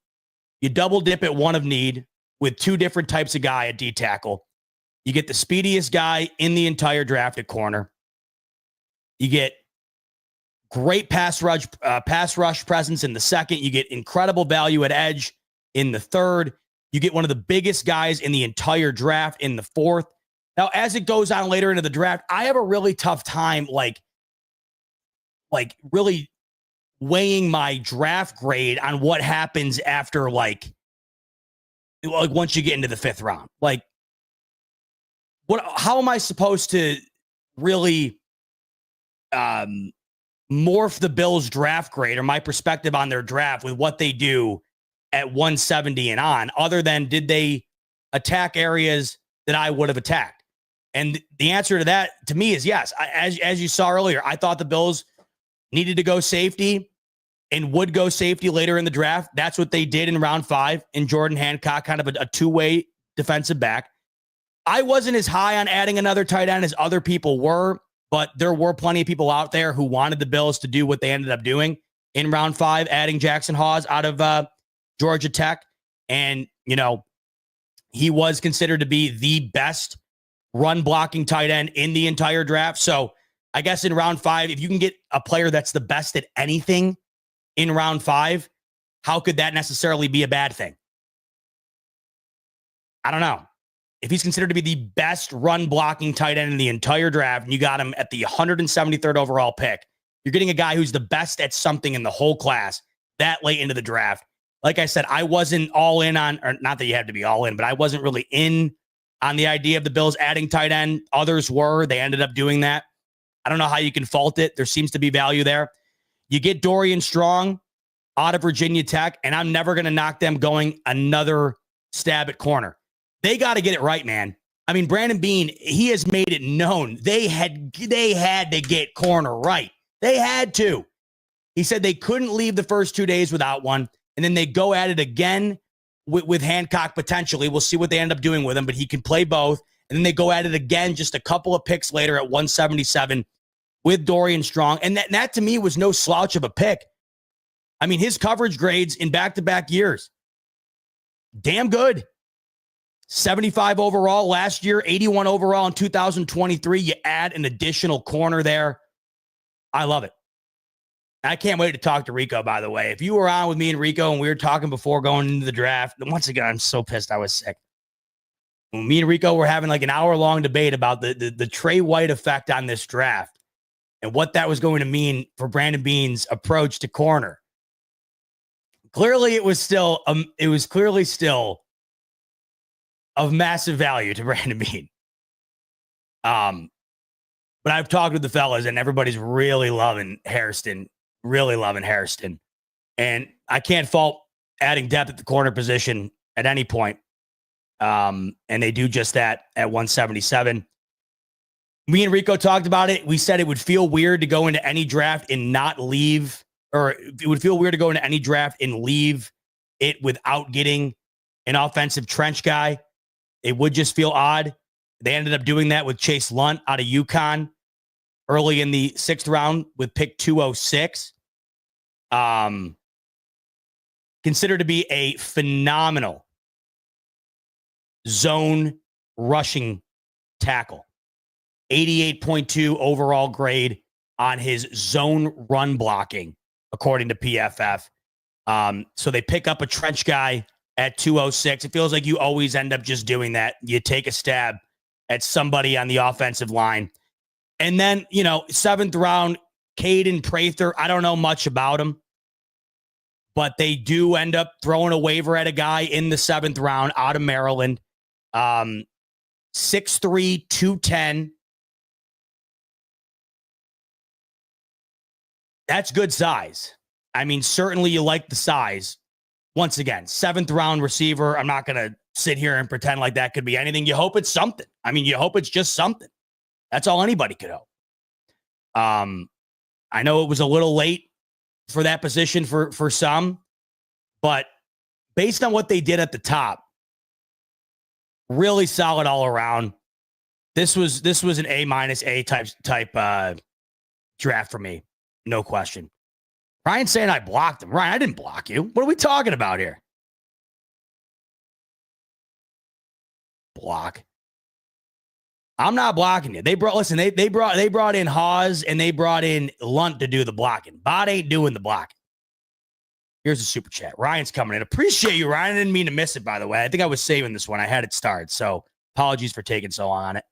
You double dip at one of need with 2 different types of guy at D tackle. You get the speediest guy in the entire draft at corner. You get great pass rush presence in the second. You get incredible value at edge in the third. You get one of the biggest guys in the entire draft in the fourth. Now, as it goes on later into the draft, I have a really tough time, like really weighing my draft grade on what happens after, like once you get into the 5th round. Like, how am I supposed to really morph the Bills' draft grade or my perspective on their draft with what they do at 170 and on, other than did they attack areas that I would have attacked? And the answer to that, to me, is yes. As you saw earlier, I thought the Bills needed to go safety and would go safety later in the draft. That's what they did in round 5 in Jordan Hancock, kind of a two-way defensive back. I wasn't as high on adding another tight end as other people were, but there were plenty of people out there who wanted the Bills to do what they ended up doing in round 5, adding Jackson Hawes out of Georgia Tech. And, you know, he was considered to be the best run blocking tight end in the entire draft. So I guess in round 5, if you can get a player that's the best at anything in round 5, how could that necessarily be a bad thing? I don't know. If he's considered to be the best run blocking tight end in the entire draft, and you got him at the 173rd overall pick, you're getting a guy who's the best at something in the whole class that late into the draft. Like I said, I wasn't all in on, or not that you have to be all in, but I wasn't really in on the idea of the Bills adding tight end. Others were. They ended up doing that. I don't know how you can fault it. There seems to be value there. You get Dorian Strong out of Virginia Tech, and I'm never going to knock them going another stab at corner. They got to get it right, man. I mean, Brandon Beane, he has made it known they had to get corner right. They had to. He said they couldn't leave the first 2 days without one, and then they go at it again with Hancock potentially. We'll see what they end up doing with him, but he can play both. And then they go at it again just a couple of picks later at 177 with Dorian Strong. And that to me was no slouch of a pick. I mean, his coverage grades in back-to-back years, damn good. 75 overall last year, 81 overall in 2023. You add an additional corner there. I love it. I can't wait to talk to Rico, by the way. If you were on with me and Rico and we were talking before going into the draft, once again, I'm so pissed I was sick. When me and Rico were having like an hour-long debate about the Trey White effect on this draft and what that was going to mean for Brandon Beane's approach to corner. Clearly, it was clearly still of massive value to Brandon Beane. But I've talked with the fellas and everybody's really loving Hairston. And I can't fault adding depth at the corner position at any point. And they do just that at 177. Me and Rico talked about it. We said it would feel weird to go into any draft and not leave, or it would feel weird to go into any draft and leave it without getting an offensive trench guy. It would just feel odd. They ended up doing that with Chase Lunt out of UConn early in the 6th round with pick 206. Considered to be a phenomenal zone rushing tackle. 88.2 overall grade on his zone run blocking, according to PFF. So they pick up a trench guy at 206. It feels like you always end up just doing that. You take a stab at somebody on the offensive line. And then, 7th round, Caden Prather. I don't know much about him, but they do end up throwing a waiver at a guy in the 7th round out of Maryland. 6'3", 210. That's good size. I mean, certainly you like the size. Once again, 7th round receiver. I'm not going to sit here and pretend like that could be anything. You hope it's something. I mean, you hope it's just something. That's all anybody could hope. I know it was a little late for that position for some, but based on what they did at the top, really solid all around. This was an A- type draft for me. No question. Ryan's saying I blocked him. Ryan, I didn't block you. What are we talking about here? Block. I'm not blocking you. They brought in Hawes and they brought in Lunt to do the blocking. Bot ain't doing the blocking. Here's a super chat. Ryan's coming in. Appreciate you, Ryan. I didn't mean to miss it, by the way. I think I was saving this one. I had it started, so apologies for taking so long on it.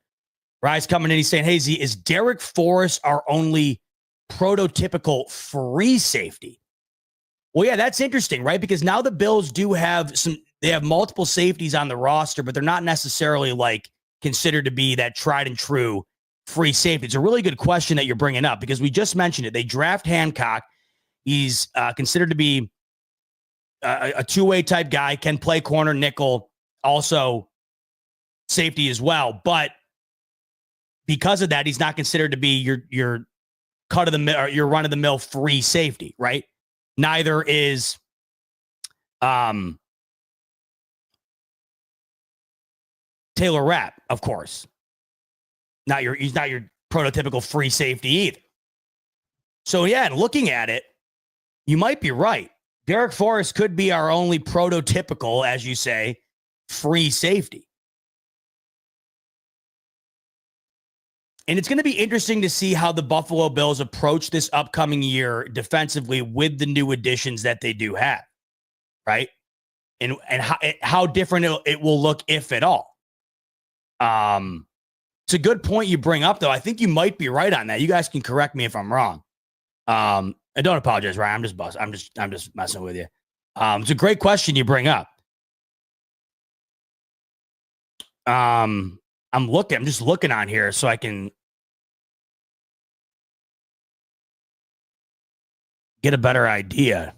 Ryan's coming in. He's saying, hey, Z, is Derrick Forrest our only prototypical free safety? Well, yeah, that's interesting, right? Because now the Bills do have they have multiple safeties on the roster, but they're not necessarily like considered to be that tried and true free safety. It's a really good question that you're bringing up because we just mentioned it. They draft Hancock. He's considered to be a two-way type guy, can play corner, nickel, also safety as well. But because of that, he's not considered to be your cut of the mill or your run of the mill free safety, right? Neither is Taylor Rapp, of course. He's not your prototypical free safety either. So yeah, and looking at it, you might be right. Derrick Forrest could be our only prototypical, as you say, free safety. And it's going to be interesting to see how the Buffalo Bills approach this upcoming year defensively with the new additions that they do have, right? And how different it will look, if at all. It's a good point you bring up, though. I think you might be right on that. You guys can correct me if I'm wrong. I don't apologize, Ryan. I'm just messing with you. It's a great question you bring up. I'm just looking on here so I can get a better idea.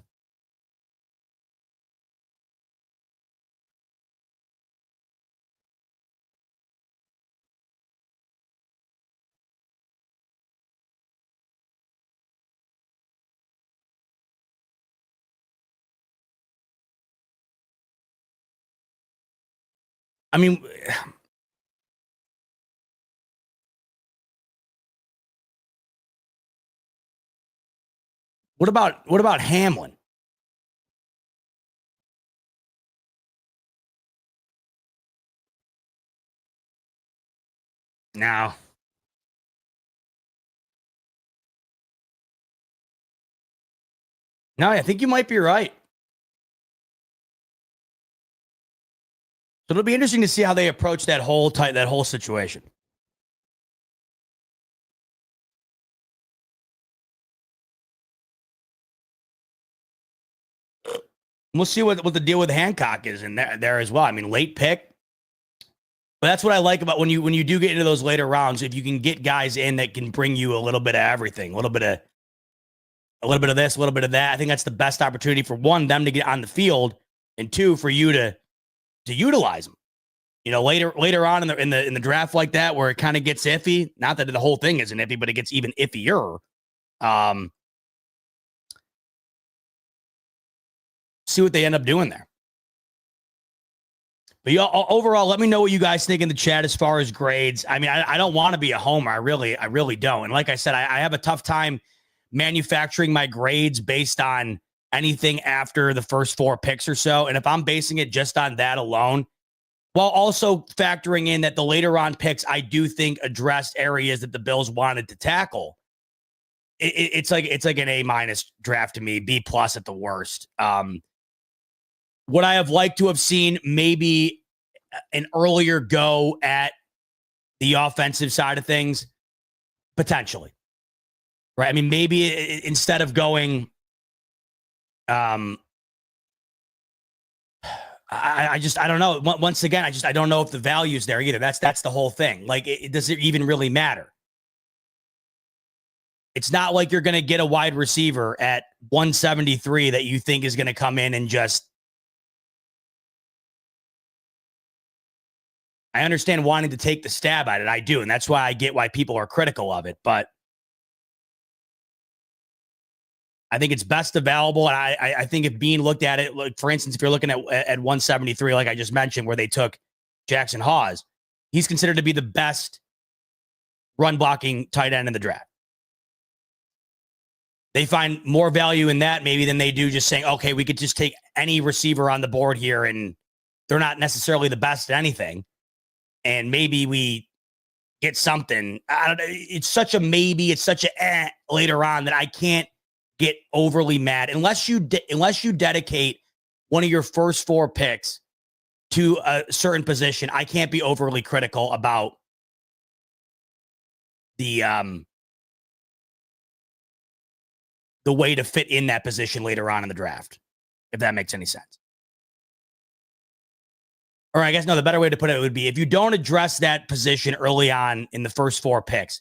I mean, what about Hamlin? No. No, I think you might be right. So it'll be interesting to see how they approach that whole situation. We'll see what the deal with Hancock is in there as well. I mean, late pick. But that's what I like about when you do get into those later rounds. If you can get guys in that can bring you a little bit of everything, a little bit of this, a little bit of that. I think that's the best opportunity for one, them to get on the field, and two, for you to utilize them. You know, later on in the draft like that, where it kind of gets iffy. Not that the whole thing isn't iffy, but it gets even iffier. See what they end up doing there. But overall, let me know what you guys think in the chat as far as grades. I mean, I don't want to be a homer. I really don't. And like I said, I have a tough time manufacturing my grades based on anything after the first 4 picks or so. And if I'm basing it just on that alone, while also factoring in that the later on picks, I do think addressed areas that the Bills wanted to tackle, it's like an A- draft to me, B+ at the worst. Would I have liked to have seen maybe an earlier go at the offensive side of things? Potentially. Right? I mean, maybe instead of going I don't know. Once again, I don't know if the value's there either. That's the whole thing. Like, does it even really matter? It's not like you're going to get a wide receiver at 173 that you think is going to come in and just. I understand wanting to take the stab at it. I do. And that's why I get why people are critical of it. But I think it's best available. And I think if Beane looked at it, like, for instance, if you're looking at 173, like I just mentioned, where they took Jackson Hawes, he's considered to be the best run blocking tight end in the draft. They find more value in that maybe than they do just saying, okay, we could just take any receiver on the board here and they're not necessarily the best at anything. And maybe we get something. I don't know. It's such a maybe. It's such a later on that I can't get overly mad unless you dedicate one of your first 4 picks to a certain position. I can't be overly critical about the way to fit in that position later on in the draft, if that makes any sense. Or I guess, no, the better way to put it would be if you don't address that position early on in the first 4 picks,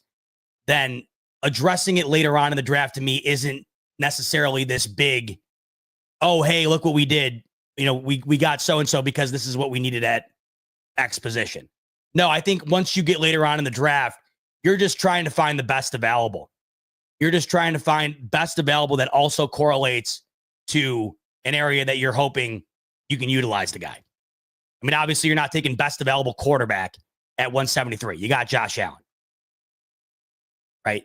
then addressing it later on in the draft to me isn't necessarily this big, oh, hey, look what we did. You know, we got so-and-so because this is what we needed at X position. No, I think once you get later on in the draft, you're just trying to find the best available. You're just trying to find best available that also correlates to an area that you're hoping you can utilize the guy. I mean, obviously, you're not taking best available quarterback at 173. You got Josh Allen, right?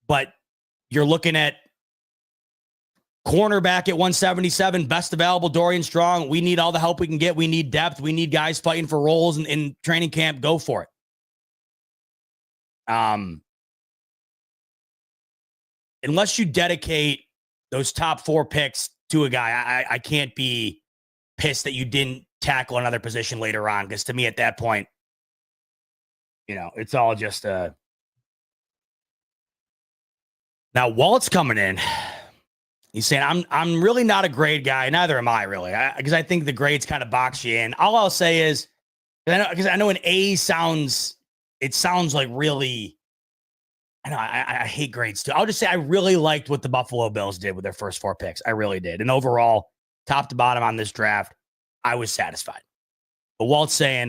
But you're looking at cornerback at 177, best available, Dorian Strong. We need all the help we can get. We need depth. We need guys fighting for roles in training camp. Go for it. Unless you dedicate those top 4 picks to a guy, I can't be pissed that you didn't tackle another position later on. Because to me, at that point, you know, it's all just now Walt's coming in. He's saying, I'm really not a grade guy. Neither am I really. Because I think the grades kind of box you in. All I'll say is, because I know an A sounds like really, I know I hate grades too. I'll just say I really liked what the Buffalo Bills did with their first 4 picks. I really did. And overall, top to bottom on this draft, I was satisfied. But Walt's saying,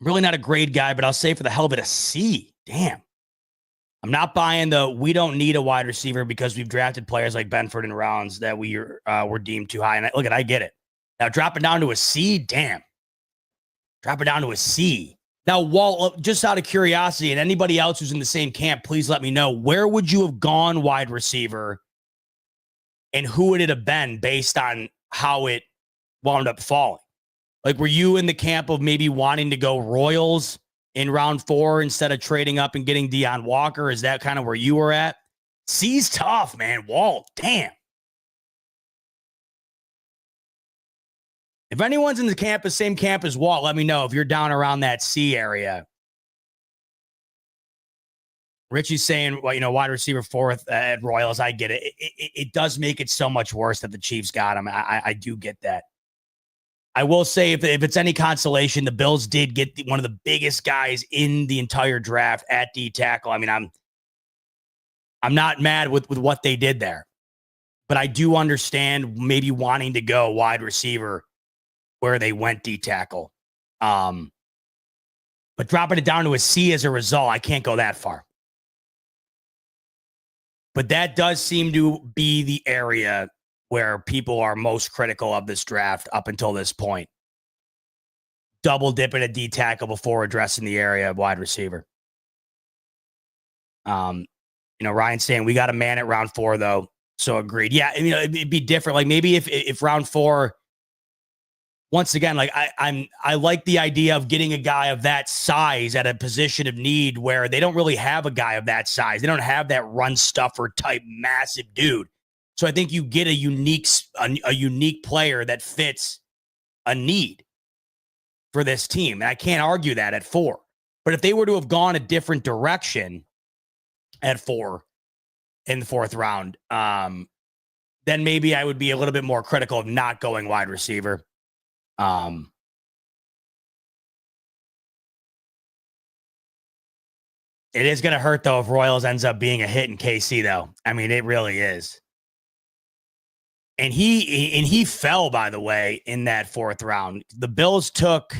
really not a grade guy, but I'll say for the hell of it, a C. Damn. I'm not buying we don't need a wide receiver because we've drafted players like Benford and rounds that we were deemed too high. And I get it. Now drop it down to a C. Damn. Drop it down to a C. Now, Walt, just out of curiosity, and anybody else who's in the same camp, please let me know, where would you have gone wide receiver and who would it have been based on how it wound up falling? Like, were you in the camp of maybe wanting to go Royals in round 4 instead of trading up and getting Deone Walker? Is that kind of where you were at? C's tough, man. Walt, damn. If anyone's in the same camp as Walt, let me know if you're down around that C area. Richie's saying, well, you know, wide receiver 4th at Royals. I get it. It does make it so much worse that the Chiefs got him. I do get that. I will say, if it's any consolation, the Bills did get one of the biggest guys in the entire draft at D tackle. I mean, I'm not mad with what they did there, but I do understand maybe wanting to go wide receiver where they went D tackle. But dropping it down to a C as a result, I can't go that far. But that does seem to be the area where people are most critical of this draft up until this point. Double dipping a D tackle before addressing the area of wide receiver. You know, Ryan's saying we got a man at round 4 though. So agreed. Yeah, you know, it'd be different. Like maybe if round 4, once again, like I like the idea of getting a guy of that size at a position of need where they don't really have a guy of that size. They don't have that run stuffer type massive dude. So I think you get a unique player that fits a need for this team. And I can't argue that at 4. But if they were to have gone a different direction at 4 in the 4th round, then maybe I would be a little bit more critical of not going wide receiver. It is going to hurt, though, if Royals ends up being a hit in KC, though. I mean, it really is. And he fell, by the way, in that fourth round. The Bills took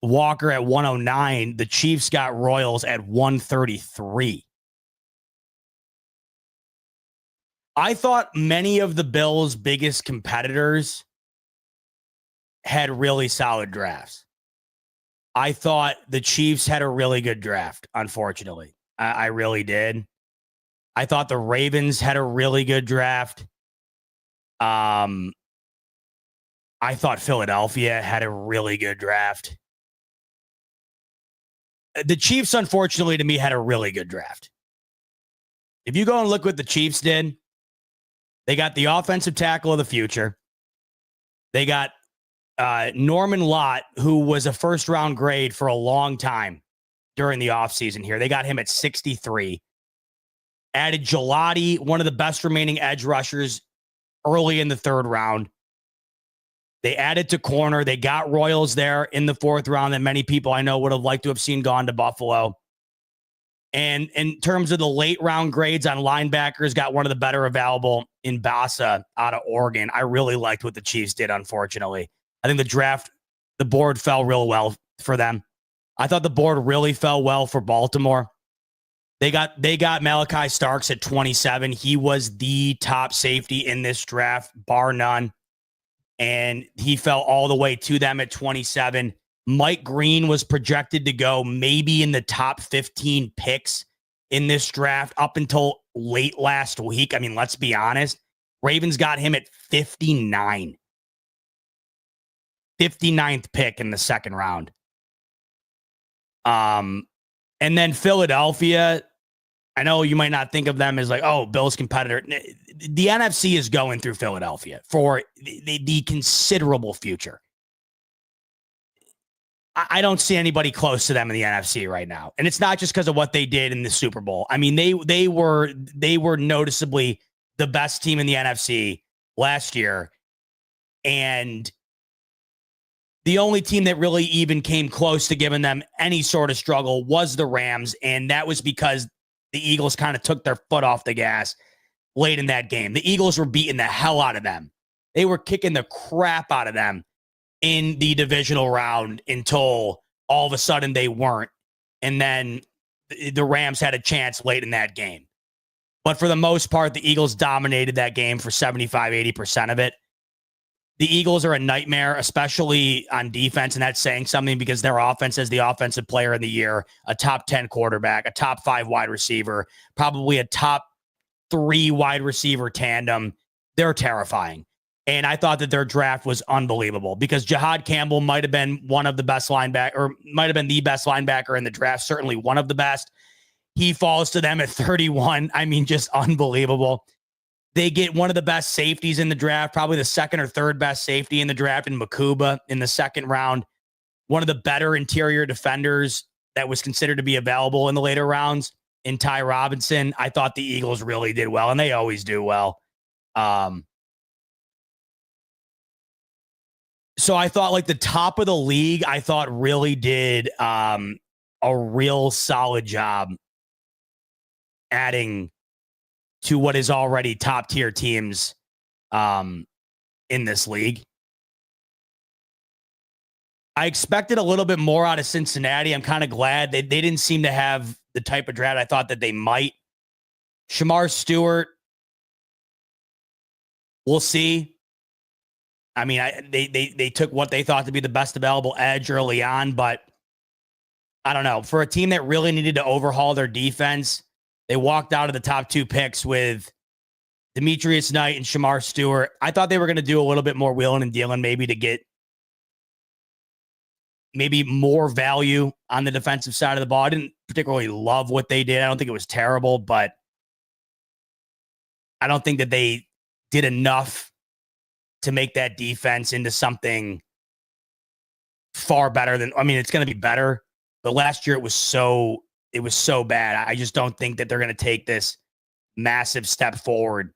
Walker at 109. The Chiefs got Royals at 133. I thought many of the Bills' biggest competitors had really solid drafts. I thought the Chiefs had a really good draft, unfortunately. I really did. I thought the Ravens had a really good draft. I thought Philadelphia had a really good draft. The Chiefs, unfortunately, to me, had a really good draft. If you go and look what the Chiefs did, they got the offensive tackle of the future. They got Norman Lott, who was a first-round grade for a long time during the offseason here. They got him at 63. Added Gelati, one of the best remaining edge rushers, early in the third round. They added to corner. They got Royals there in the fourth round that many people I know would have liked to have seen gone to Buffalo. And in terms of the late round grades on linebackers, got one of the better available in Bosa out of Oregon. I really liked what the Chiefs did, unfortunately. I think the board fell real well for them. I thought the board really fell well for Baltimore. They got Malachi Starks at 27. He was the top safety in this draft, bar none. And he fell all the way to them at 27. Mike Green was projected to go maybe in the top 15 picks in this draft up until late last week. I mean, let's be honest. Ravens got him at 59. 59th pick in the second round. And then Philadelphia, I know you might not think of them as like, oh, Bills competitor. The NFC is going through Philadelphia for the considerable future. I don't see anybody close to them in the NFC right now. And it's not just because of what they did in the Super Bowl. I mean, they were noticeably the best team in the NFC last year. And the only team that really even came close to giving them any sort of struggle was the Rams. And that was because the Eagles kind of took their foot off the gas late in that game. The Eagles were beating the hell out of them. They were kicking the crap out of them in the divisional round until all of a sudden they weren't. And then the Rams had a chance late in that game. But for the most part, the Eagles dominated that game for 75, 80% of it. The Eagles are a nightmare, especially on defense, and that's saying something because their offense is the offensive player of the year, a top 10 quarterback, a top 5 wide receiver, probably a top 3 wide receiver tandem. They're terrifying. And I thought that their draft was unbelievable because Jahad Campbell might have been one of the best linebacker, or might have been the best linebacker in the draft, certainly one of the best. He falls to them at 31. I mean, just unbelievable. They get one of the best safeties in the draft, probably the second or third best safety in the draft in Makuba in the second round. One of the better interior defenders that was considered to be available in the later rounds in Ty Robinson. I thought the Eagles really did well, and they always do well. So I thought like the top of the league, I thought really did a real solid job adding to what is already top tier teams in this league. I expected a little bit more out of Cincinnati. I'm kind of glad they didn't seem to have the type of draft I thought that they might. Shamar Stewart, we'll see. I mean, they took what they thought to be the best available edge early on, but I don't know. For a team that really needed to overhaul their defense, they walked out of the top 2 picks with Demetrius Knight and Shamar Stewart. I thought they were going to do a little bit more wheeling and dealing, maybe to get maybe more value on the defensive side of the ball. I didn't particularly love what they did. I don't think it was terrible, but I don't think that they did enough to make that defense into something far better than, I mean, it's going to be better, but last year it was so bad. I just don't think that they're going to take this massive step forward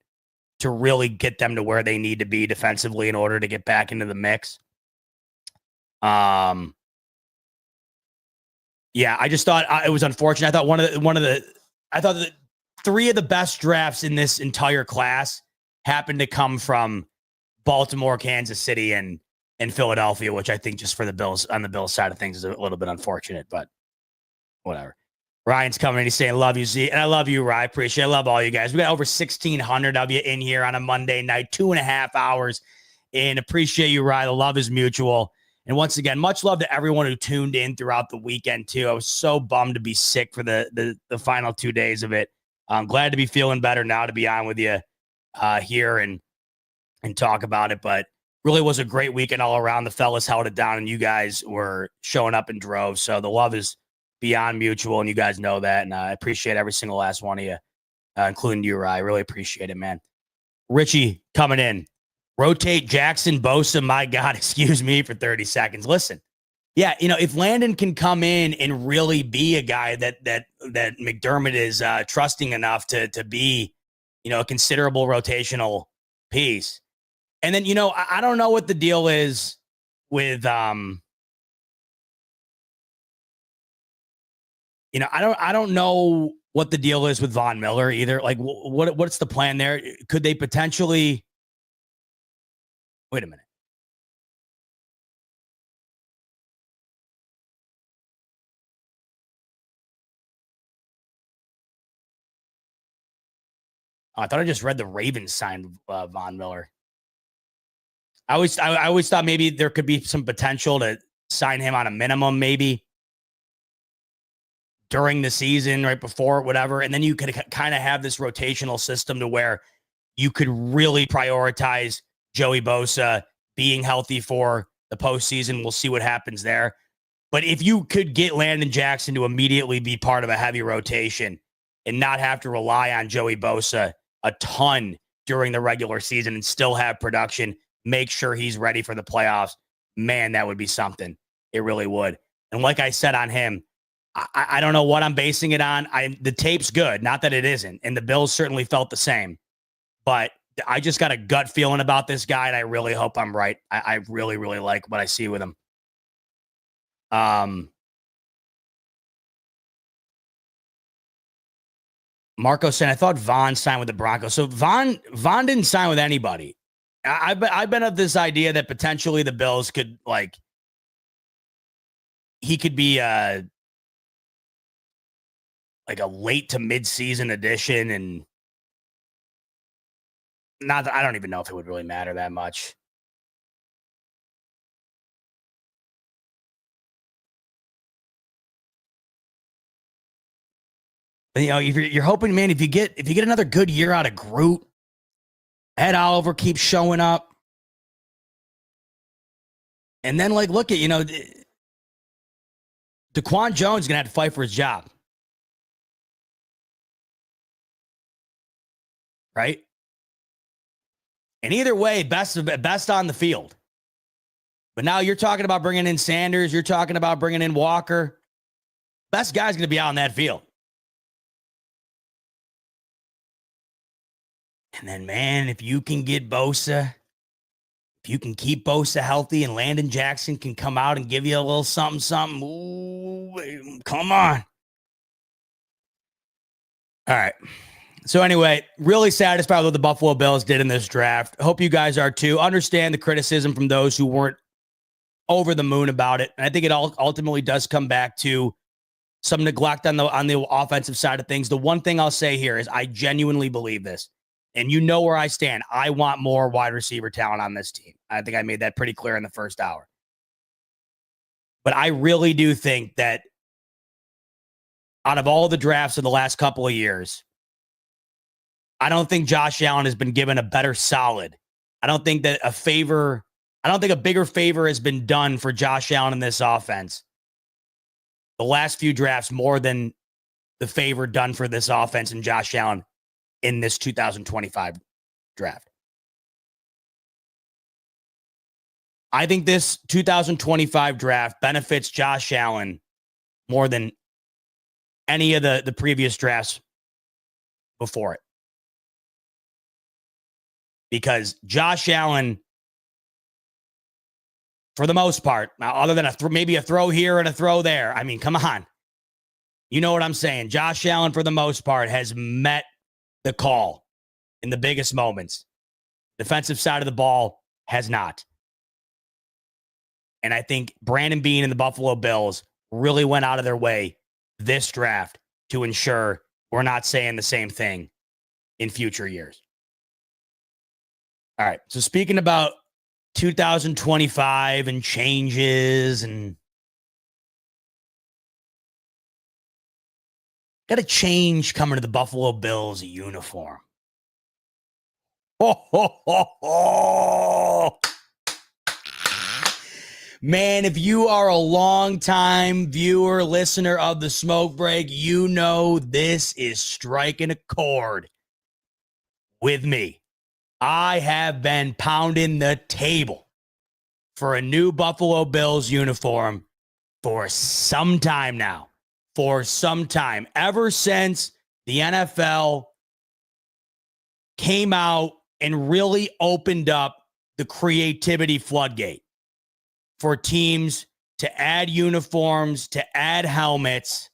to really get them to where they need to be defensively in order to get back into the mix. Yeah, I just thought it was unfortunate. I thought I thought that 3 of the best drafts in this entire class happened to come from Baltimore, Kansas City, and Philadelphia, which I think just for the Bills, on the Bills side of things, is a little bit unfortunate, but whatever. Ryan's coming in. He's saying, love you, Z. And I love you, Ryan. I appreciate it. I love all you guys. We got over 1,600 of you in here on a Monday night, 2.5 hours. And appreciate you, Ryan. The love is mutual. And once again, much love to everyone who tuned in throughout the weekend, too. I was so bummed to be sick for the final 2 days of it. I'm glad to be feeling better now to be on with you here and talk about it. But really was a great weekend all around. The fellas held it down, and you guys were showing up in droves. So the love is beyond mutual, and you guys know that. And I appreciate every single last one of you, including you, Ryan. I really appreciate it, man. Richie coming in. Rotate Jackson, Bosa, my God, excuse me, for 30 seconds. Listen, yeah, if Landon can come in and really be a guy that McDermott is trusting enough to be, a considerable rotational piece. And then, I don't know what the deal is with, I don't know what the deal is with Von Miller either. Like, what's the plan there? Could they potentially? Wait a minute. Oh, I thought I just read the Ravens signed Von Miller. I always thought maybe there could be some potential to sign him on a minimum, maybe during the season, right before, whatever. And then you could kind of have this rotational system to where you could really prioritize Joey Bosa being healthy for the postseason. We'll see what happens there. But if you could get Landon Jackson to immediately be part of a heavy rotation and not have to rely on Joey Bosa a ton during the regular season and still have production, make sure he's ready for the playoffs, man, that would be something. It really would. And like I said on him, I don't know what I'm basing it on. The tape's good, not that it isn't. And the Bills certainly felt the same. But I just got a gut feeling about this guy, and I really hope I'm right. I really, really like what I see with him. Marco said, I thought Von signed with the Broncos. So Von didn't sign with anybody. I've been of this idea that potentially the Bills could, he could be like a late to mid-season addition, and not that I don't even know if it would really matter that much. But, if you're hoping, man, if you get another good year out of Groot, Ed Oliver keeps showing up, and then look at Daquan Jones is gonna have to fight for his job, right? And either way, best on the field. But now you're talking about bringing in Sanders. You're talking about bringing in Walker. Best guy's going to be out on that field. And then, man, if you can get Bosa, if you can keep Bosa healthy and Landon Jackson can come out and give you a little something, ooh, come on. All right. So anyway, really satisfied with what the Buffalo Bills did in this draft. Hope you guys are too. Understand the criticism from those who weren't over the moon about it. And I think it all ultimately does come back to some neglect on the offensive side of things. The one thing I'll say here is I genuinely believe this. And you know where I stand. I want more wide receiver talent on this team. I think I made that pretty clear in the first hour. But I really do think that out of all the drafts of the last couple of years, I don't think Josh Allen has been given a better solid. I don't think a bigger favor has been done for Josh Allen in this offense the last few drafts more than the favor done for this offense and Josh Allen in this 2025 draft. I think this 2025 draft benefits Josh Allen more than any of the previous drafts before it. because Josh Allen, for the most part, other than maybe a throw here and a throw there, I mean, come on. You know what I'm saying? Josh Allen, for the most part, has met the call in the biggest moments. Defensive side of the ball has not. And I think Brandon Beane and the Buffalo Bills really went out of their way this draft to ensure we're not saying the same thing in future years. All right. So speaking about 2025 and changes, and got a change coming to the Buffalo Bills uniform. Ho, ho, ho, ho. Man, if you are a longtime viewer, listener of the Smoke Break, you know this is striking a chord with me. I have been pounding the table for a new Buffalo Bills uniform for some time now. For some time. Ever since the NFL came out and really opened up the creativity floodgate for teams to add uniforms, to add helmets,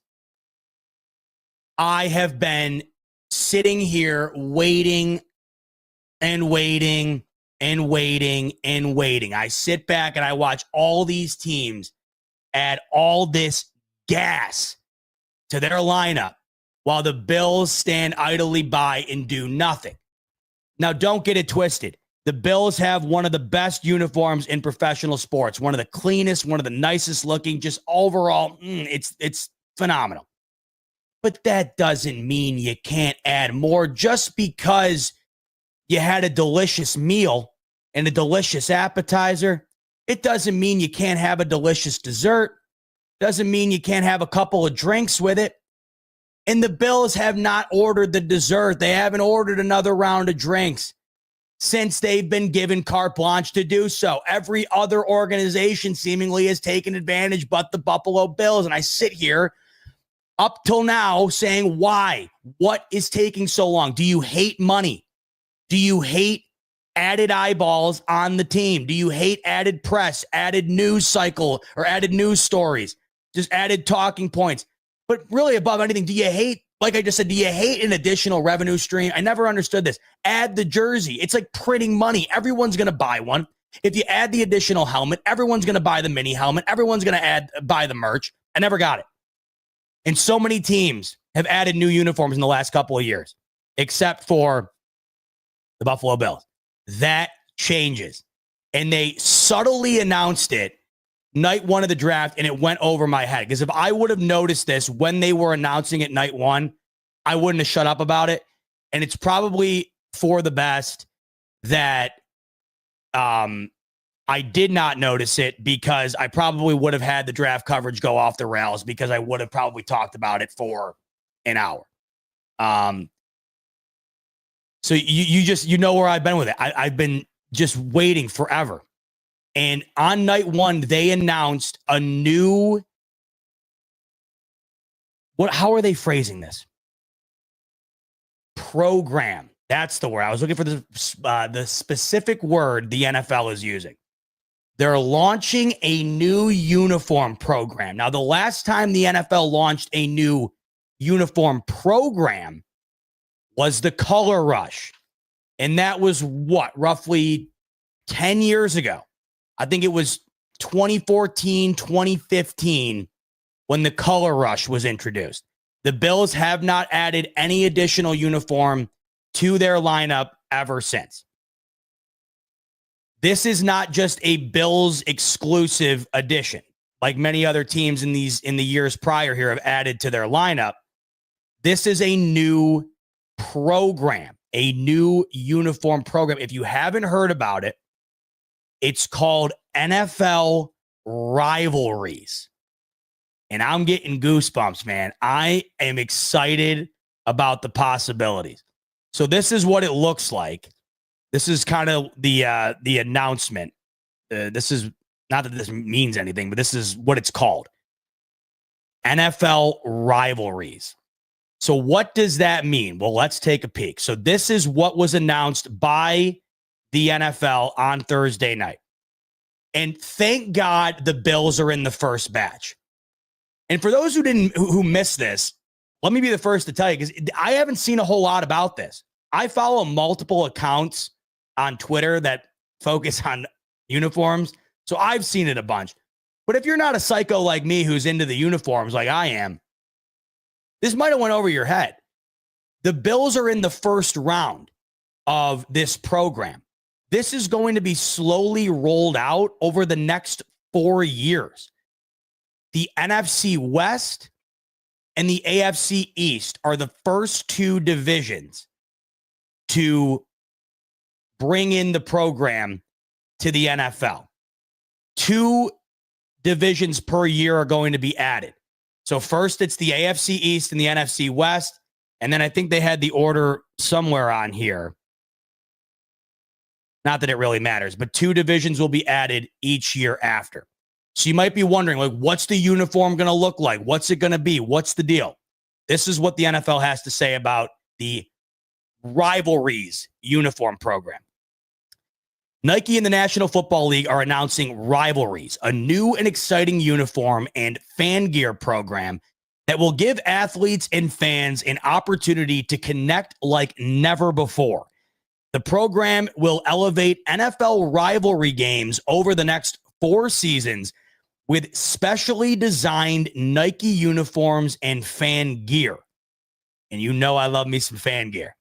I have been sitting here waiting and waiting and waiting and waiting. I sit back and I watch all these teams add all this gas to their lineup while the Bills stand idly by and do nothing. Now, don't get it twisted. The Bills have one of the best uniforms in professional sports, one of the cleanest, one of the nicest looking, just overall, it's phenomenal. But that doesn't mean you can't add more. Just because you had a delicious meal and a delicious appetizer, it doesn't mean you can't have a delicious dessert. Doesn't mean you can't have a couple of drinks with it. And the Bills have not ordered the dessert. They haven't ordered another round of drinks since they've been given carte blanche to do so. Every other organization seemingly has taken advantage but the Buffalo Bills. And I sit here up till now saying, why? What is taking so long? Do you hate money? Do you hate added eyeballs on the team? Do you hate added press, added news cycle, or added news stories? Just added talking points. But really, above anything, do you hate, like I just said, do you hate an additional revenue stream? I never understood this. Add the jersey. It's like printing money. Everyone's going to buy one. If you add the additional helmet, everyone's going to buy the mini helmet. Everyone's going to buy the merch. I never got it. And so many teams have added new uniforms in the last couple of years, except for the Buffalo Bills. That changes. And they subtly announced it night one of the draft, and it went over my head. Because if I would have noticed this when they were announcing it night one, I wouldn't have shut up about it. And it's probably for the best that I did not notice it, because I probably would have had the draft coverage go off the rails, because I would have probably talked about it for an hour. So you know where I've been with it. I've been just waiting forever. And on night one, they announced a new, how are they phrasing this? Program. That's the word. I was looking for the specific word the NFL is using. They're launching a new uniform program. Now, the last time the NFL launched a new uniform program was the Color Rush. And that was roughly 10 years ago. I think it was 2014, 2015 when the Color Rush was introduced. The Bills have not added any additional uniform to their lineup ever since. This is not just a Bills exclusive addition, like many other teams in the years prior here have added to their lineup. This is a new program, a new uniform program. If you haven't heard about it, it's called NFL Rivalries. And I'm getting goosebumps, man. I am excited about the possibilities. So this is what it looks like. This is kind of the announcement. This is not that this means anything, but this is what it's called. NFL Rivalries. So what does that mean? Well, let's take a peek. So this is what was announced by the NFL on Thursday night. And thank God the Bills are in the first batch. And for those who missed this, let me be the first to tell you, because I haven't seen a whole lot about this. I follow multiple accounts on Twitter that focus on uniforms, so I've seen it a bunch. But if you're not a psycho like me who's into the uniforms like I am, this might have went over your head. The Bills are in the first round of this program. This is going to be slowly rolled out over the next 4 years. The NFC West and the AFC East are the first two divisions to bring in the program to the NFL. 2 divisions per year are going to be added. So first it's the AFC East and the NFC West. And then I think they had the order somewhere on here. Not that it really matters, but 2 divisions will be added each year after. So you might be wondering, like, what's the uniform going to look like? What's it going to be? What's the deal? This is what the NFL has to say about the rivalries uniform program. Nike and the National Football League are announcing Rivalries, a new and exciting uniform and fan gear program that will give athletes and fans an opportunity to connect like never before. The program will elevate NFL rivalry games over the next 4 seasons with specially designed Nike uniforms and fan gear. And you know I love me some fan gear.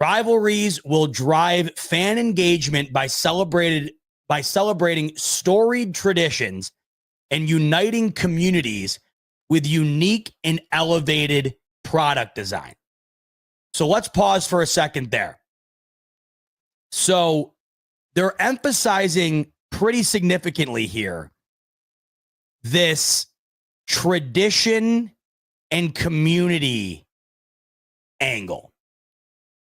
Rivalries will drive fan engagement by celebrating storied traditions and uniting communities with unique and elevated product design. So let's pause for a second there. So they're emphasizing pretty significantly here this tradition and community angle.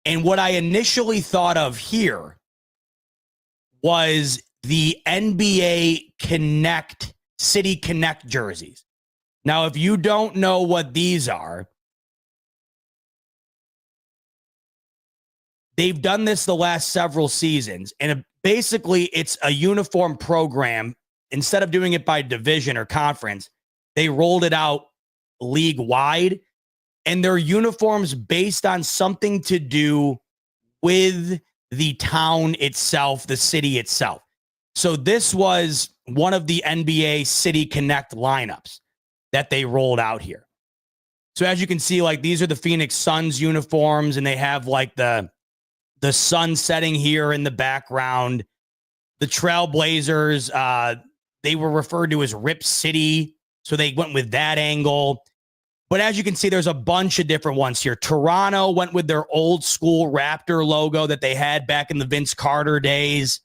And what I initially thought of here was the NBA Connect, City Connect jerseys. Now, if you don't know what these are, they've done this the last several seasons, and basically it's a uniform program. Instead of doing it by division or conference, they rolled it out league-wide, and their uniforms based on something to do with the town itself, the city itself. So this was one of the NBA City Connect lineups that they rolled out here. So as you can see, like, these are the Phoenix Suns uniforms, and they have like the sun setting here in the background. The Trailblazers, they were referred to as Rip City, so they went with that angle. But as you can see, there's a bunch of different ones here. Toronto went with their old school Raptor logo that they had back in the Vince Carter days.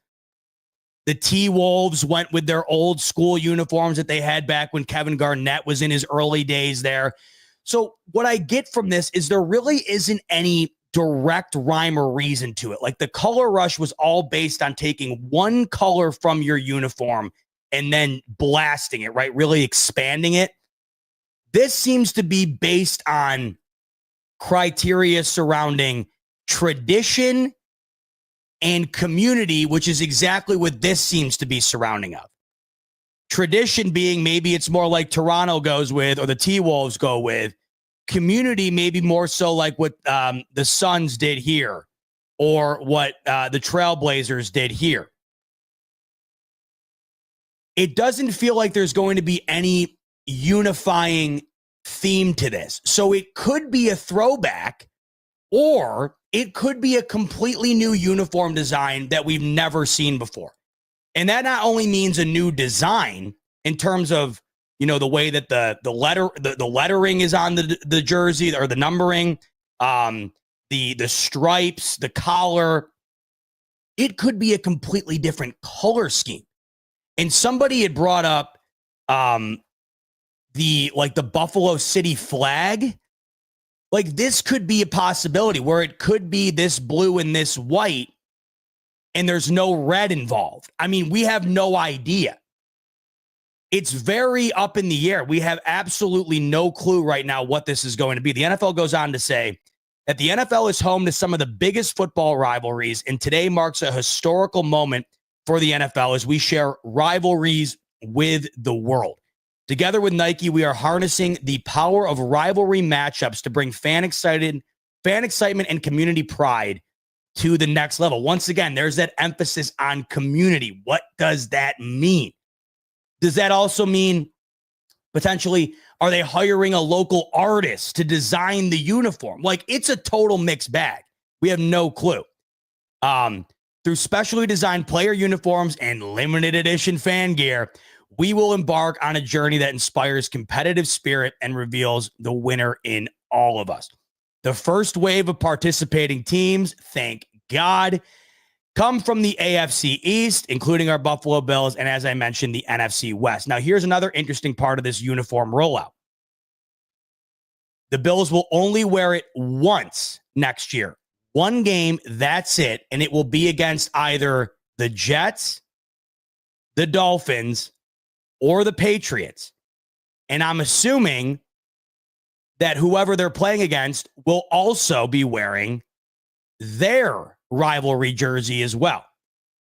The T-Wolves went with their old school uniforms that they had back when Kevin Garnett was in his early days there. So what I get from this is there really isn't any direct rhyme or reason to it. Like, the color rush was all based on taking one color from your uniform and then blasting it, right? Really expanding it. This seems to be based on criteria surrounding tradition and community, which is exactly what this seems to be surrounding of. Tradition being maybe it's more like Toronto goes with, or the T-Wolves go with. Community maybe more so like what the Suns did here, or what the Trailblazers did here. It doesn't feel like there's going to be any unifying theme to this. So it could be a throwback, or it could be a completely new uniform design that we've never seen before. And that not only means a new design in terms of, you know, the way that the lettering is on the jersey, or the numbering, the stripes, the collar. It could be a completely different color scheme. And somebody had brought up the Buffalo City flag. Like, this could be a possibility where it could be this blue and this white, and there's no red involved. I mean, we have no idea. It's very up in the air. We have absolutely no clue right now what this is going to be. The NFL goes on to say that the NFL is home to some of the biggest football rivalries, and today marks a historical moment for the NFL as we share rivalries with the world. Together with Nike, we are harnessing the power of rivalry matchups to bring fan excitement and community pride to the next level. Once again, there's that emphasis on community. What does that mean? Does that also mean potentially, are they hiring a local artist to design the uniform? Like, it's a total mixed bag. We have no clue. Through specially designed player uniforms and limited edition fan gear, we will embark on a journey that inspires competitive spirit and reveals the winner in all of us. The first wave of participating teams, thank God, come from the AFC East, including our Buffalo Bills, and as I mentioned, the NFC West. Now, here's another interesting part of this uniform rollout. The Bills will only wear it once next year. One game, that's it, and it will be against either the Jets, the Dolphins, or the Patriots. And I'm assuming that whoever they're playing against will also be wearing their rivalry jersey as well.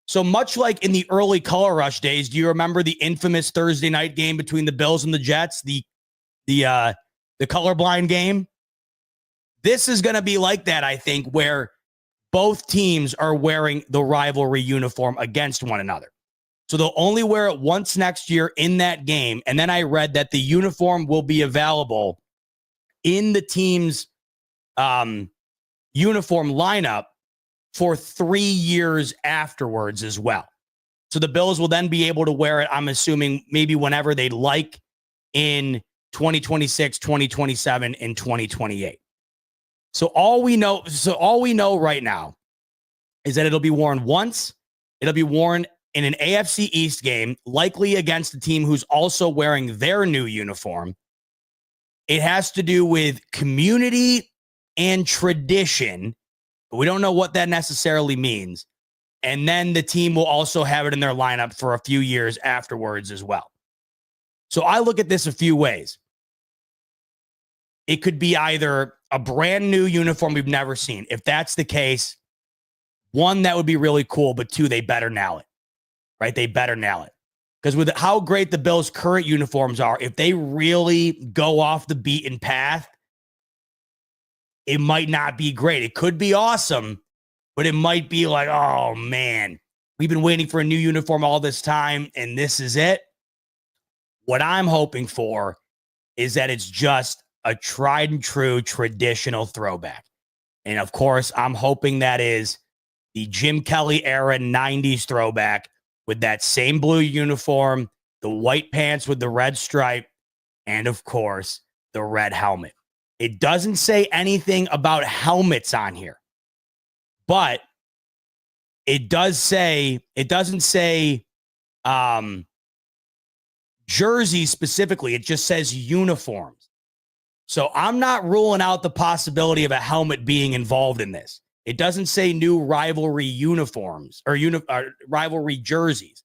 So much like in the early Color Rush days, do you remember the infamous Thursday night game between the Bills and the Jets, the colorblind game? This is going to be like that, I think, where both teams are wearing the rivalry uniform against one another. So they'll only wear it once next year in that game. And then I read that the uniform will be available in the team's uniform lineup for 3 years afterwards as well. So the Bills will then be able to wear it, I'm assuming, maybe whenever they'd like in 2026, 2027, and 2028. So all we know right now is that it'll be worn once. It'll be worn in an AFC East game, likely against a team who's also wearing their new uniform. It has to do with community and tradition, but we don't know what that necessarily means. And then the team will also have it in their lineup for a few years afterwards as well. So I look at this a few ways. It could be either a brand new uniform we've never seen. If that's the case, one, that would be really cool, but two, they better nail it, right? They better nail it. Because with how great the Bills' current uniforms are, if they really go off the beaten path, it might not be great. It could be awesome, but it might be like, oh, man, we've been waiting for a new uniform all this time, and this is it. What I'm hoping for is that it's just a tried and true traditional throwback. And, of course, I'm hoping that is the Jim Kelly era 90s throwback with that same blue uniform, the white pants with the red stripe, and, of course, the red helmet. It doesn't say anything about helmets on here, but it doesn't say jerseys specifically. It just says uniforms. So I'm not ruling out the possibility of a helmet being involved in this. It doesn't say new rivalry uniforms or rivalry jerseys.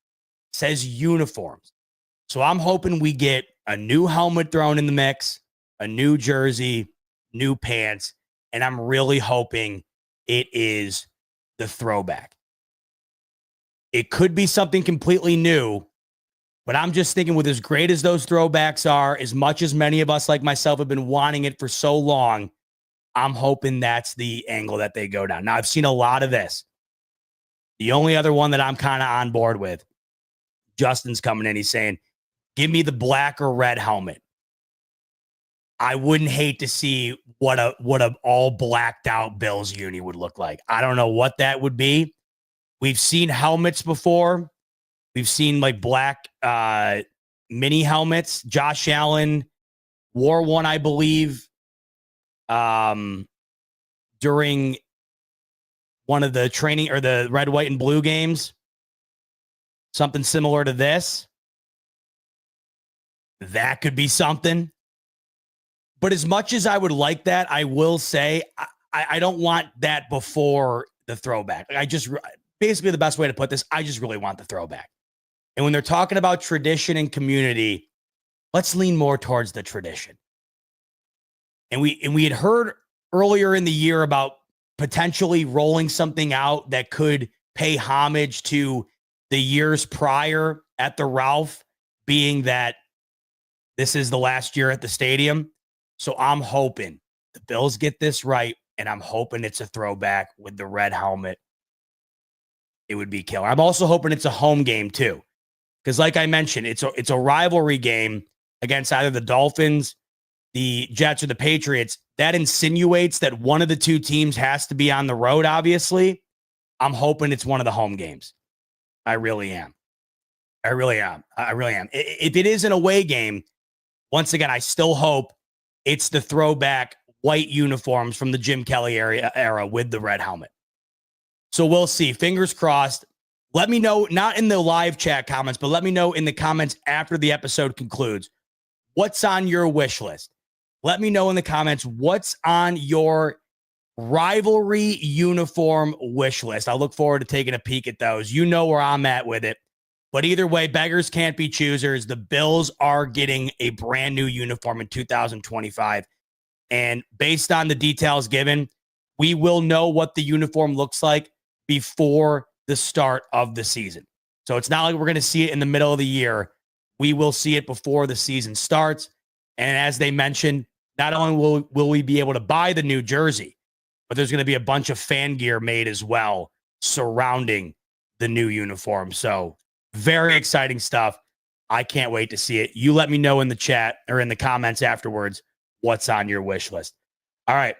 It says uniforms. So I'm hoping we get a new helmet thrown in the mix, a new jersey, new pants, and I'm really hoping it is the throwback. It could be something completely new, but I'm just thinking with as great as those throwbacks are, as much as many of us like myself have been wanting it for so long, I'm hoping that's the angle that they go down. Now, I've seen a lot of this. The only other one that I'm kind of on board with, Justin's coming in, he's saying, give me the black or red helmet. I wouldn't hate to see what a all blacked out Bills uni would look like. I don't know what that would be. We've seen helmets before. We've seen like black mini helmets. Josh Allen wore one, I believe, during one of the training or the red, white, and blue games. Something similar to this. That could be something. But as much as I would like that, I will say I don't want that before the throwback. Basically the best way to put this, I just really want the throwback. And when they're talking about tradition and community, let's lean more towards the tradition. And we had heard earlier in the year about potentially rolling something out that could pay homage to the years prior at the Ralph, being that this is the last year at the stadium. So I'm hoping the Bills get this right, and I'm hoping it's a throwback with the red helmet. It would be killer. I'm also hoping it's a home game too, because like I mentioned, it's a rivalry game against either the Dolphins, the Jets, or the Patriots. That insinuates that one of the two teams has to be on the road, obviously. I'm hoping it's one of the home games. I really am. I really am. If it is an away game, once again, I still hope it's the throwback white uniforms from the Jim Kelly era with the red helmet. So we'll see. Fingers crossed. Let me know, not in the live chat comments, but let me know in the comments after the episode concludes. What's on your wish list? Let me know in the comments what's on your rivalry uniform wish list. I look forward to taking a peek at those. You know where I'm at with it. But either way, beggars can't be choosers. The Bills are getting a brand new uniform in 2025. And based on the details given, we will know what the uniform looks like before the start of the season. So it's not like we're going to see it in the middle of the year. We will see it before the season starts. And as they mentioned, not only will we be able to buy the new jersey, but there's going to be a bunch of fan gear made as well surrounding the new uniform. So very exciting stuff. I can't wait to see it. You let me know in the chat or in the comments afterwards what's on your wish list. All right.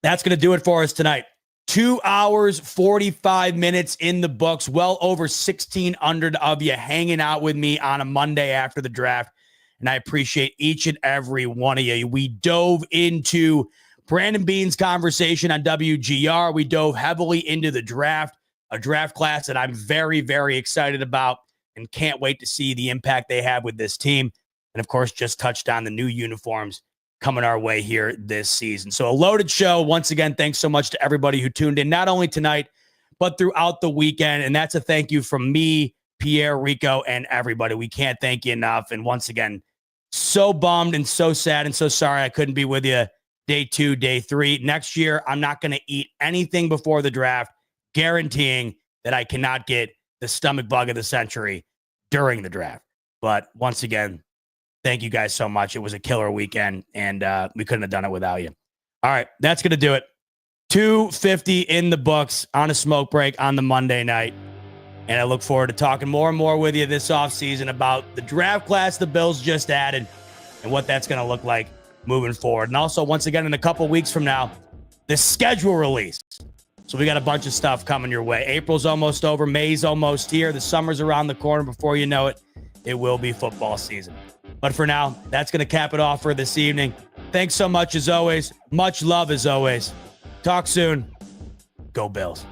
That's going to do it for us tonight. 2 hours, 45 minutes in the books. Well over 1,600 of you hanging out with me on a Monday after the draft. And I appreciate each and every one of you. We dove into Brandon Beane's conversation on WGR. We dove heavily into the draft, a draft class that I'm very, very excited about and can't wait to see the impact they have with this team. And of course, just touched on the new uniforms coming our way here this season. So a loaded show. Once again, thanks so much to everybody who tuned in, not only tonight, but throughout the weekend. And that's a thank you from me, Pierre, Rico, and everybody. We can't thank you enough. And once again, so bummed and so sad and so sorry I couldn't be with you day 2, day 3. Next year, I'm not going to eat anything before the draft, guaranteeing that I cannot get the stomach bug of the century during the draft. But once again, thank you guys so much. It was a killer weekend, and we couldn't have done it without you. All right, that's going to do it. 2:50 in the books on a smoke break on the Monday night. And I look forward to talking more and more with you this offseason about the draft class the Bills just added and what that's going to look like moving forward. And also, once again, in a couple weeks from now, the schedule release. So we got a bunch of stuff coming your way. April's almost over. May's almost here. The summer's around the corner. Before you know it, it will be football season. But for now, that's going to cap it off for this evening. Thanks so much as always. Much love as always. Talk soon. Go Bills.